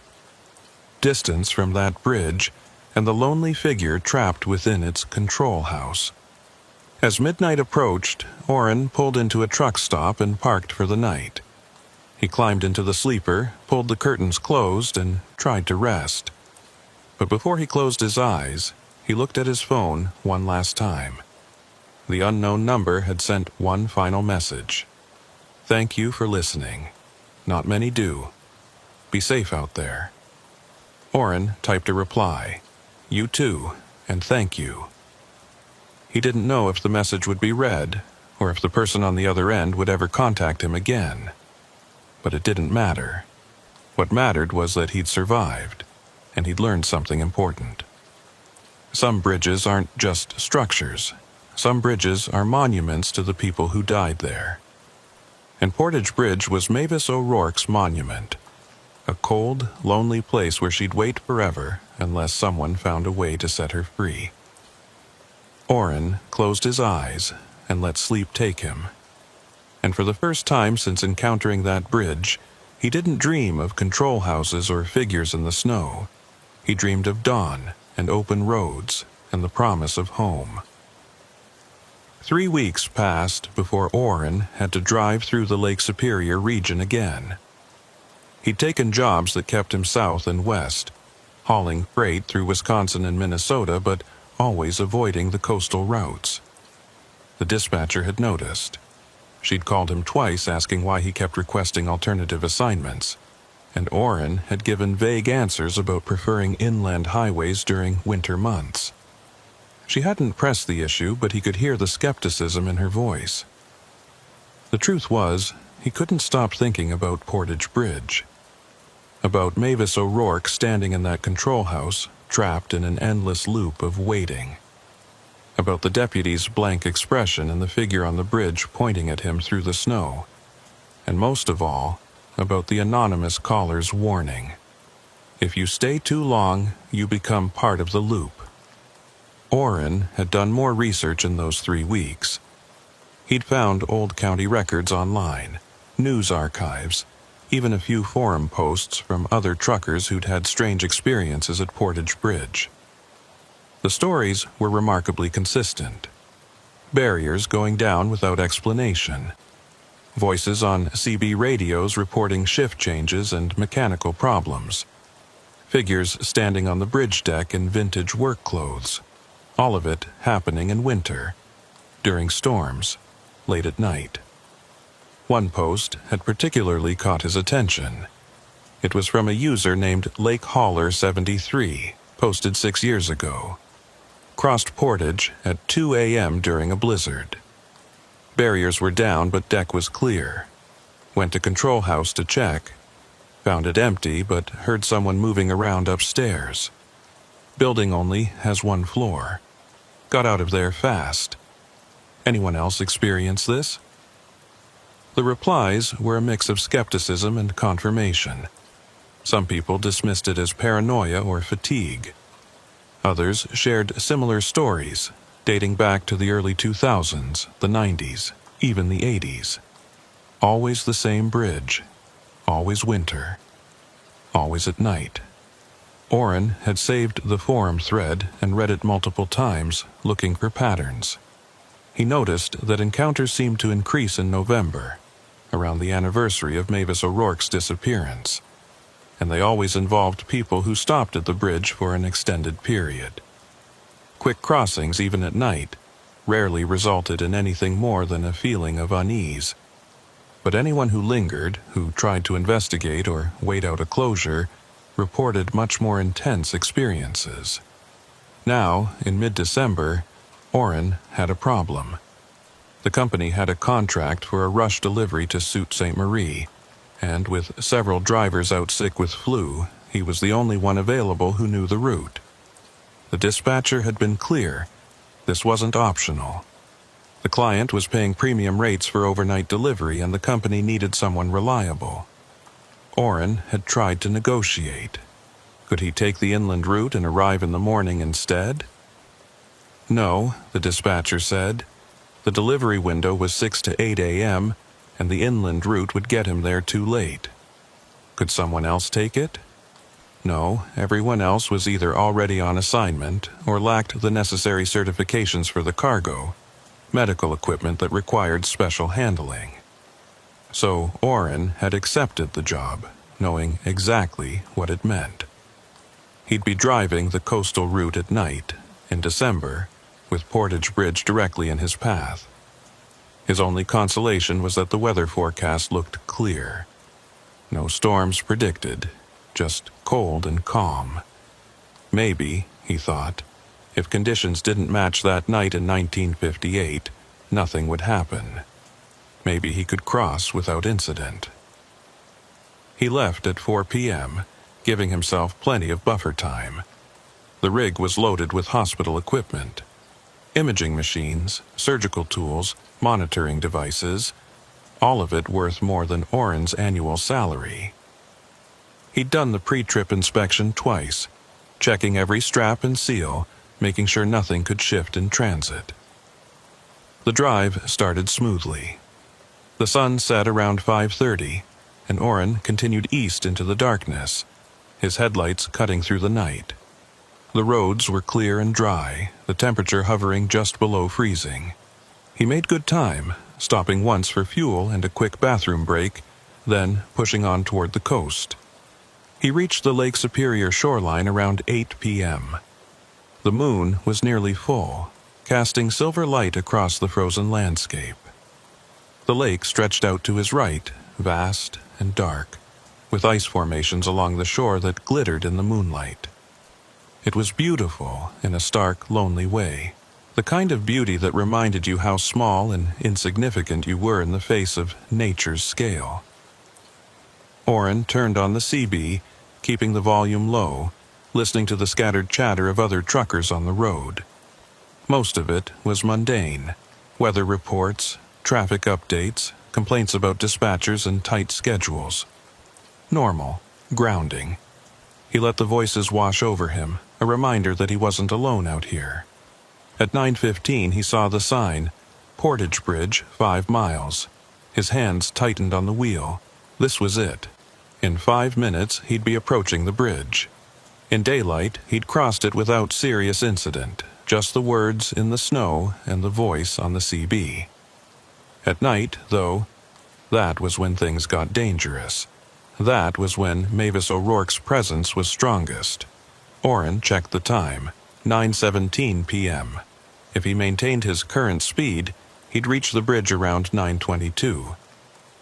Distance from that bridge and the lonely figure trapped within its control house. As midnight approached, Orrin pulled into a truck stop and parked for the night. He climbed into the sleeper, pulled the curtains closed, and tried to rest. But before he closed his eyes, he looked at his phone one last time. The unknown number had sent one final message. Thank you for listening. Not many do. Be safe out there. Orrin typed a reply. You too, and thank you. He didn't know if the message would be read, or if the person on the other end would ever contact him again. But it didn't matter. What mattered was that he'd survived, and he'd learned something important. Some bridges aren't just structures. Some bridges are monuments to the people who died there. And Portage Bridge was Mavis O'Rourke's monument. A cold, lonely place where she'd wait forever unless someone found a way to set her free. Orrin closed his eyes and let sleep take him. And for the first time since encountering that bridge, he didn't dream of control houses or figures in the snow. He dreamed of dawn and open roads and the promise of home. 3 weeks passed before Orrin had to drive through the Lake Superior region again. He'd taken jobs that kept him south and west, hauling freight through Wisconsin and Minnesota, but always avoiding the coastal routes. The dispatcher had noticed. She'd called him twice asking why he kept requesting alternative assignments, and Orrin had given vague answers about preferring inland highways during winter months. She hadn't pressed the issue, but he could hear the skepticism in her voice. The truth was, he couldn't stop thinking about Portage Bridge. About Mavis O'Rourke standing in that control house, trapped in an endless loop of waiting. About the deputy's blank expression and the figure on the bridge pointing at him through the snow. And most of all, about the anonymous caller's warning. If you stay too long, you become part of the loop. Orrin had done more research in those 3 weeks. He'd found old county records online, news archives, even a few forum posts from other truckers who'd had strange experiences at Portage Bridge. The stories were remarkably consistent. Barriers going down without explanation. Voices on CB radios reporting shift changes and mechanical problems. Figures standing on the bridge deck in vintage work clothes. All of it happening in winter, during storms, late at night. One post had particularly caught his attention. It was from a user named Lake Hauler 73, posted 6 years ago. Crossed Portage at 2 a.m. during a blizzard. Barriers were down, but deck was clear. Went to control house to check. Found it empty, but heard someone moving around upstairs. Building only has 1 floor. Got out of there fast. Anyone else experience this? The replies were a mix of skepticism and confirmation. Some people dismissed it as paranoia or fatigue. Others shared similar stories, dating back to the early 2000s, the 90s, even the 80s. Always the same bridge. Always winter. Always at night. Orrin had saved the forum thread and read it multiple times, looking for patterns. He noticed that encounters seemed to increase in November, around the anniversary of Mavis O'Rourke's disappearance, and they always involved people who stopped at the bridge for an extended period. Quick crossings, even at night, rarely resulted in anything more than a feeling of unease. But anyone who lingered, who tried to investigate or wait out a closure, reported much more intense experiences. Now, in mid-December, Orrin had a problem. The company had a contract for a rush delivery to Sault Ste. Marie, and with several drivers out sick with flu, he was the only one available who knew the route. The dispatcher had been clear. This wasn't optional. The client was paying premium rates for overnight delivery, and the company needed someone reliable. Orrin had tried to negotiate. Could he take the inland route and arrive in the morning instead? No, the dispatcher said. The delivery window was 6 to 8 a.m., and the inland route would get him there too late. Could someone else take it? No, everyone else was either already on assignment or lacked the necessary certifications for the cargo, medical equipment that required special handling. So Orrin had accepted the job, knowing exactly what it meant. He'd be driving the coastal route at night, in December, with Portage Bridge directly in his path. His only consolation was that the weather forecast looked clear. No storms predicted, just cold and calm. Maybe, he thought, if conditions didn't match that night in 1958, nothing would happen. Maybe he could cross without incident. He left at 4 p.m., giving himself plenty of buffer time. The rig was loaded with hospital equipment. Imaging machines, surgical tools, monitoring devices, all of it worth more than Oren's annual salary. He'd done the pre-trip inspection twice, checking every strap and seal, making sure nothing could shift in transit. The drive started smoothly. The sun set around 5:30, and Oren continued east into the darkness, his headlights cutting through the night. The roads were clear and dry, the temperature hovering just below freezing. He made good time, stopping once for fuel and a quick bathroom break, then pushing on toward the coast. He reached the Lake Superior shoreline around 8 p.m. The moon was nearly full, casting silver light across the frozen landscape. The lake stretched out to his right, vast and dark, with ice formations along the shore that glittered in the moonlight. It was beautiful in a stark, lonely way, the kind of beauty that reminded you how small and insignificant you were in the face of nature's scale. Oren turned on the CB, keeping the volume low, listening to the scattered chatter of other truckers on the road. Most of it was mundane: weather reports, traffic updates, complaints about dispatchers and tight schedules. Normal, grounding. He let the voices wash over him, a reminder that he wasn't alone out here. At 9:15 he saw the sign, Portage Bridge, 5 miles. His hands tightened on the wheel. This was it. In 5 minutes he'd be approaching the bridge. In daylight he'd crossed it without serious incident, just the words in the snow and the voice on the CB. At night, though, that was when things got dangerous. That was when Mavis O'Rourke's presence was strongest. Oren checked the time, 9:17 p.m. If he maintained his current speed, he'd reach the bridge around 9:22.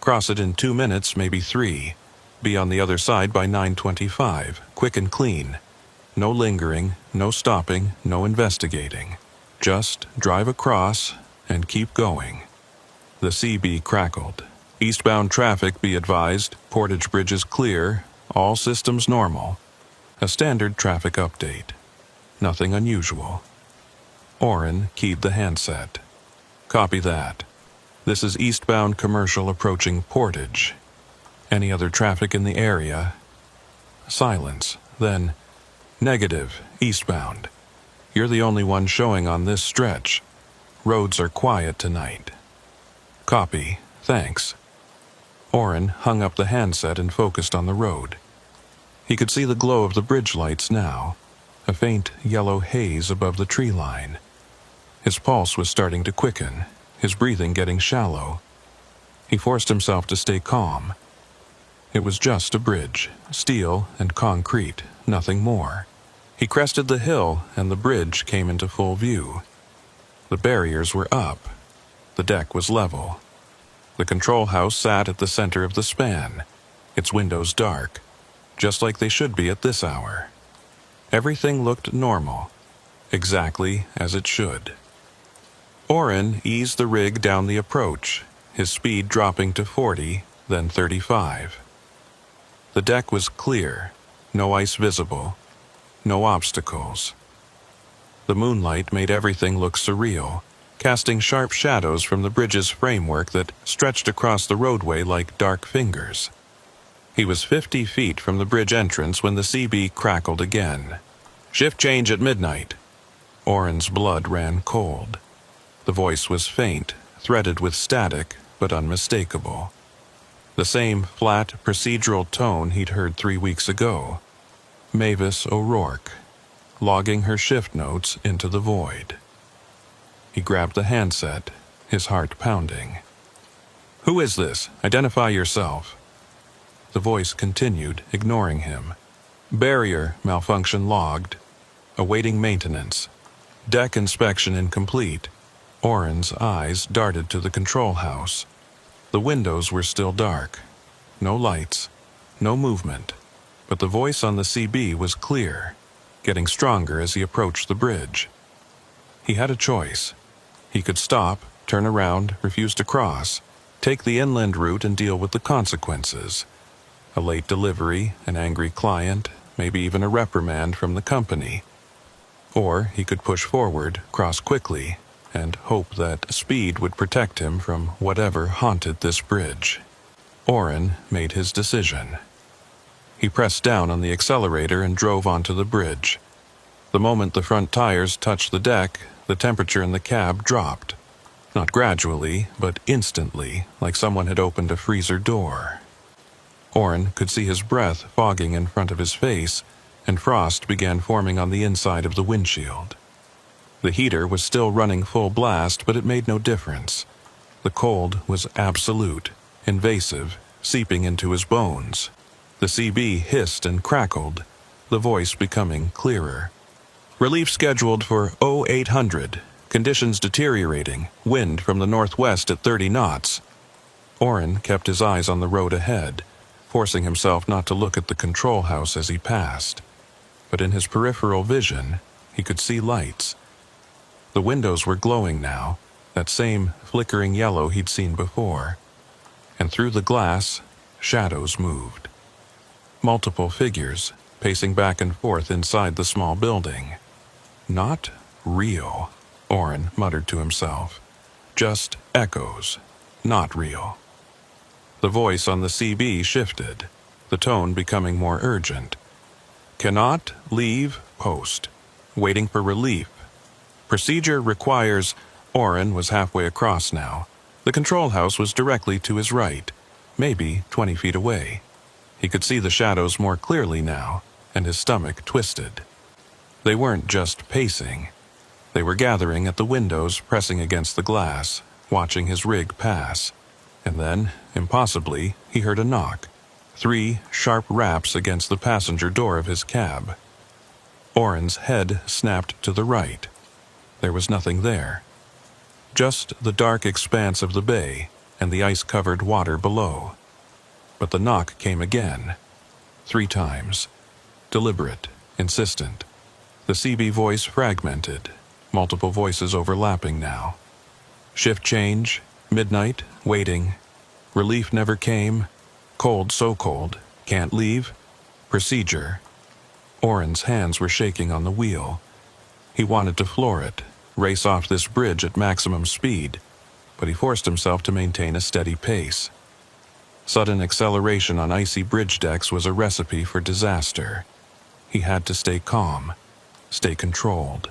Cross it in 2 minutes, maybe 3. Be on the other side by 9:25, quick and clean. No lingering, no stopping, no investigating. Just drive across and keep going. The CB crackled. Eastbound traffic, be advised, Portage Bridge is clear, all systems normal. A standard traffic update. Nothing unusual. Oren keyed the handset. Copy that. This is eastbound commercial approaching Portage. Any other traffic in the area? Silence. Then, negative, eastbound. You're the only one showing on this stretch. Roads are quiet tonight. Copy. Thanks. Oren hung up the handset and focused on the road. He could see the glow of the bridge lights now, a faint yellow haze above the tree line. His pulse was starting to quicken, his breathing getting shallow. He forced himself to stay calm. It was just a bridge, steel and concrete, nothing more. He crested the hill and the bridge came into full view. The barriers were up. The deck was level. The control house sat at the center of the span, its windows dark, just like they should be at this hour. Everything looked normal, exactly as it should. Oren eased the rig down the approach, his speed dropping to 40, then 35. The deck was clear, no ice visible, no obstacles. The moonlight made everything look surreal, casting sharp shadows from the bridge's framework that stretched across the roadway like dark fingers. He was 50 feet from the bridge entrance when the CB crackled again. Shift change at midnight. Oren's blood ran cold. The voice was faint, threaded with static, but unmistakable. The same flat, procedural tone he'd heard 3 weeks ago. Mavis O'Rourke, logging her shift notes into the void. He grabbed the handset, his heart pounding. Who is this? Identify yourself. The voice continued, ignoring him. Barrier malfunction logged. Awaiting maintenance. Deck inspection incomplete. Oren's eyes darted to the control house. The windows were still dark. No lights, no movement, but the voice on the CB was clear, getting stronger as he approached the bridge. He had a choice. He could stop, turn around, refuse to cross, take the inland route and deal with the consequences. A late delivery, an angry client, maybe even a reprimand from the company. Or he could push forward, cross quickly, and hope that speed would protect him from whatever haunted this bridge. Oren made his decision. He pressed down on the accelerator and drove onto the bridge. The moment the front tires touched the deck, the temperature in the cab dropped. Not gradually, but instantly, like someone had opened a freezer door. Oren could see his breath fogging in front of his face, and frost began forming on the inside of the windshield. The heater was still running full blast, but it made no difference. The cold was absolute, invasive, seeping into his bones. The CB hissed and crackled, the voice becoming clearer. Relief scheduled for 0800. Conditions deteriorating. Wind from the northwest at 30 knots. Oren kept his eyes on the road ahead, forcing himself not to look at the control house as he passed. But in his peripheral vision, he could see lights. The windows were glowing now, that same flickering yellow he'd seen before. And through the glass, shadows moved. Multiple figures, pacing back and forth inside the small building. Not real, Oren muttered to himself. Just echoes, not real. The voice on the CB shifted, the tone becoming more urgent. Cannot leave post. Waiting for relief. Procedure requires... Oren was halfway across now. The control house was directly to his right, maybe 20 feet away. He could see the shadows more clearly now, and his stomach twisted. They weren't just pacing. They were gathering at the windows, pressing against the glass, watching his rig pass. And then, impossibly, he heard a knock. 3 sharp raps against the passenger door of his cab. Oren's head snapped to the right. There was nothing there. Just the dark expanse of the bay and the ice-covered water below. But the knock came again. 3 times. Deliberate, insistent. The CB voice fragmented, multiple voices overlapping now. Shift change, midnight, waiting. Relief never came. Cold, so cold, can't leave. Procedure. Oren's hands were shaking on the wheel. He wanted to floor it, race off this bridge at maximum speed, but he forced himself to maintain a steady pace. Sudden acceleration on icy bridge decks was a recipe for disaster. He had to stay calm, stay controlled.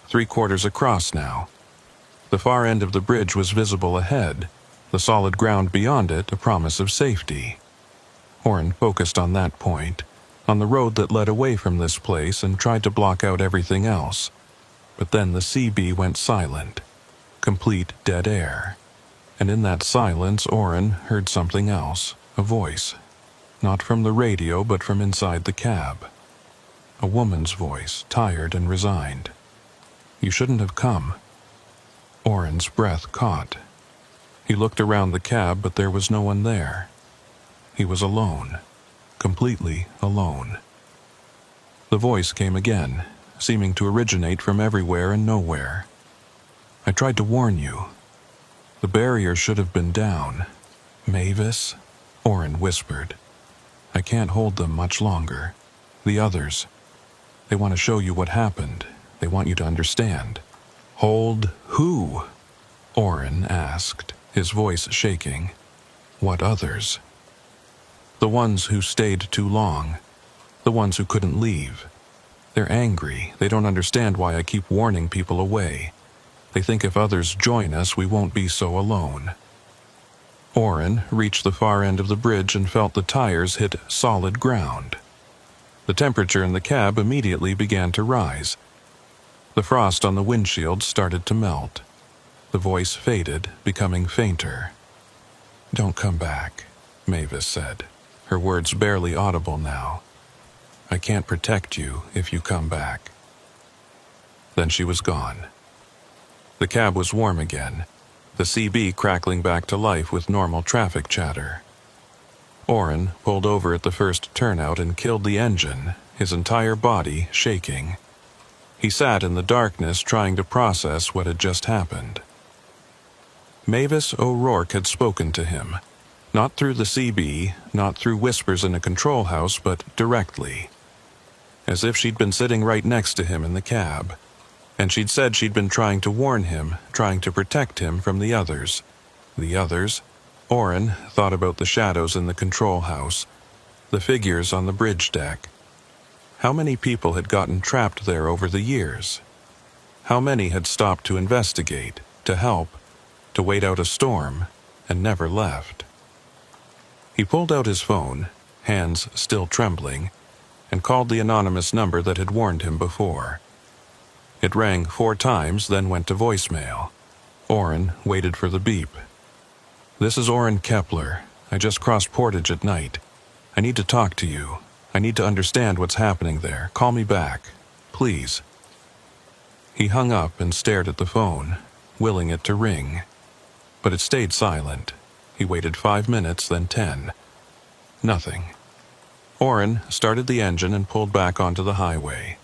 3/4 across now. The far end of the bridge was visible ahead, the solid ground beyond it a promise of safety. Oren focused on that point, on the road that led away from this place, and tried to block out everything else. But then the CB went silent. Complete dead air. And in that silence, Oren heard something else, a voice. Not from the radio, but from inside the cab. A woman's voice, tired and resigned. You shouldn't have come. Oren's breath caught. He looked around the cab, but there was no one there. He was alone. Completely alone. The voice came again, seeming to originate from everywhere and nowhere. I tried to warn you. The barrier should have been down. Mavis, Oren whispered. I can't hold them much longer. The others. They want to show you what happened. They want you to understand. Hold who? Oren asked, his voice shaking. What others? The ones who stayed too long. The ones who couldn't leave. They're angry. They don't understand why I keep warning people away. They think if others join us, we won't be so alone. Oren reached the far end of the bridge and felt the tires hit solid ground. The temperature in the cab immediately began to rise. The frost on the windshield started to melt. The voice faded, becoming fainter. Don't come back, Mavis said, her words barely audible now. I can't protect you if you come back. Then she was gone. The cab was warm again, the CB crackling back to life with normal traffic chatter. Orrin pulled over at the first turnout and killed the engine, his entire body shaking. He sat in the darkness trying to process what had just happened. Mavis O'Rourke had spoken to him, not through the CB, not through whispers in a control house, but directly. As if she'd been sitting right next to him in the cab. And she'd said she'd been trying to warn him, trying to protect him from the others. The others? Orrin thought about the shadows in the control house, the figures on the bridge deck. How many people had gotten trapped there over the years? How many had stopped to investigate, to help, to wait out a storm, and never left? He pulled out his phone, hands still trembling, and called the anonymous number that had warned him before. It rang 4 times, then went to voicemail. Orrin waited for the beep. "This is Orrin Kepler. I just crossed Portage at night. I need to talk to you. I need to understand what's happening there. Call me back. Please." He hung up and stared at the phone, willing it to ring. But it stayed silent. He waited 5 minutes, then 10. Nothing. Orrin started the engine and pulled back onto the highway.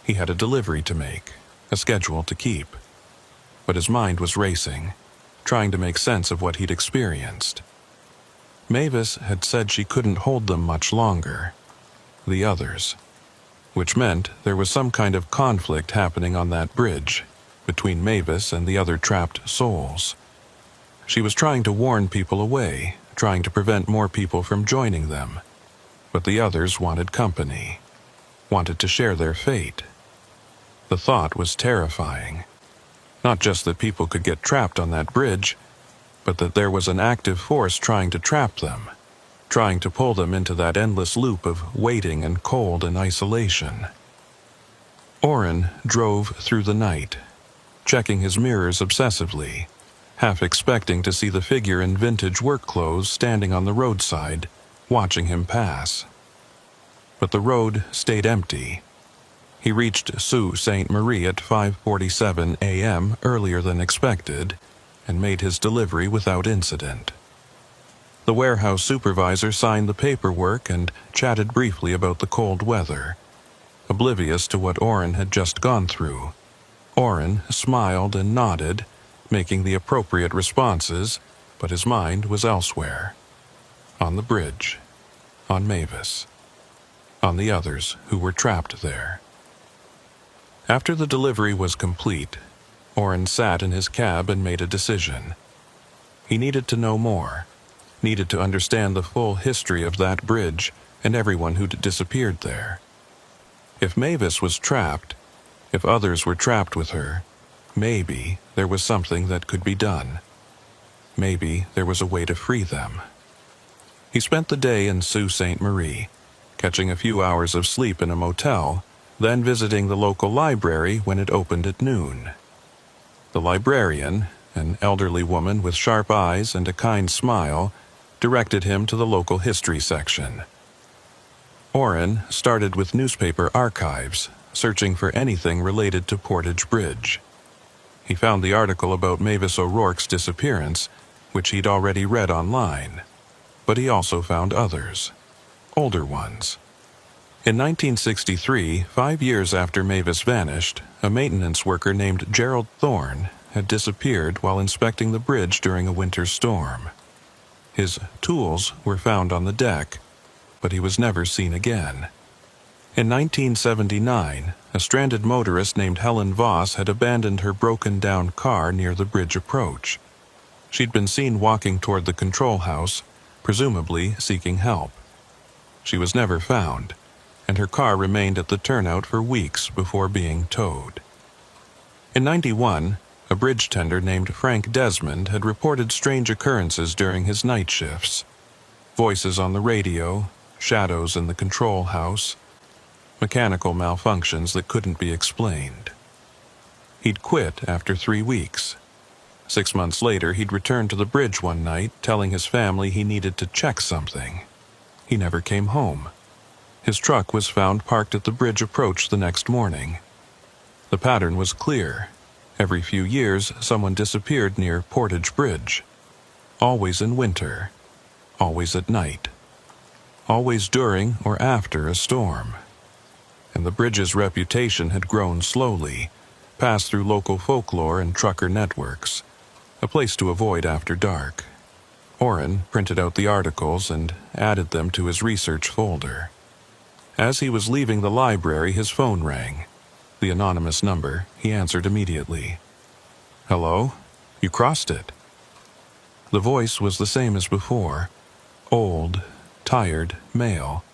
He had a delivery to make, a schedule to keep. But his mind was racing, trying to make sense of what he'd experienced. Mavis had said she couldn't hold them much longer. The others. Which meant there was some kind of conflict happening on that bridge, between Mavis and the other trapped souls. She was trying to warn people away, trying to prevent more people from joining them. But the others wanted company, wanted to share their fate. The thought was terrifying. Not just that people could get trapped on that bridge, but that there was an active force trying to trap them, trying to pull them into that endless loop of waiting and cold and isolation. Orrin drove through the night, checking his mirrors obsessively, half expecting to see the figure in vintage work clothes standing on the roadside, watching him pass. But the road stayed empty. He reached Sault Ste. Marie at 5:47 a.m. earlier than expected, and made his delivery without incident. The warehouse supervisor signed the paperwork and chatted briefly about the cold weather, oblivious to what Orrin had just gone through. Orrin smiled and nodded, making the appropriate responses, but his mind was elsewhere. On the bridge. On Mavis. On the others who were trapped there. After the delivery was complete, Orrin sat in his cab and made a decision. He needed to know more, needed to understand the full history of that bridge and everyone who'd disappeared there. If Mavis was trapped, if others were trapped with her, maybe there was something that could be done. Maybe there was a way to free them. He spent the day in Sault Ste. Marie, catching a few hours of sleep in a motel, then visiting the local library when it opened at noon. The librarian, an elderly woman with sharp eyes and a kind smile, directed him to the local history section. Orrin started with newspaper archives, searching for anything related to Portage Bridge. He found the article about Mavis O'Rourke's disappearance, which he'd already read online, but he also found others, older ones. In 1963, 5 years after Mavis vanished, a maintenance worker named Gerald Thorne had disappeared while inspecting the bridge during a winter storm. His tools were found on the deck, but he was never seen again. In 1979, a stranded motorist named Helen Voss had abandoned her broken-down car near the bridge approach. She'd been seen walking toward the control house, presumably seeking help. She was never found, and her car remained at the turnout for weeks before being towed. In '91, a bridge tender named Frank Desmond had reported strange occurrences during his night shifts. Voices on the radio, shadows in the control house, mechanical malfunctions that couldn't be explained. He'd quit after 3 weeks. 6 months later, he'd returned to the bridge one night, telling his family he needed to check something. He never came home. His truck was found parked at the bridge approach the next morning. The pattern was clear. Every few years, someone disappeared near Portage Bridge. Always in winter. Always at night. Always during or after a storm. And the bridge's reputation had grown slowly, passed through local folklore and trucker networks, a place to avoid after dark. Orrin printed out the articles and added them to his research folder. As he was leaving the library, his phone rang. The anonymous number, he answered immediately. "Hello? You crossed it." The voice was the same as before, old, tired, male.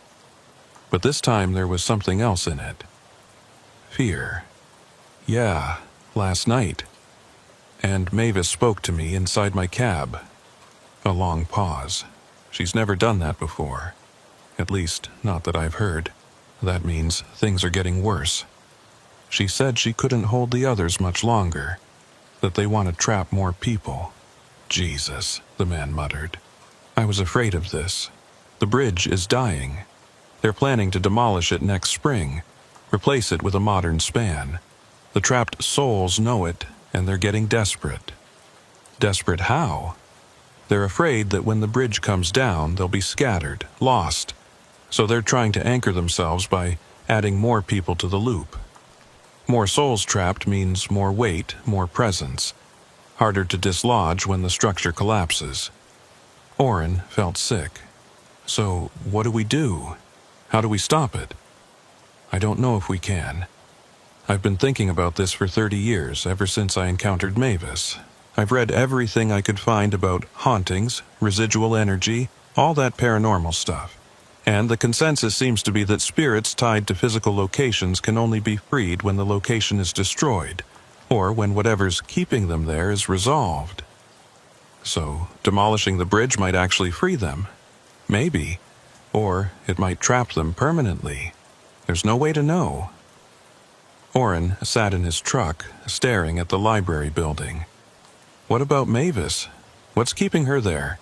But this time there was something else in it. Fear. "Yeah, last night. And Mavis spoke to me inside my cab." A long pause. She's never done that before. At least, not that I've heard. That means things are getting worse. She said she couldn't hold the others much longer, that they want to trap more people. "Jesus," the man muttered. "I was afraid of this. The bridge is dying. They're planning to demolish it next spring, replace it with a modern span. The trapped souls know it, and they're getting desperate." Desperate how? They're afraid that when the bridge comes down, they'll be scattered, lost. So they're trying to anchor themselves by adding more people to the loop. More souls trapped means more weight, more presence. Harder to dislodge when the structure collapses. Orrin felt sick. So, what do we do? How do we stop it? I don't know if we can. I've been thinking about this for 30 years, ever since I encountered Mavis. I've read everything I could find about hauntings, residual energy, all that paranormal stuff. And the consensus seems to be that spirits tied to physical locations can only be freed when the location is destroyed, or when whatever's keeping them there is resolved. So, demolishing the bridge might actually free them. Maybe. Or it might trap them permanently. There's no way to know. Orrin sat in his truck, staring at the library building. What about Mavis? What's keeping her there?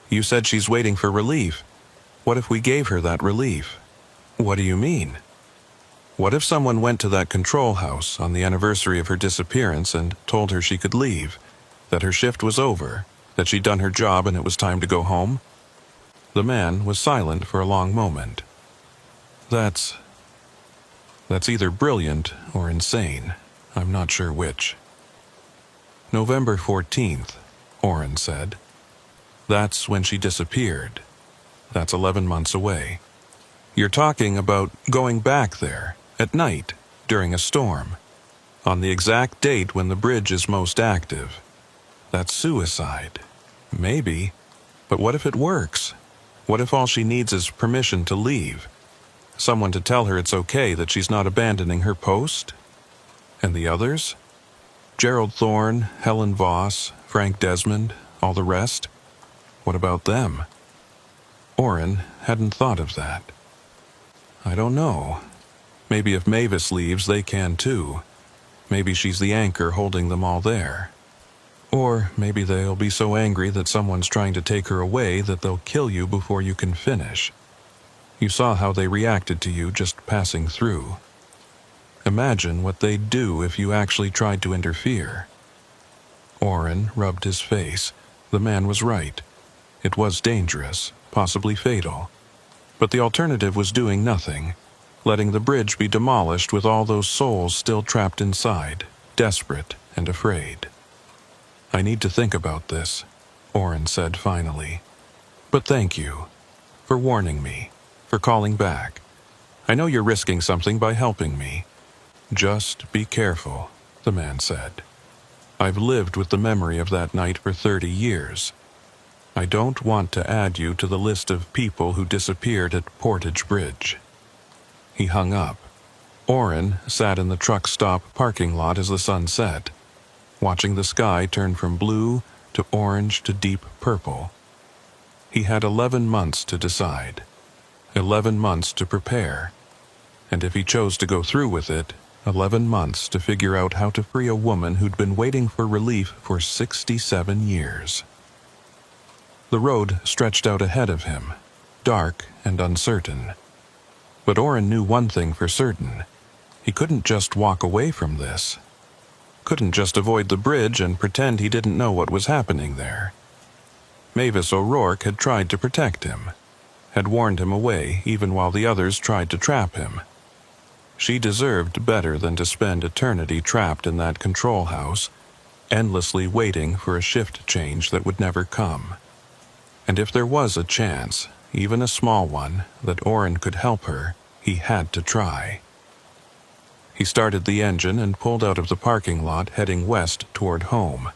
You said she's waiting for relief. What if we gave her that relief? What do you mean? What if someone went to that control house on the anniversary of her disappearance and told her she could leave, that her shift was over, that she'd done her job and it was time to go home? The man was silent for a long moment. That's either brilliant or insane. I'm not sure which. November 14th, Orrin said. That's when she disappeared. That's 11 months away. You're talking about going back there, at night, during a storm, on the exact date when the bridge is most active. That's suicide. Maybe. But what if it works? What if all she needs is permission to leave? Someone to tell her it's okay that she's not abandoning her post? And the others? Gerald Thorne, Helen Voss, Frank Desmond, all the rest? What about them? Orrin hadn't thought of that. I don't know. Maybe if Mavis leaves, they can too. Maybe she's the anchor holding them all there. Or maybe they'll be so angry that someone's trying to take her away that they'll kill you before you can finish. You saw how they reacted to you just passing through. Imagine what they'd do if you actually tried to interfere. Orrin rubbed his face. The man was right. It was dangerous, possibly fatal. But the alternative was doing nothing, letting the bridge be demolished with all those souls still trapped inside, desperate and afraid. I need to think about this, Orrin said finally. But thank you for warning me, for calling back. I know you're risking something by helping me. Just be careful, the man said. I've lived with the memory of that night for 30 years. I don't want to add you to the list of people who disappeared at Portage Bridge. He hung up. Orrin sat in the truck stop parking lot as the sun set, watching the sky turn from blue to orange to deep purple. He had 11 months to decide, 11 months to prepare, and if he chose to go through with it, 11 months to figure out how to free a woman who'd been waiting for relief for 67 years. The road stretched out ahead of him, dark and uncertain. But Orrin knew one thing for certain. He couldn't just walk away from this. couldn't just avoid the bridge and pretend he didn't know what was happening there. Mavis O'Rourke had tried to protect him, had warned him away even while the others tried to trap him. She deserved better than to spend eternity trapped in that control house, endlessly waiting for a shift change that would never come. And if there was a chance, even a small one, that Orrin could help her, he had to try. He started the engine and pulled out of the parking lot, heading west toward home.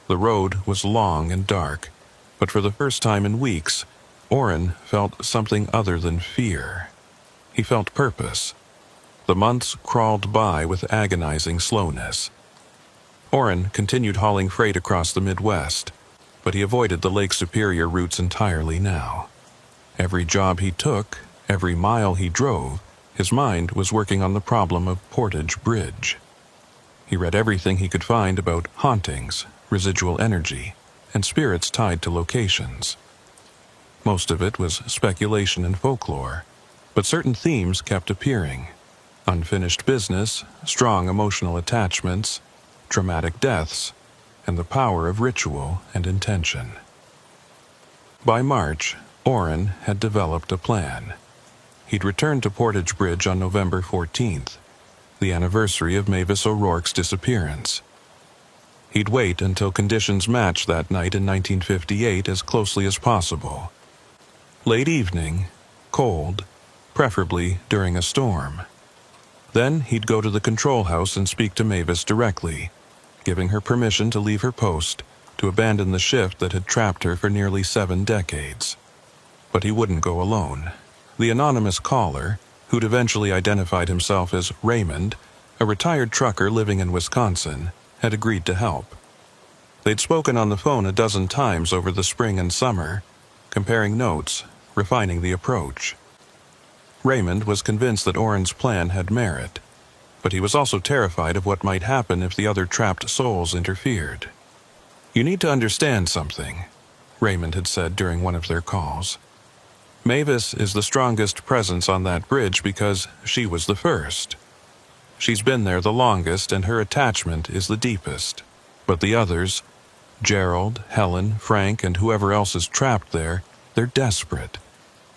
The road was long and dark, but for the first time in weeks, Orrin felt something other than fear. He felt purpose. The months crawled by with agonizing slowness. Orrin continued hauling freight across the Midwest, but he avoided the Lake Superior routes entirely now. Every job he took, every mile he drove, his mind was working on the problem of Portage Bridge. He read everything he could find about hauntings, residual energy, and spirits tied to locations. Most of it was speculation and folklore, but certain themes kept appearing. Unfinished business, strong emotional attachments, dramatic deaths, and the power of ritual and intention. By March, Orrin had developed a plan. He'd returned to Portage Bridge on November 14th, the anniversary of Mavis O'Rourke's disappearance. He'd wait until conditions matched that night in 1958 as closely as possible. Late evening, cold, preferably during a storm. Then he'd go to the control house and speak to Mavis directly, giving her permission to leave her post, to abandon the shift that had trapped her for nearly 7 decades. But he wouldn't go alone. The anonymous caller, who'd eventually identified himself as Raymond, a retired trucker living in Wisconsin, had agreed to help. They'd spoken on the phone a dozen times over the spring and summer, comparing notes, refining the approach. Raymond was convinced that Orrin's plan had merit, but he was also terrified of what might happen if the other trapped souls interfered. "You need to understand something," Raymond had said during one of their calls. "Mavis is the strongest presence on that bridge because she was the first. She's been there the longest and her attachment is the deepest. But the others, Gerald, Helen, Frank, and whoever else is trapped there, they're desperate.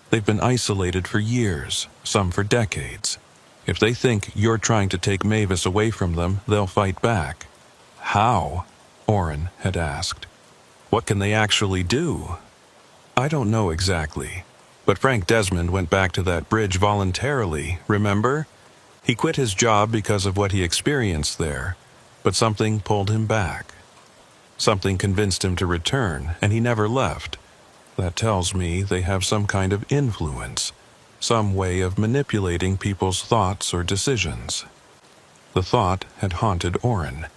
They've been isolated for years, some for decades. If they think you're trying to take Mavis away from them, they'll fight back." "How?" Orrin had asked. "What can they actually do?" "I don't know exactly. But Frank Desmond went back to that bridge voluntarily, remember? He quit his job because of what he experienced there, but something pulled him back. Something convinced him to return, and he never left. That tells me they have some kind of influence, some way of manipulating people's thoughts or decisions." The thought had haunted Orrin.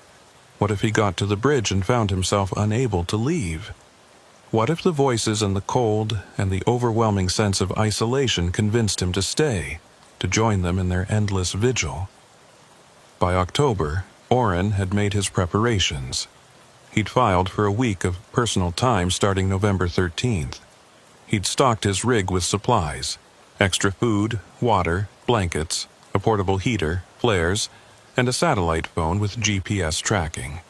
What if he got to the bridge and found himself unable to leave? What if the voices and the cold and the overwhelming sense of isolation convinced him to stay, to join them in their endless vigil? By October, Orrin had made his preparations. He'd filed for a week of personal time starting November 13th. He'd stocked his rig with supplies, extra food, water, blankets, a portable heater, flares, and a satellite phone with GPS tracking.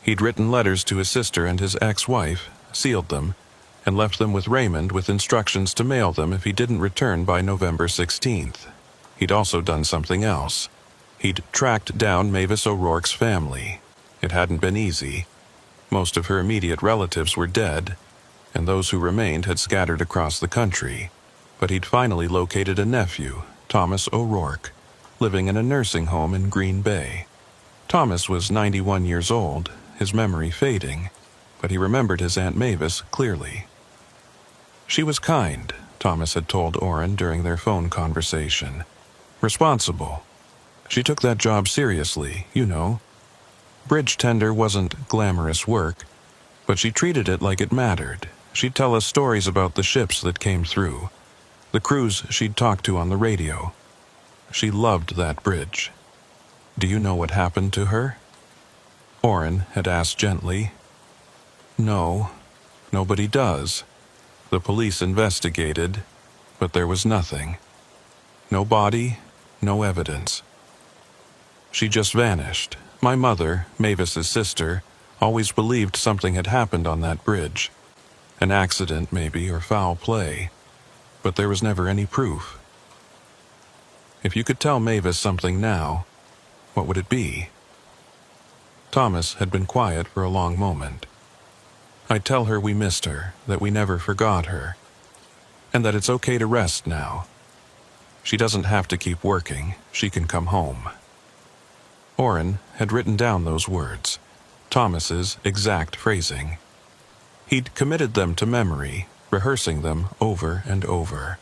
He'd written letters to his sister and his ex-wife, sealed them, and left them with Raymond with instructions to mail them if he didn't return by November 16th. He'd also done something else. He'd tracked down Mavis O'Rourke's family. It hadn't been easy. Most of her immediate relatives were dead, and those who remained had scattered across the country. But he'd finally located a nephew, Thomas O'Rourke, living in a nursing home in Green Bay. Thomas was 91 years old, his memory fading, but he remembered his Aunt Mavis clearly. She was kind, Thomas had told Orrin during their phone conversation. Responsible. She took that job seriously, you know. Bridge tender wasn't glamorous work, but she treated it like it mattered. She'd tell us stories about the ships that came through, the crews she'd talked to on the radio. She loved that bridge. "Do you know what happened to her?" Orrin had asked gently. "No, nobody does. The police investigated, but there was nothing. No body, no evidence. She just vanished, My mother, Mavis's sister, always believed something had happened on that bridge. An accident, maybe, or foul play. But there was never any proof. If you could tell Mavis something now, what would it be? Thomas had been quiet for a long moment. I'd tell her we missed her, that we never forgot her, and that it's okay to rest now. She doesn't have to keep working, she can come home. Orrin had written down those words, Thomas's exact phrasing. He'd committed them to memory, rehearsing them over and over.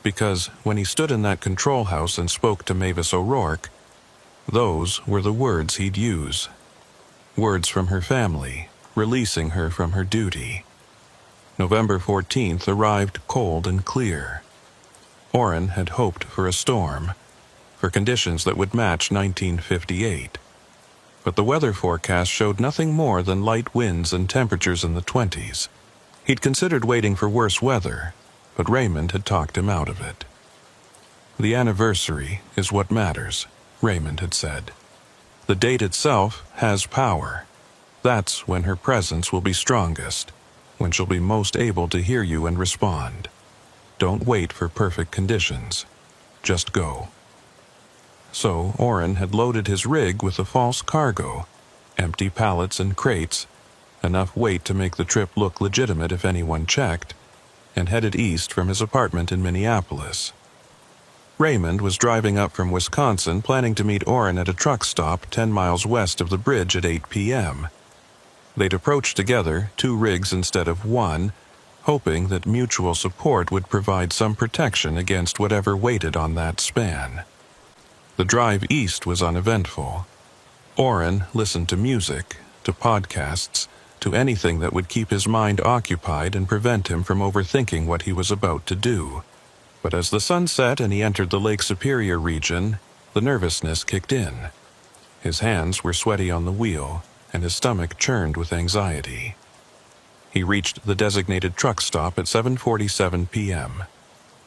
Because when he stood in that control house and spoke to Mavis O'Rourke, those were the words he'd use. Words from her family, releasing her from her duty. November 14th arrived cold and clear. Orrin had hoped for a storm, for conditions that would match 1958. But the weather forecast showed nothing more than light winds and temperatures in the 20s. He'd considered waiting for worse weather, but Raymond had talked him out of it. The anniversary is what matters, Raymond had said. The date itself has power. That's when her presence will be strongest, when she'll be most able to hear you and respond. Don't wait for perfect conditions. Just go. So Orrin had loaded his rig with a false cargo, empty pallets and crates, enough weight to make the trip look legitimate if anyone checked, and headed east from his apartment in Minneapolis. Raymond was driving up from Wisconsin planning to meet Orrin at a truck stop 10 miles west of the bridge at 8 p.m. They'd approach together, 2 rigs instead of 1, hoping that mutual support would provide some protection against whatever waited on that span. The drive east was uneventful. Orrin listened to music, to podcasts, to anything that would keep his mind occupied and prevent him from overthinking what he was about to do. But as the sun set and he entered the Lake Superior region, the nervousness kicked in. His hands were sweaty on the wheel, and his stomach churned with anxiety. He reached the designated truck stop at 7:47 p.m.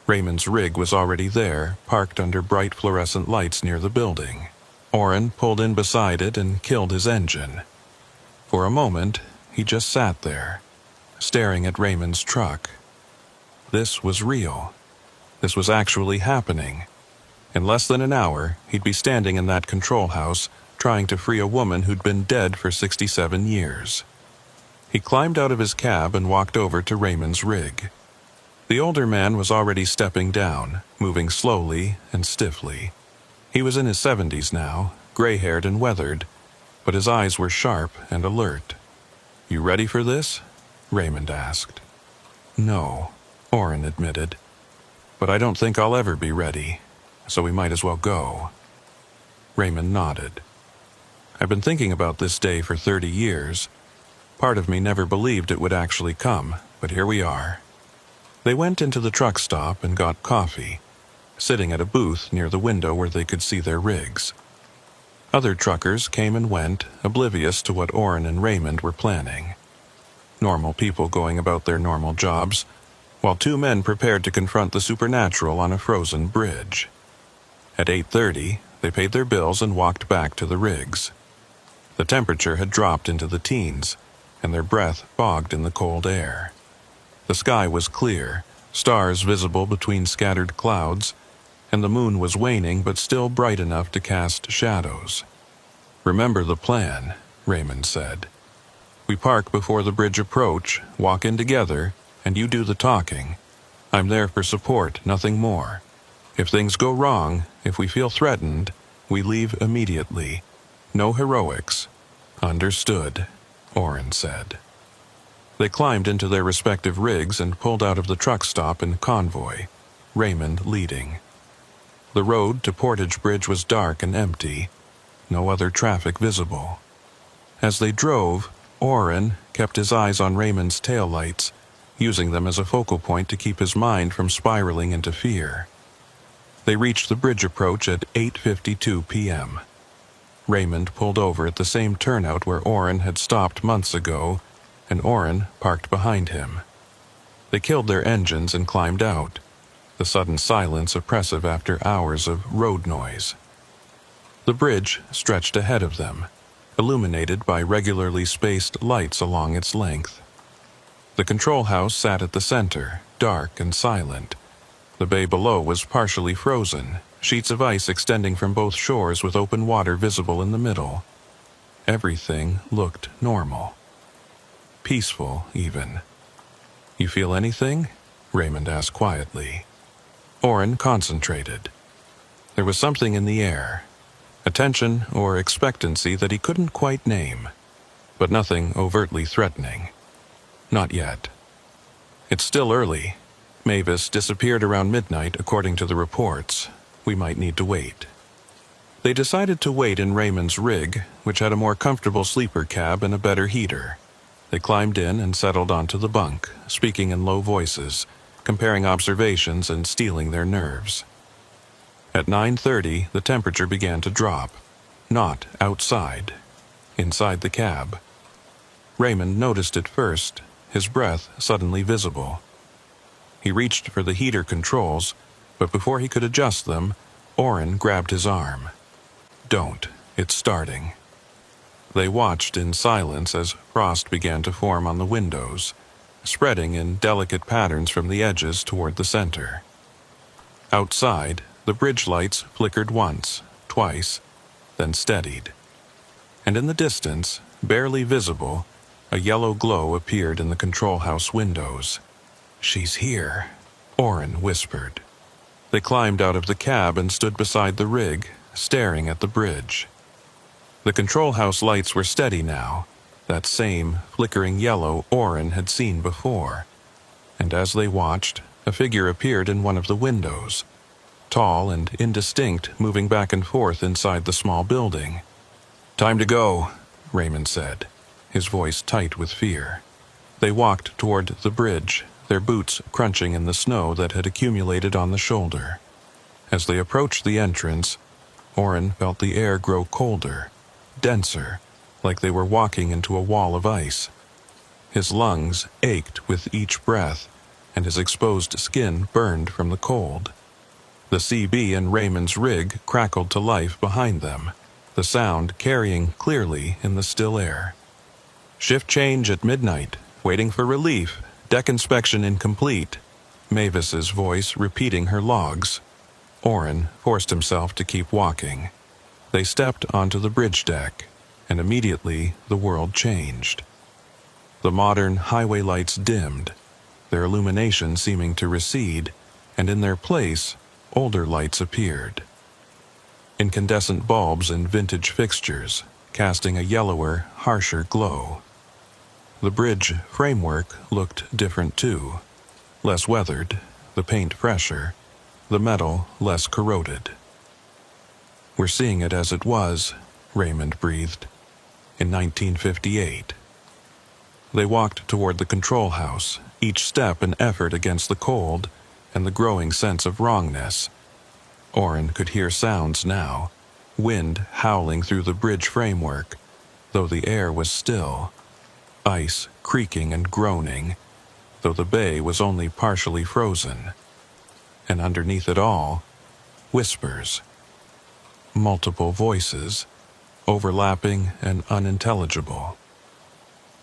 Raymond's rig was already there, parked under bright fluorescent lights near the building. Orrin pulled in beside it and killed his engine. For a moment, he just sat there, staring at Raymond's truck. This was real. This was actually happening. In less than an hour, he'd be standing in that control house, trying to free a woman who'd been dead for 67 years. He climbed out of his cab and walked over to Raymond's rig. The older man was already stepping down, moving slowly and stiffly. He was in his 70s now, gray-haired and weathered, but his eyes were sharp and alert. "You ready for this?" Raymond asked. "No," Orrin admitted. "But I don't think I'll ever be ready, so we might as well go." Raymond nodded. "I've been thinking about this day for 30 years. Part of me never believed it would actually come, but here we are." They went into the truck stop and got coffee, sitting at a booth near the window where they could see their rigs. Other truckers came and went, oblivious to what Orrin and Raymond were planning. Normal people going about their normal jobs, while 2 men prepared to confront the supernatural on a frozen bridge. At 8:30, they paid their bills and walked back to the rigs. The temperature had dropped into the teens, and their breath bogged in the cold air. The sky was clear, stars visible between scattered clouds, and the moon was waning but still bright enough to cast shadows. "Remember the plan," Raymond said. "We park before the bridge approach, walk in together, and you do the talking. I'm there for support, nothing more. If things go wrong, if we feel threatened, we leave immediately. No heroics." "Understood," Orrin said. They climbed into their respective rigs and pulled out of the truck stop in convoy, Raymond leading. The road to Portage Bridge was dark and empty, no other traffic visible. As they drove, Orrin kept his eyes on Raymond's taillights, using them as a focal point to keep his mind from spiraling into fear. They reached the bridge approach at 8:52 p.m. Raymond pulled over at the same turnout where Orrin had stopped months ago, and Orrin parked behind him. They killed their engines and climbed out, the sudden silence oppressive after hours of road noise. The bridge stretched ahead of them, illuminated by regularly spaced lights along its length. The control house sat at the center, dark and silent. The bay below was partially frozen, sheets of ice extending from both shores with open water visible in the middle. Everything looked normal. Peaceful, even. "You feel anything?" Raymond asked quietly. Oren concentrated. There was something in the air, a tension or expectancy that he couldn't quite name, but nothing overtly threatening. Not yet. "It's still early. Mavis disappeared around midnight, according to the reports. We might need to wait." They decided to wait in Raymond's rig, which had a more comfortable sleeper cab and a better heater. They climbed in and settled onto the bunk, speaking in low voices, comparing observations and steeling their nerves. At 9:30, the temperature began to drop. Not outside. Inside the cab. Raymond noticed it first, his breath suddenly visible. He reached for the heater controls, but before he could adjust them, Oren grabbed his arm. "Don't. It's starting." They watched in silence as frost began to form on the windows, spreading in delicate patterns from the edges toward the center. Outside, the bridge lights flickered once, twice, then steadied. And in the distance, barely visible, a yellow glow appeared in the control house windows. "She's here," Oren whispered. They climbed out of the cab and stood beside the rig, staring at the bridge. The control house lights were steady now, that same flickering yellow Oren had seen before. And as they watched, a figure appeared in one of the windows, tall and indistinct, moving back and forth inside the small building. "Time to go," Raymond said, his voice tight with fear. They walked toward the bridge, their boots crunching in the snow that had accumulated on the shoulder. As they approached the entrance, Oren felt the air grow colder, denser, like they were walking into a wall of ice. His lungs ached with each breath, and his exposed skin burned from the cold. The CB in Raymond's rig crackled to life behind them, the sound carrying clearly in the still air. "Shift change at midnight, waiting for relief, deck inspection incomplete," Mavis's voice repeating her logs. Oren forced himself to keep walking. They stepped onto the bridge deck, and immediately the world changed. The modern highway lights dimmed, their illumination seeming to recede, and in their place, older lights appeared. Incandescent bulbs and vintage fixtures, casting a yellower, harsher glow. The bridge framework looked different too, less weathered, the paint fresher, the metal less corroded. "We're seeing it as it was," Raymond breathed, "in 1958. They walked toward the control house, each step an effort against the cold and the growing sense of wrongness. Oren could hear sounds now, wind howling through the bridge framework, though the air was still, ice creaking and groaning, though the bay was only partially frozen. And underneath it all, whispers. Multiple voices, overlapping and unintelligible.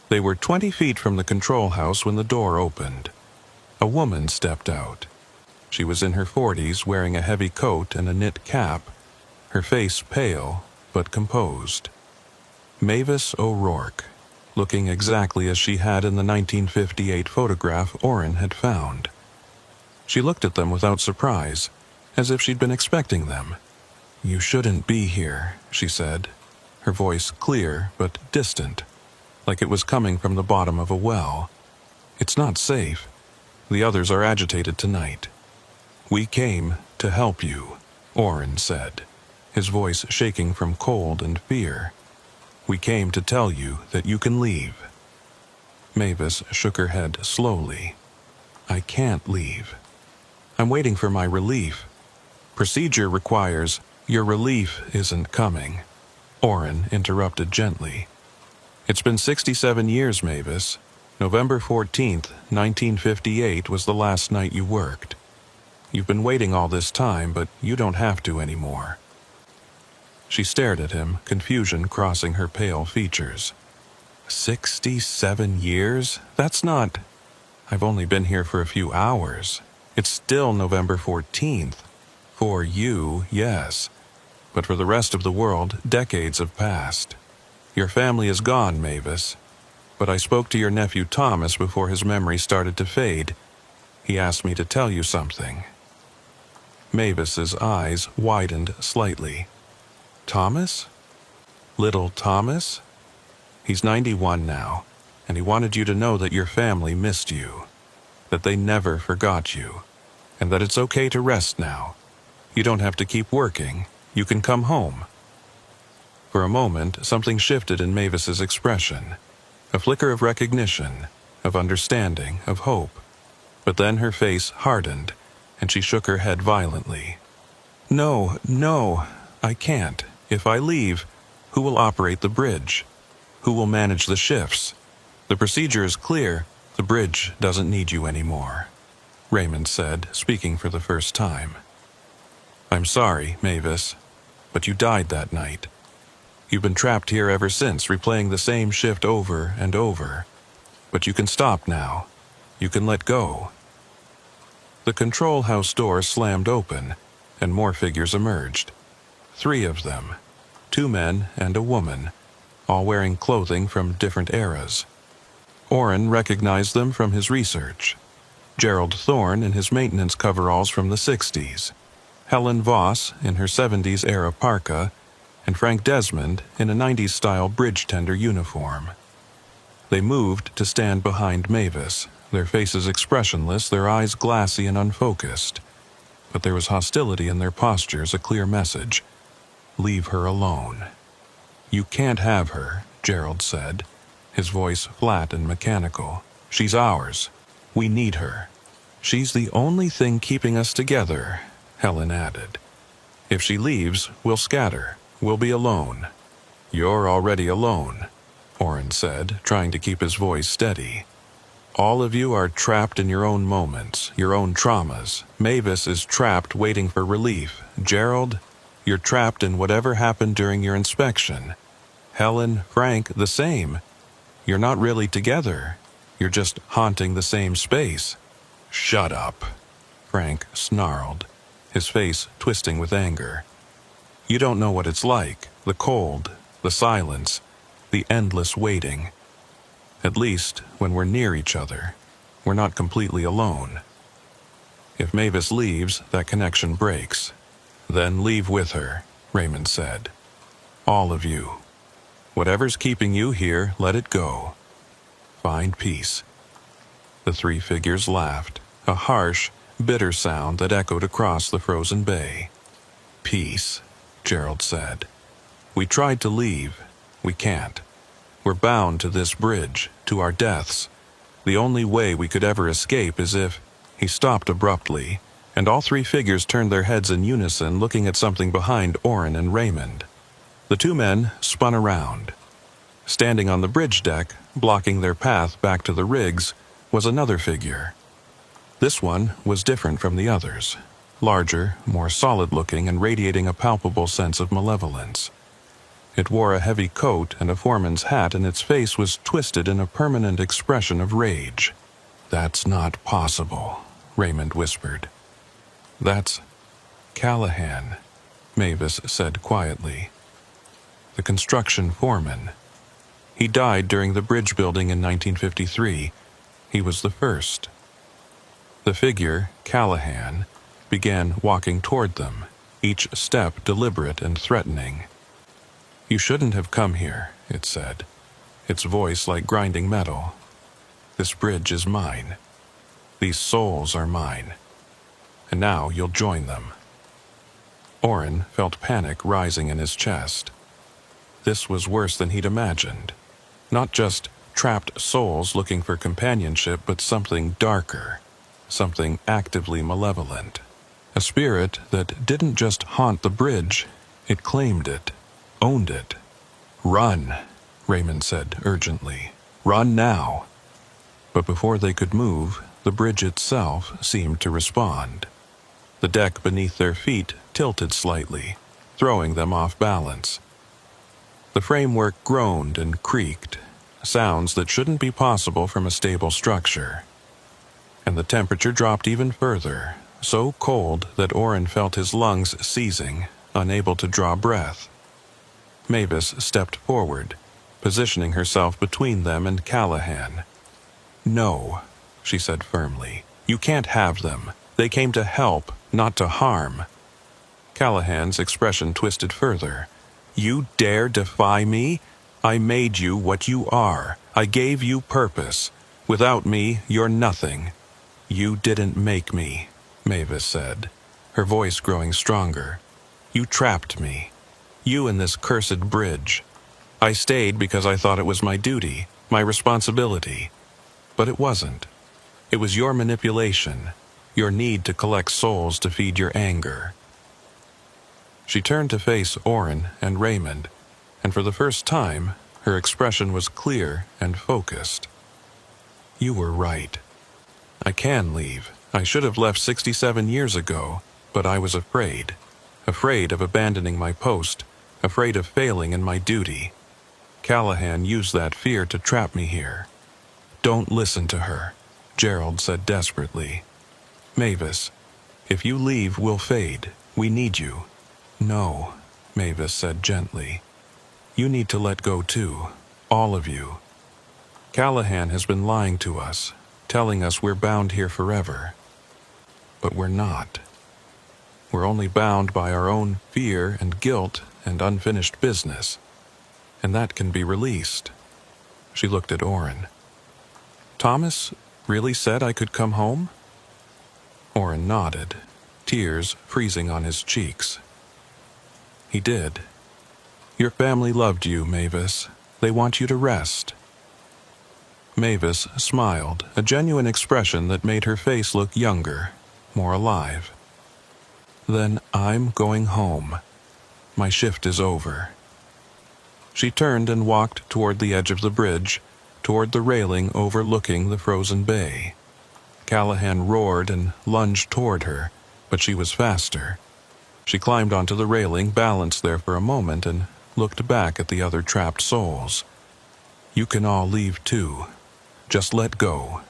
They were 20 feet from the control house when the door opened. A woman stepped out. She was in her 40s, wearing a heavy coat and a knit cap, her face pale but composed. Mavis O'Rourke, looking exactly as she had in the 1958 photograph Oren had found. She looked at them without surprise, as if she'd been expecting them. "You shouldn't be here," she said, her voice clear but distant, like it was coming from the bottom of a well. "It's not safe. The others are agitated tonight." "We came to help you," Oren said, his voice shaking from cold and fear. "We came to tell you that you can leave." Mavis shook her head slowly. "I can't leave. I'm waiting for my relief. Procedure requires—" "Your relief isn't coming," Oren interrupted gently. "It's been 67 years, Mavis. November 14th, 1958 was the last night you worked. You've been waiting all this time, but you don't have to anymore." She stared at him, confusion crossing her pale features. 67 years? That's not... I've only been here for a few hours. It's still November 14th. For you, yes. But for the rest of the world, decades have passed. Your family is gone, Mavis. But I spoke to your nephew Thomas before his memory started to fade. He asked me to tell you something. Mavis's eyes widened slightly. Thomas? Little Thomas? He's 91 now, and he wanted you to know that your family missed you, that they never forgot you, and that it's okay to rest now. You don't have to keep working. You can come home. For a moment, something shifted in Mavis's expression. A flicker of recognition, of understanding, of hope. But then her face hardened, and she shook her head violently. No, I can't. If I leave, who will operate the bridge? Who will manage the shifts? The procedure is clear. The bridge doesn't need you anymore, Raymond said, speaking for the first time. I'm sorry, Mavis, but you died that night. You've been trapped here ever since, replaying the same shift over and over. But you can stop now. You can let go. The control house door slammed open, and more figures emerged. 3 of them, 2 men and a woman, all wearing clothing from different eras. Orrin recognized them from his research. Gerald Thorne in his maintenance coveralls from the 60s. Helen Voss in her 70s-era parka, and Frank Desmond in a 90s-style bridge tender uniform. They moved to stand behind Mavis, their faces expressionless, their eyes glassy and unfocused. But there was hostility in their postures, a clear message. Leave her alone. You can't have her, Gerald said, his voice flat and mechanical. She's ours. We need her. She's the only thing keeping us together, Helen added. If she leaves, we'll scatter. We'll be alone. You're already alone, Orrin said, trying to keep his voice steady. All of you are trapped in your own moments, your own traumas. Mavis is trapped waiting for relief. Gerald, you're trapped in whatever happened during your inspection. Helen, Frank, the same. You're not really together. You're just haunting the same space. Shut up, Frank snarled, his face twisting with anger. You don't know what it's like, the cold, the silence, the endless waiting. At least, when we're near each other, we're not completely alone. If Mavis leaves, that connection breaks. Then leave with her, Raymond said. All of you. Whatever's keeping you here, let it go. Find peace. The 3 figures laughed, a harsh, bitter sound that echoed across the frozen bay. Peace, Gerald said. We tried to leave. We can't. We're bound to this bridge, to our deaths. The only way we could ever escape is if... He stopped abruptly, and all 3 figures turned their heads in unison, looking at something behind Orrin and Raymond. The 2 men spun around. Standing on the bridge deck, blocking their path back to the rigs, was another figure. This one was different from the others. Larger, more solid-looking, and radiating a palpable sense of malevolence. It wore a heavy coat and a foreman's hat, and its face was twisted in a permanent expression of rage. That's not possible, Raymond whispered. That's Callahan, Mavis said quietly. The construction foreman. He died during the bridge building in 1953. He was the first. The figure, Callahan, began walking toward them, each step deliberate and threatening. You shouldn't have come here, it said, its voice like grinding metal. This bridge is mine. These souls are mine. And now you'll join them. Orrin felt panic rising in his chest. This was worse than he'd imagined. Not just trapped souls looking for companionship, but something darker, something actively malevolent. A spirit that didn't just haunt the bridge, it claimed it, owned it. Run, Raymond said urgently. Run now. But before they could move, the bridge itself seemed to respond. The deck beneath their feet tilted slightly, throwing them off balance. The framework groaned and creaked, sounds that shouldn't be possible from a stable structure. And the temperature dropped even further, so cold that Orrin felt his lungs seizing, unable to draw breath. Mavis stepped forward, positioning herself between them and Callahan. "No," she said firmly. "You can't have them. They came to help, not to harm." Callahan's expression twisted further. "You dare defy me? I made you what you are. I gave you purpose. Without me, you're nothing." "You didn't make me," Mavis said, her voice growing stronger. "You trapped me. You and this cursed bridge. I stayed because I thought it was my duty, my responsibility. But it wasn't. It was your manipulation, your need to collect souls to feed your anger." She turned to face Orrin and Raymond, and for the first time, her expression was clear and focused. "You were right. I can leave. I should have left 67 years ago, but I was afraid. Afraid of abandoning my post, afraid of failing in my duty. Callahan used that fear to trap me here." "Don't listen to her," Gerald said desperately. "Mavis, if you leave, we'll fade. We need you." "No," Mavis said gently. "You need to let go too, all of you. Callahan has been lying to us, telling us we're bound here forever. But we're not. We're only bound by our own fear and guilt and unfinished business, and that can be released." She looked at Orrin. "Thomas really said I could come home?" Orrin nodded, tears freezing on his cheeks. "He did. Your family loved you, Mavis. They want you to rest." Mavis smiled, a genuine expression that made her face look younger, more alive. "Then I'm going home. My shift is over." She turned and walked toward the edge of the bridge, toward the railing overlooking the frozen bay. Callahan roared and lunged toward her, but she was faster. She climbed onto the railing, balanced there for a moment, and looked back at the other trapped souls. "You can all leave too. Just let go.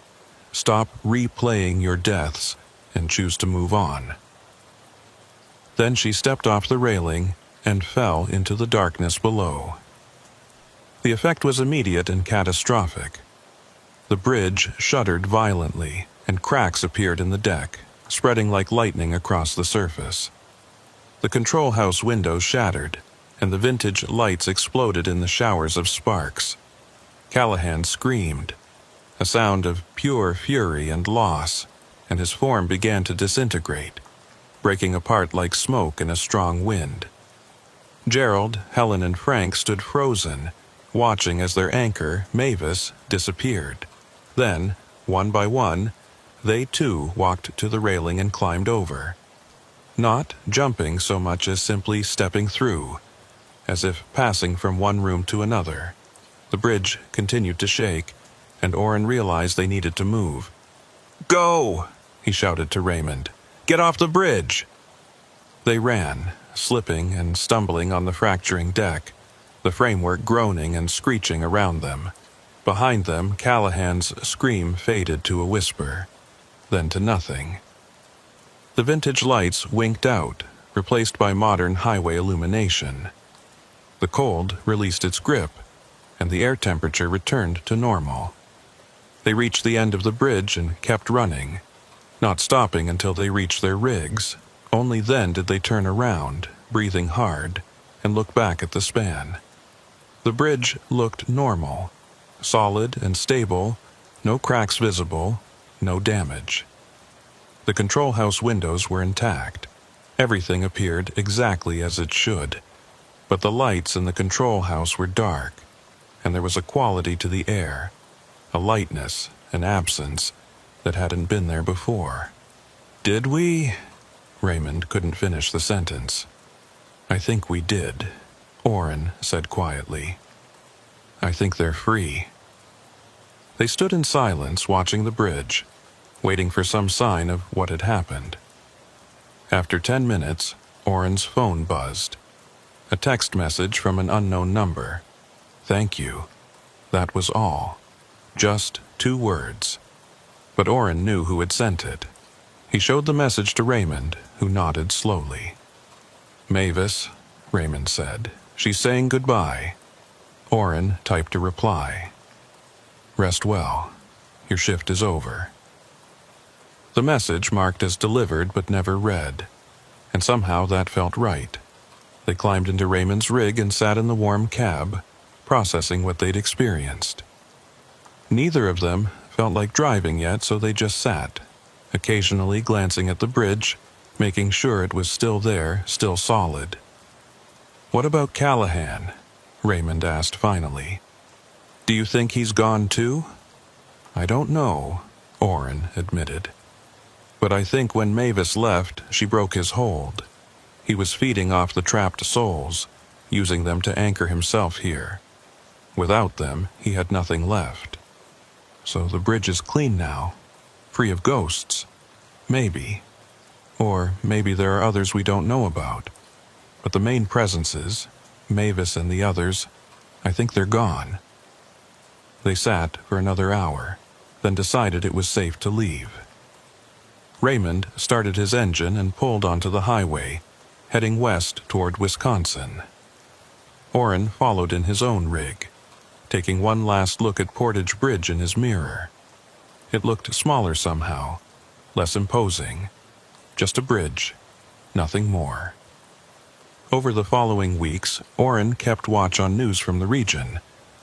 Stop replaying your deaths and choose to move on." Then she stepped off the railing and fell into the darkness below. The effect was immediate and catastrophic. The bridge shuddered violently, and cracks appeared in the deck, spreading like lightning across the surface. The control house windows shattered, and the vintage lights exploded in the showers of sparks. Callahan screamed, a sound of pure fury and loss, and his form began to disintegrate, breaking apart like smoke in a strong wind. Gerald, Helen, and Frank stood frozen, watching as their anchor, Mavis, disappeared. Then, one by one, they too walked to the railing and climbed over. Not jumping so much as simply stepping through, as if passing from one room to another. The bridge continued to shake, and Orrin realized they needed to move. "Go!" he shouted to Raymond. "Get off the bridge!" They ran, slipping and stumbling on the fracturing deck, the framework groaning and screeching around them. Behind them, Callahan's scream faded to a whisper, then to nothing. The vintage lights winked out, replaced by modern highway illumination. The cold released its grip, and the air temperature returned to normal. They reached the end of the bridge and kept running, not stopping until they reached their rigs. Only then did they turn around, breathing hard, and look back at the span. The bridge looked normal, solid and stable, no cracks visible, no damage. The control house windows were intact. Everything appeared exactly as it should, but the lights in the control house were dark, and there was a quality to the air, a lightness, an absence, that hadn't been there before. "Did we?" Raymond couldn't finish the sentence. "I think we did," Orrin said quietly. "I think they're free." They stood in silence watching the bridge, waiting for some sign of what had happened. After 10 minutes, Orrin's phone buzzed. A text message from an unknown number. Thank you. That was all. Just 2 words. But Orrin knew who had sent it. He showed the message to Raymond, who nodded slowly. Mavis, Raymond said. She's saying goodbye. Orrin typed a reply. Rest well. Your shift is over. The message marked as delivered but never read. And somehow that felt right. They climbed into Raymond's rig and sat in the warm cab, processing what they'd experienced. Neither of them felt like driving yet, so they just sat, occasionally glancing at the bridge, making sure it was still there, still solid. What about Callahan? Raymond asked finally. Do you think he's gone too? I don't know, Orrin admitted. But I think when Mavis left, she broke his hold. He was feeding off the trapped souls, using them to anchor himself here. Without them, he had nothing left. So the bridge is clean now, free of ghosts. Maybe. Or maybe there are others we don't know about. But the main presences, Mavis and the others, I think they're gone. They sat for another hour, then decided it was safe to leave. Raymond started his engine and pulled onto the highway, heading west toward Wisconsin. Orrin followed in his own rig, taking one last look at Portage Bridge in his mirror. It looked smaller somehow, less imposing. Just a bridge, nothing more. Over the following weeks, Orrin kept watch on news from the region,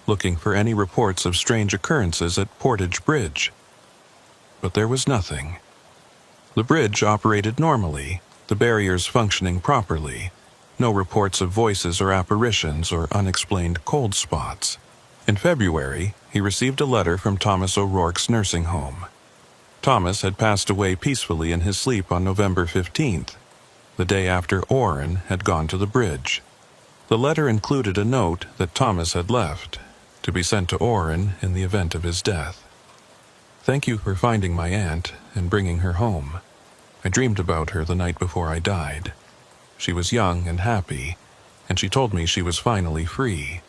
looking for any reports of strange occurrences at Portage Bridge. But there was nothing. The bridge operated normally, the barriers functioning properly. No reports of voices or apparitions or unexplained cold spots. In February, he received a letter from Thomas O'Rourke's nursing home. Thomas had passed away peacefully in his sleep on November 15th, the day after Orrin had gone to the bridge. The letter included a note that Thomas had left, to be sent to Orrin in the event of his death. Thank you for finding my aunt and bringing her home. I dreamed about her the night before I died. She was young and happy, and she told me she was finally free.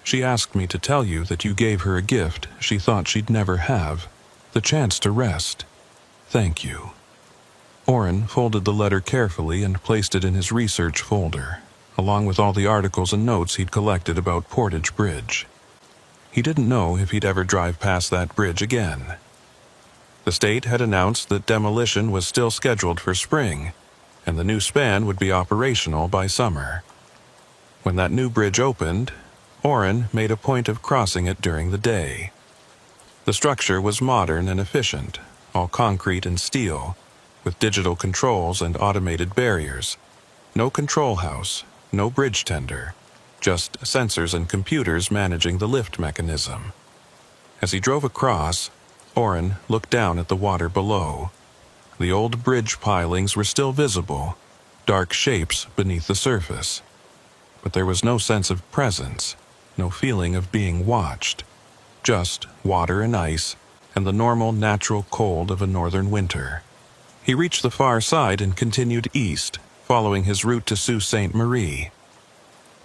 She asked me to tell you that you gave her a gift she thought she'd never have, the chance to rest. Thank you. Orrin folded the letter carefully and placed it in his research folder, along with all the articles and notes he'd collected about Portage Bridge. He didn't know if he'd ever drive past that bridge again. The state had announced that demolition was still scheduled for spring, and the new span would be operational by summer. When that new bridge opened, Orrin made a point of crossing it during the day. The structure was modern and efficient, all concrete and steel, with digital controls and automated barriers. No control house, no bridge tender, just sensors and computers managing the lift mechanism. As he drove across, Orrin looked down at the water below. The old bridge pilings were still visible, dark shapes beneath the surface. But there was no sense of presence, no feeling of being watched. Just water and ice, and the normal, natural cold of a northern winter. He reached the far side and continued east, following his route to Sault Ste. Marie.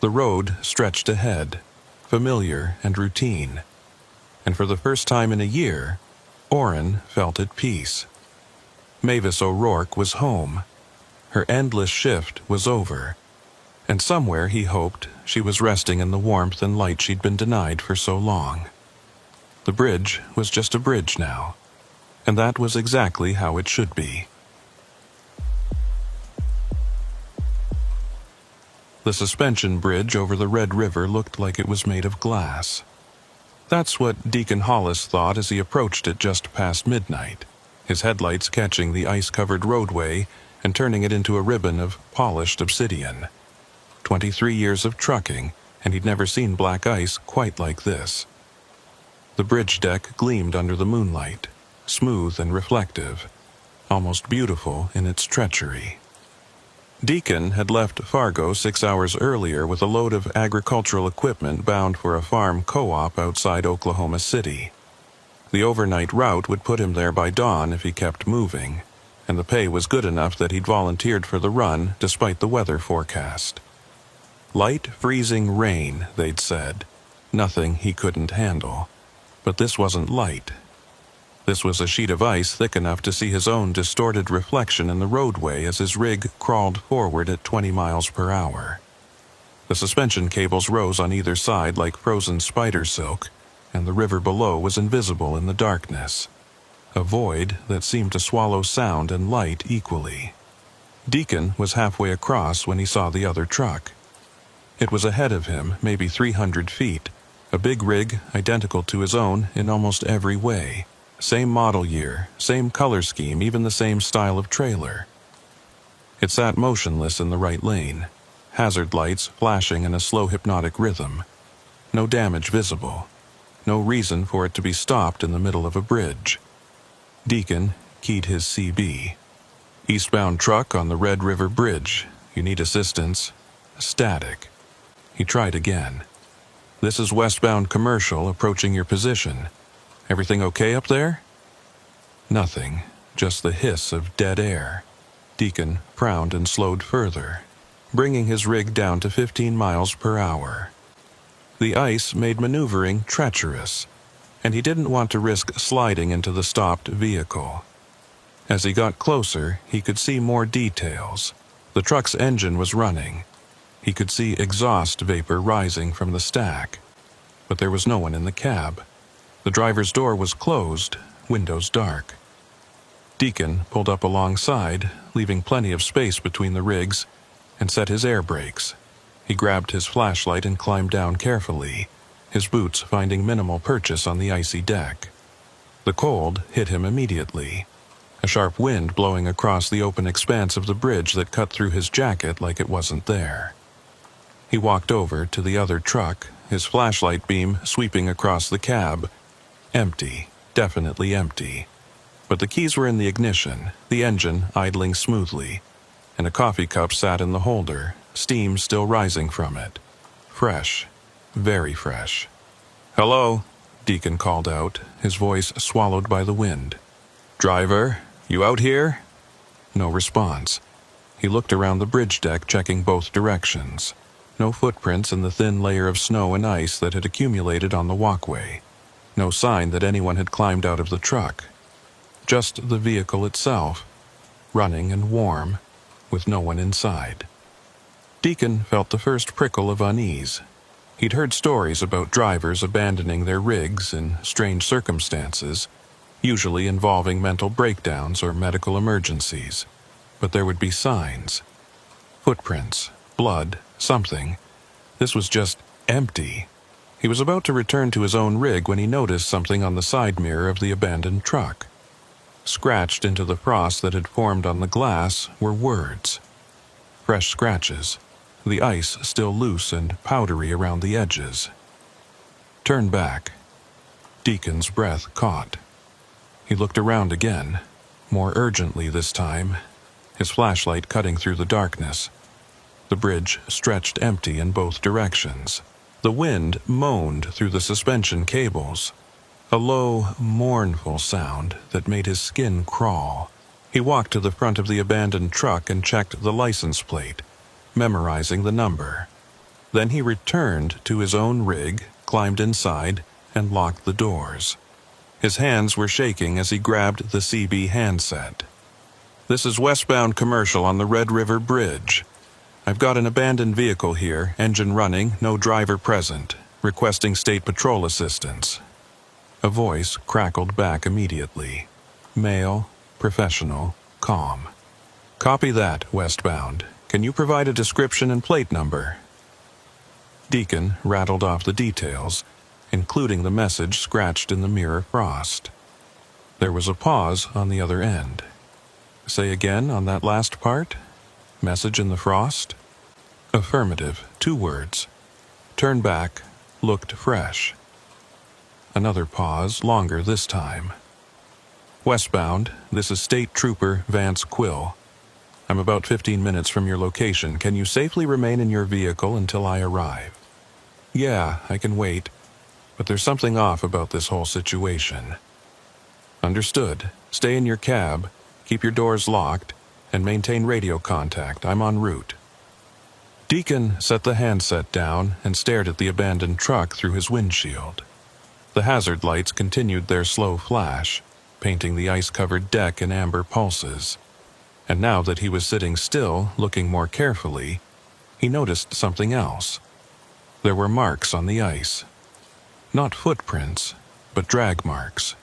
The road stretched ahead, familiar and routine. And for the first time in a year, Orrin felt at peace. Mavis O'Rourke was home. Her endless shift was over. And somewhere, he hoped, she was resting in the warmth and light she'd been denied for so long. The bridge was just a bridge now, and that was exactly how it should be. The suspension bridge over the Red River looked like it was made of glass. That's what Deacon Hollis thought as he approached it just past midnight, his headlights catching the ice-covered roadway and turning it into a ribbon of polished obsidian. 23 years of trucking, and he'd never seen black ice quite like this. The bridge deck gleamed under the moonlight, smooth and reflective, almost beautiful in its treachery. Deacon had left Fargo 6 hours earlier with a load of agricultural equipment bound for a farm co-op outside Oklahoma City. The overnight route would put him there by dawn if he kept moving, and the pay was good enough that he'd volunteered for the run despite the weather forecast. Light, freezing rain, they'd said. Nothing he couldn't handle. But this wasn't light. This was a sheet of ice thick enough to see his own distorted reflection in the roadway as his rig crawled forward at 20 miles per hour. The suspension cables rose on either side like frozen spider silk, and the river below was invisible in the darkness. A void that seemed to swallow sound and light equally. Deacon was halfway across when he saw the other truck. It was ahead of him, maybe 300 feet, a big rig identical to his own in almost every way. Same model year, same color scheme, even the same style of trailer. It sat motionless in the right lane, hazard lights flashing in a slow hypnotic rhythm. No damage visible. No reason for it to be stopped in the middle of a bridge. Deacon keyed his CB. Eastbound truck on the Red River Bridge. You need assistance. Static. He tried again. This is westbound commercial approaching your position. Everything okay up there? Nothing, just the hiss of dead air. Deacon frowned and slowed further, bringing his rig down to 15 miles per hour. The ice made maneuvering treacherous, and he didn't want to risk sliding into the stopped vehicle. As he got closer, he could see more details. The truck's engine was running. He could see exhaust vapor rising from the stack, but there was no one in the cab. The driver's door was closed, windows dark. Deacon pulled up alongside, leaving plenty of space between the rigs, and set his air brakes. He grabbed his flashlight and climbed down carefully, his boots finding minimal purchase on the icy deck. The cold hit him immediately, a sharp wind blowing across the open expanse of the bridge that cut through his jacket like it wasn't there. He walked over to the other truck, his flashlight beam sweeping across the cab. Empty, definitely empty. But the keys were in the ignition, the engine idling smoothly, and a coffee cup sat in the holder, steam still rising from it. Fresh, very fresh. "Hello," Deacon called out, his voice swallowed by the wind. "Driver, you out here?" No response. He looked around the bridge deck, checking both directions. No footprints in the thin layer of snow and ice that had accumulated on the walkway. No sign that anyone had climbed out of the truck. Just the vehicle itself, running and warm, with no one inside. Deacon felt the first prickle of unease. He'd heard stories about drivers abandoning their rigs in strange circumstances, usually involving mental breakdowns or medical emergencies. But there would be signs. Footprints, blood, something. This was just empty. He was about to return to his own rig when he noticed something on the side mirror of the abandoned truck. Scratched into the frost that had formed on the glass were words. Fresh scratches, the ice still loose and powdery around the edges. "Turn back." Deacon's breath caught. He looked around again, more urgently this time, his flashlight cutting through the darkness. The bridge stretched empty in both directions. The wind moaned through the suspension cables, a low, mournful sound that made his skin crawl. He walked to the front of the abandoned truck and checked the license plate, memorizing the number. Then he returned to his own rig, climbed inside, and locked the doors. His hands were shaking as he grabbed the CB handset. "This is westbound commercial on the Red River Bridge. I've got an abandoned vehicle here, engine running, no driver present, requesting state patrol assistance." A voice crackled back immediately. Male, professional, calm. "Copy that, westbound. Can you provide a description and plate number?" Deacon rattled off the details, including the message scratched in the mirror frost. There was a pause on the other end. "Say again on that last part? Message in the frost?" "Affirmative, 2 words. Turn back, looked fresh." Another pause, longer this time. "Westbound, this is State Trooper Vance Quill. I'm about 15 minutes from your location. Can you safely remain in your vehicle until I arrive?" "Yeah, I can wait, but there's something off about this whole situation." "Understood. Stay in your cab, keep your doors locked, and maintain radio contact. I'm en route." Deacon set the handset down and stared at the abandoned truck through his windshield. The hazard lights continued their slow flash, painting the ice-covered deck in amber pulses. And now that he was sitting still, looking more carefully, he noticed something else. There were marks on the ice. Not footprints, but drag marks.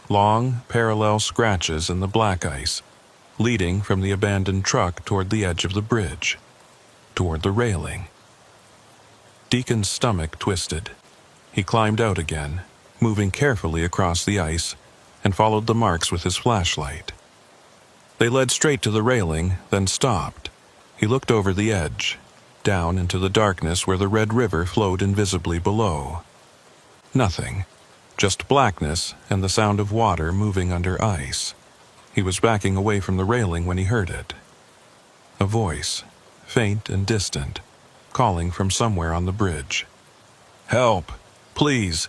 Long, parallel scratches in the black ice, leading from the abandoned truck toward the edge of the bridge, toward the railing. Deacon's stomach twisted. He climbed out again, moving carefully across the ice, and followed the marks with his flashlight. They led straight to the railing, then stopped. He looked over the edge, down into the darkness where the Red River flowed invisibly below. Nothing, just blackness and the sound of water moving under ice. He was backing away from the railing when he heard it. A voice, faint and distant, calling from somewhere on the bridge. "Help! Please!"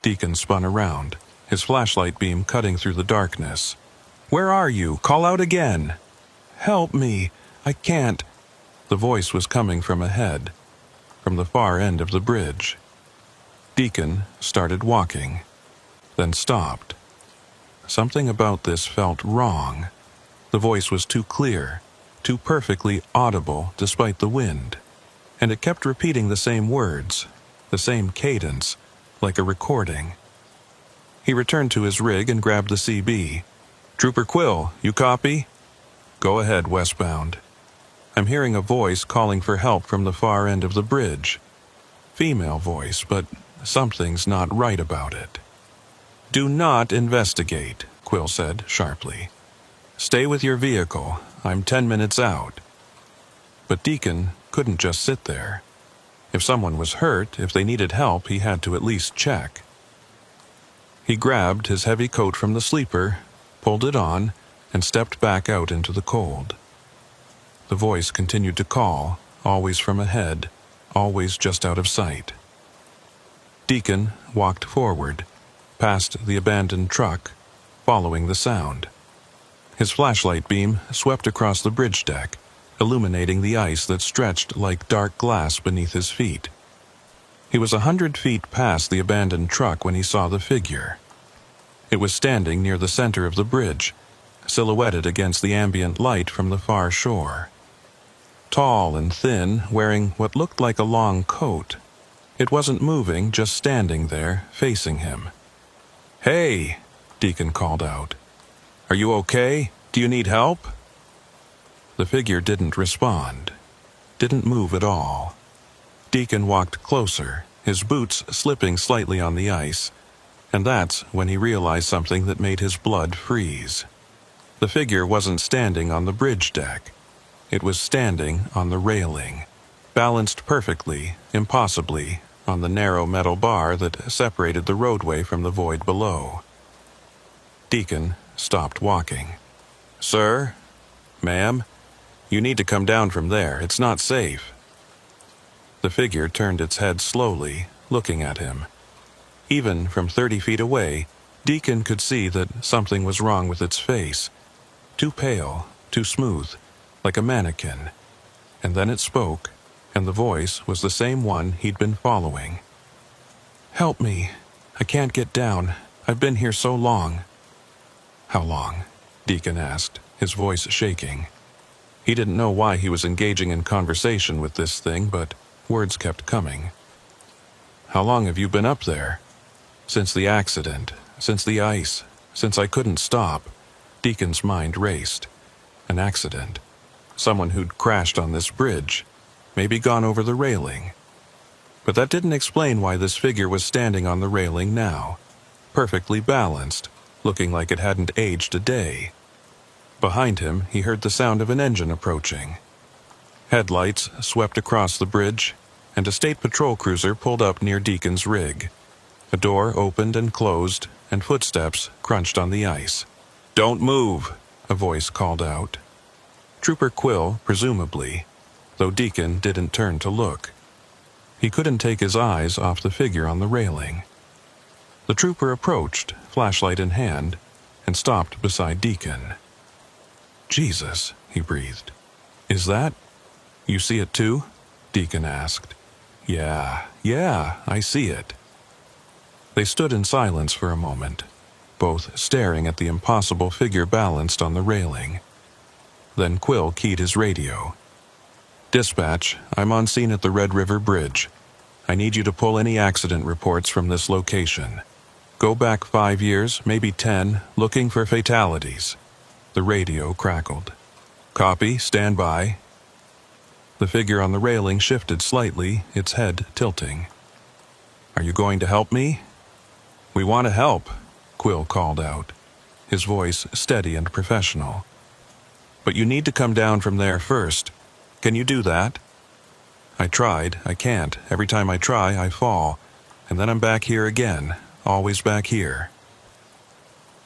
Deacon spun around, his flashlight beam cutting through the darkness. "Where are you? Call out again!" "Help me! I can't!" The voice was coming from ahead, from the far end of the bridge. Deacon started walking, then stopped. Something about this felt wrong. The voice was too clear, too perfectly audible despite the wind, and it kept repeating the same words, the same cadence, like a recording. He returned to his rig and grabbed the CB. "Trooper Quill, you copy?" "Go ahead, westbound. I'm hearing a voice calling for help from the far end of the bridge. Female voice, but something's not right about it." "Do not investigate," Quill said sharply. "Stay with your vehicle. I'm 10 minutes out." But Deacon couldn't just sit there. If someone was hurt, if they needed help, he had to at least check. He grabbed his heavy coat from the sleeper, pulled it on, and stepped back out into the cold. The voice continued to call, always from ahead, always just out of sight. Deacon walked forward, past the abandoned truck, following the sound. His flashlight beam swept across the bridge deck, illuminating the ice that stretched like dark glass beneath his feet. He was 100 feet past the abandoned truck when he saw the figure. It was standing near the center of the bridge, silhouetted against the ambient light from the far shore. Tall and thin, wearing what looked like a long coat. It wasn't moving, just standing there, facing him. "Hey!" Deacon called out. "Are you okay? Do you need help?" The figure didn't respond, didn't move at all. Deacon walked closer, his boots slipping slightly on the ice, and that's when he realized something that made his blood freeze. The figure wasn't standing on the bridge deck. It was standing on the railing, balanced perfectly, impossibly, on the narrow metal bar that separated the roadway from the void below. Deacon stopped walking. "Sir? Ma'am? You need to come down from there. It's not safe." The figure turned its head slowly, looking at him. Even from 30 feet away, Deacon could see that something was wrong with its face. Too pale, too smooth, like a mannequin. And then it spoke, and the voice was the same one he'd been following. "Help me. I can't get down. I've been here so long." "How long?" Deacon asked, his voice shaking. He didn't know why he was engaging in conversation with this thing, but words kept coming. "How long have you been up there?" "Since the accident, since the ice, since I couldn't stop." Deacon's mind raced. An accident. Someone who'd crashed on this bridge, maybe gone over the railing. But that didn't explain why this figure was standing on the railing now, perfectly balanced, looking like it hadn't aged a day. Behind him, he heard the sound of an engine approaching. Headlights swept across the bridge, and a state patrol cruiser pulled up near Deacon's rig. A door opened and closed, and footsteps crunched on the ice. "Don't move," a voice called out. Trooper Quill, presumably, though Deacon didn't turn to look. He couldn't take his eyes off the figure on the railing. The trooper approached, flashlight in hand, and stopped beside Deacon. "Jesus," he breathed. "Is that?" You see it too? Deacon asked. Yeah, I see it. They stood in silence for a moment, both staring at the impossible figure balanced on the railing. Then Quill keyed his radio. "Dispatch, I'm on scene at the Red River Bridge. I need you to pull any accident reports from this location. Go back 5 years, maybe 10, looking for fatalities." The radio crackled. "Copy, stand by." The figure on the railing shifted slightly, its head tilting. "Are you going to help me?" "We want to help," Quill called out, his voice steady and professional. "But you need to come down from there first. Can you do that?" "I tried. I can't. Every time I try, I fall. And then I'm back here again, always back here."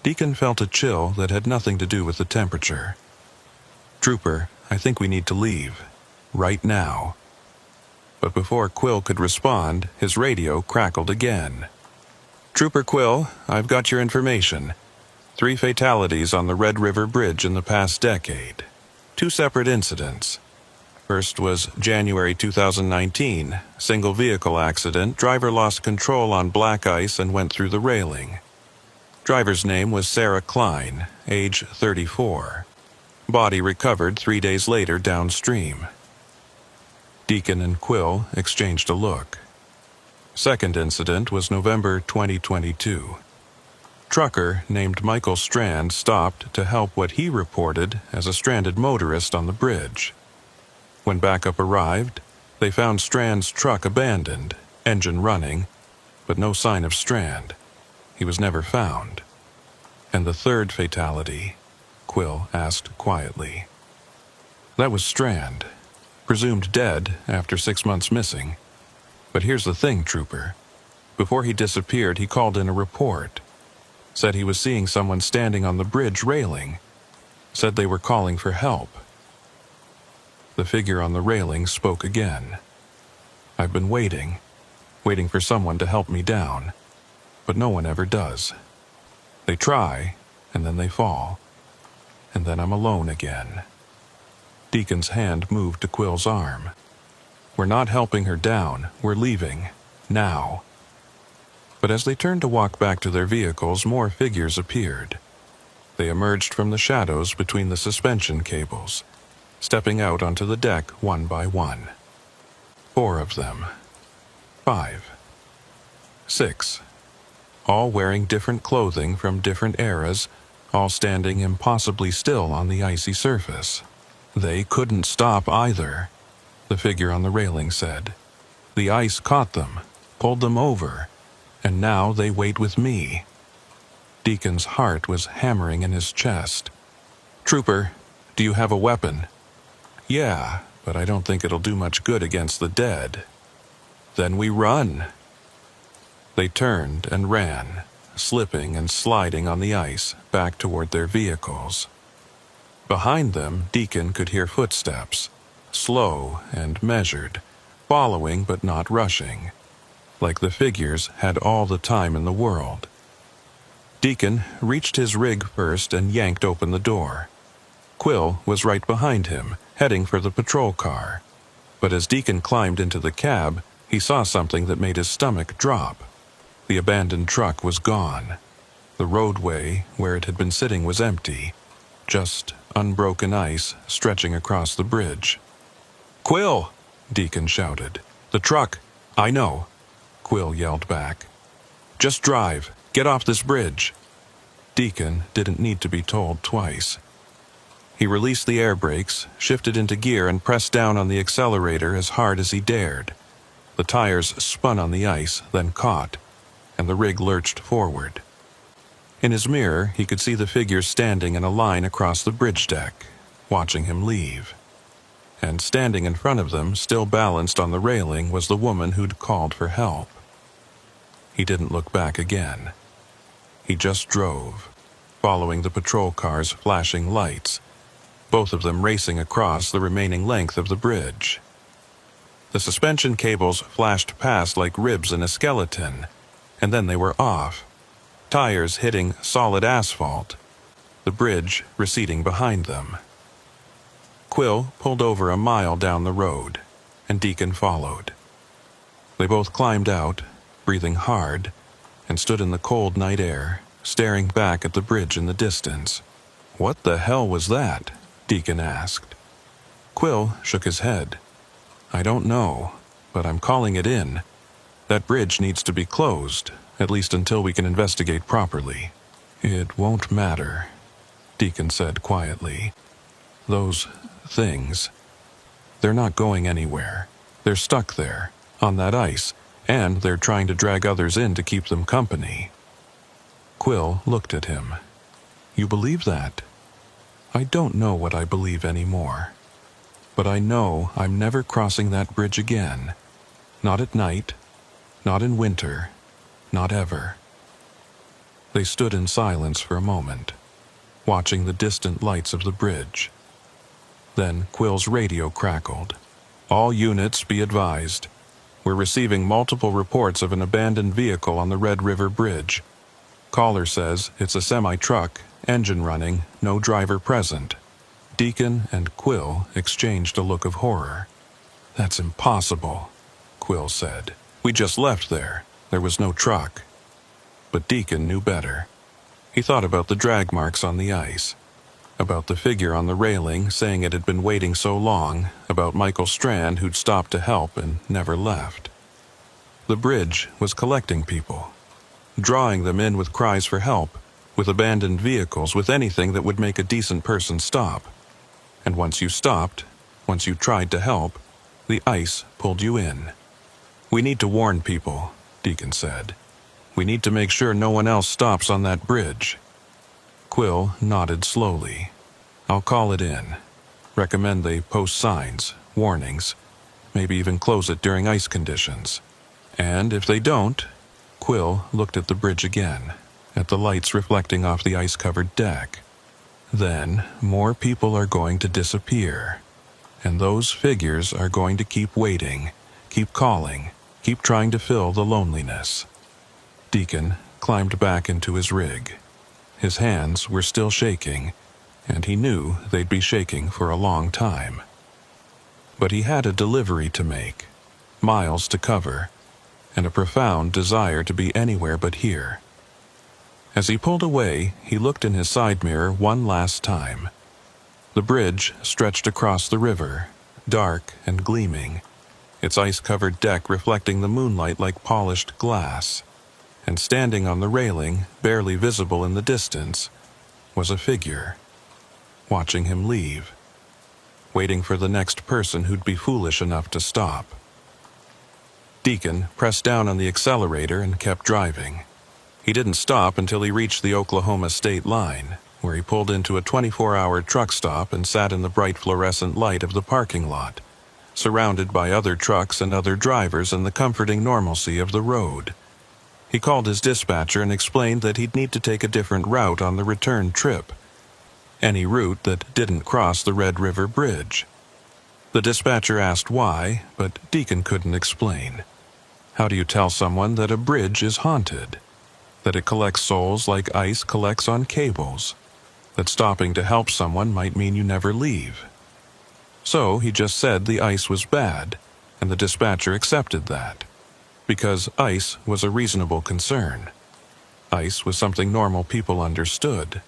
Deacon felt a chill that had nothing to do with the temperature. "Trooper, I think we need to leave. Right now." But before Quill could respond, his radio crackled again. "Trooper Quill, I've got your information. 3 fatalities on the Red River Bridge in the past decade. 2 separate incidents. First was January 2019, single vehicle accident, driver lost control on black ice and went through the railing. Driver's name was Sarah Klein, age 34. Body recovered 3 days later downstream." Deacon and Quill exchanged a look. Second incident was November 2022. Trucker named Michael Strand stopped to help what he reported as a stranded motorist on the bridge. When backup arrived, they found Strand's truck abandoned, engine running, but no sign of Strand. He was never found. "And the third fatality?" Quill asked quietly. "That was Strand, presumed dead after 6 months missing. But here's the thing, Trooper. Before he disappeared, he called in a report. Said he was seeing someone standing on the bridge railing. Said they were calling for help." The figure on the railing spoke again. "I've been waiting for someone to help me down. But no one ever does. They try, and then they fall. And then I'm alone again." Deacon's hand moved to Quill's arm. "We're not helping her down. We're leaving. Now." But as they turned to walk back to their vehicles, more figures appeared. They emerged from the shadows between the suspension cables, stepping out onto the deck one by one. 4 of them. 5. 6. All wearing different clothing from different eras, all standing impossibly still on the icy surface. "They couldn't stop either," the figure on the railing said. "The ice caught them, pulled them over, and now they wait with me." Deacon's heart was hammering in his chest. "Trooper, do you have a weapon?" "Yeah, but I don't think it'll do much good against the dead." "Then we run." They turned and ran, slipping and sliding on the ice back toward their vehicles. Behind them, Deacon could hear footsteps, slow and measured, following but not rushing, like the figures had all the time in the world. Deacon reached his rig first and yanked open the door. Quill was right behind him, heading for the patrol car. But as Deacon climbed into the cab, he saw something that made his stomach drop. The abandoned truck was gone. The roadway where it had been sitting was empty, just unbroken ice stretching across the bridge. "Quill!" Deacon shouted. "The truck!" "I know," Quill yelled back. "Just drive. Get off this bridge." Deacon didn't need to be told twice. He released the air brakes, shifted into gear, and pressed down on the accelerator as hard as he dared. The tires spun on the ice, then caught, and the rig lurched forward. In his mirror, he could see the figures standing in a line across the bridge deck, watching him leave. And standing in front of them, still balanced on the railing, was the woman who'd called for help. He didn't look back again. He just drove, following the patrol car's flashing lights, both of them racing across the remaining length of the bridge. The suspension cables flashed past like ribs in a skeleton, and then they were off, tires hitting solid asphalt, the bridge receding behind them. Quill pulled over a mile down the road, and Deacon followed. They both climbed out, breathing hard, and stood in the cold night air, staring back at the bridge in the distance. "What the hell was that?" Deacon asked. Quill shook his head. "I don't know, but I'm calling it in. That bridge needs to be closed, at least until we can investigate properly." "It won't matter," Deacon said quietly. "Those things, they're not going anywhere. They're stuck there, on that ice, and they're trying to drag others in to keep them company." Quill looked at him. "You believe that?" "I don't know what I believe anymore. But I know I'm never crossing that bridge again. Not at night, not in winter, not ever." They stood in silence for a moment, watching the distant lights of the bridge. Then Quill's radio crackled. "All units be advised. We're receiving multiple reports of an abandoned vehicle on the Red River Bridge. Caller says it's a semi-truck, engine running, no driver present." Deacon and Quill exchanged a look of horror. "That's impossible," Quill said. "We just left there. There was no truck." But Deacon knew better. He thought about the drag marks on the ice, about the figure on the railing saying it had been waiting so long, about Michael Strand who'd stopped to help and never left. The bridge was collecting people, drawing them in with cries for help, with abandoned vehicles, with anything that would make a decent person stop. And once you stopped, once you tried to help, the ice pulled you in. "We need to warn people," Deacon said. "We need to make sure no one else stops on that bridge." Quill nodded slowly. "I'll call it in. Recommend they post signs, warnings, maybe even close it during ice conditions. And if they don't..." Quill looked at the bridge again, at the lights reflecting off the ice-covered deck. "Then more people are going to disappear. And those figures are going to keep waiting, keep calling, keep trying to fill the loneliness." Deacon climbed back into his rig. His hands were still shaking, and he knew they'd be shaking for a long time. But he had a delivery to make, miles to cover, and a profound desire to be anywhere but here. As he pulled away, he looked in his side mirror one last time. The bridge stretched across the river, dark and gleaming, its ice-covered deck reflecting the moonlight like polished glass. And standing on the railing, barely visible in the distance, was a figure, watching him leave, waiting for the next person who'd be foolish enough to stop. Deacon pressed down on the accelerator and kept driving. He didn't stop until he reached the Oklahoma state line, where he pulled into a 24-hour truck stop and sat in the bright fluorescent light of the parking lot, surrounded by other trucks and other drivers and the comforting normalcy of the road. He called his dispatcher and explained that he'd need to take a different route on the return trip, any route that didn't cross the Red River Bridge. The dispatcher asked why, but Deacon couldn't explain. How do you tell someone that a bridge is haunted? That it collects souls like ice collects on cables? That stopping to help someone might mean you never leave? So he just said the ice was bad, and the dispatcher accepted that, because ice was a reasonable concern. Ice was something normal people understood.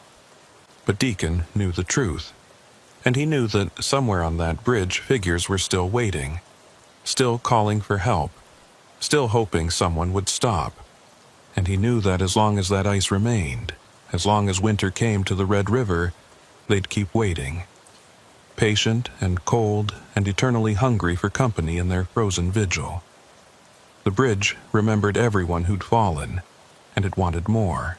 But Deacon knew the truth, and he knew that somewhere on that bridge figures were still waiting, still calling for help, still hoping someone would stop. And he knew that as long as that ice remained, as long as winter came to the Red River, they'd keep waiting, patient and cold and eternally hungry for company in their frozen vigil. The bridge remembered everyone who'd fallen, and it wanted more.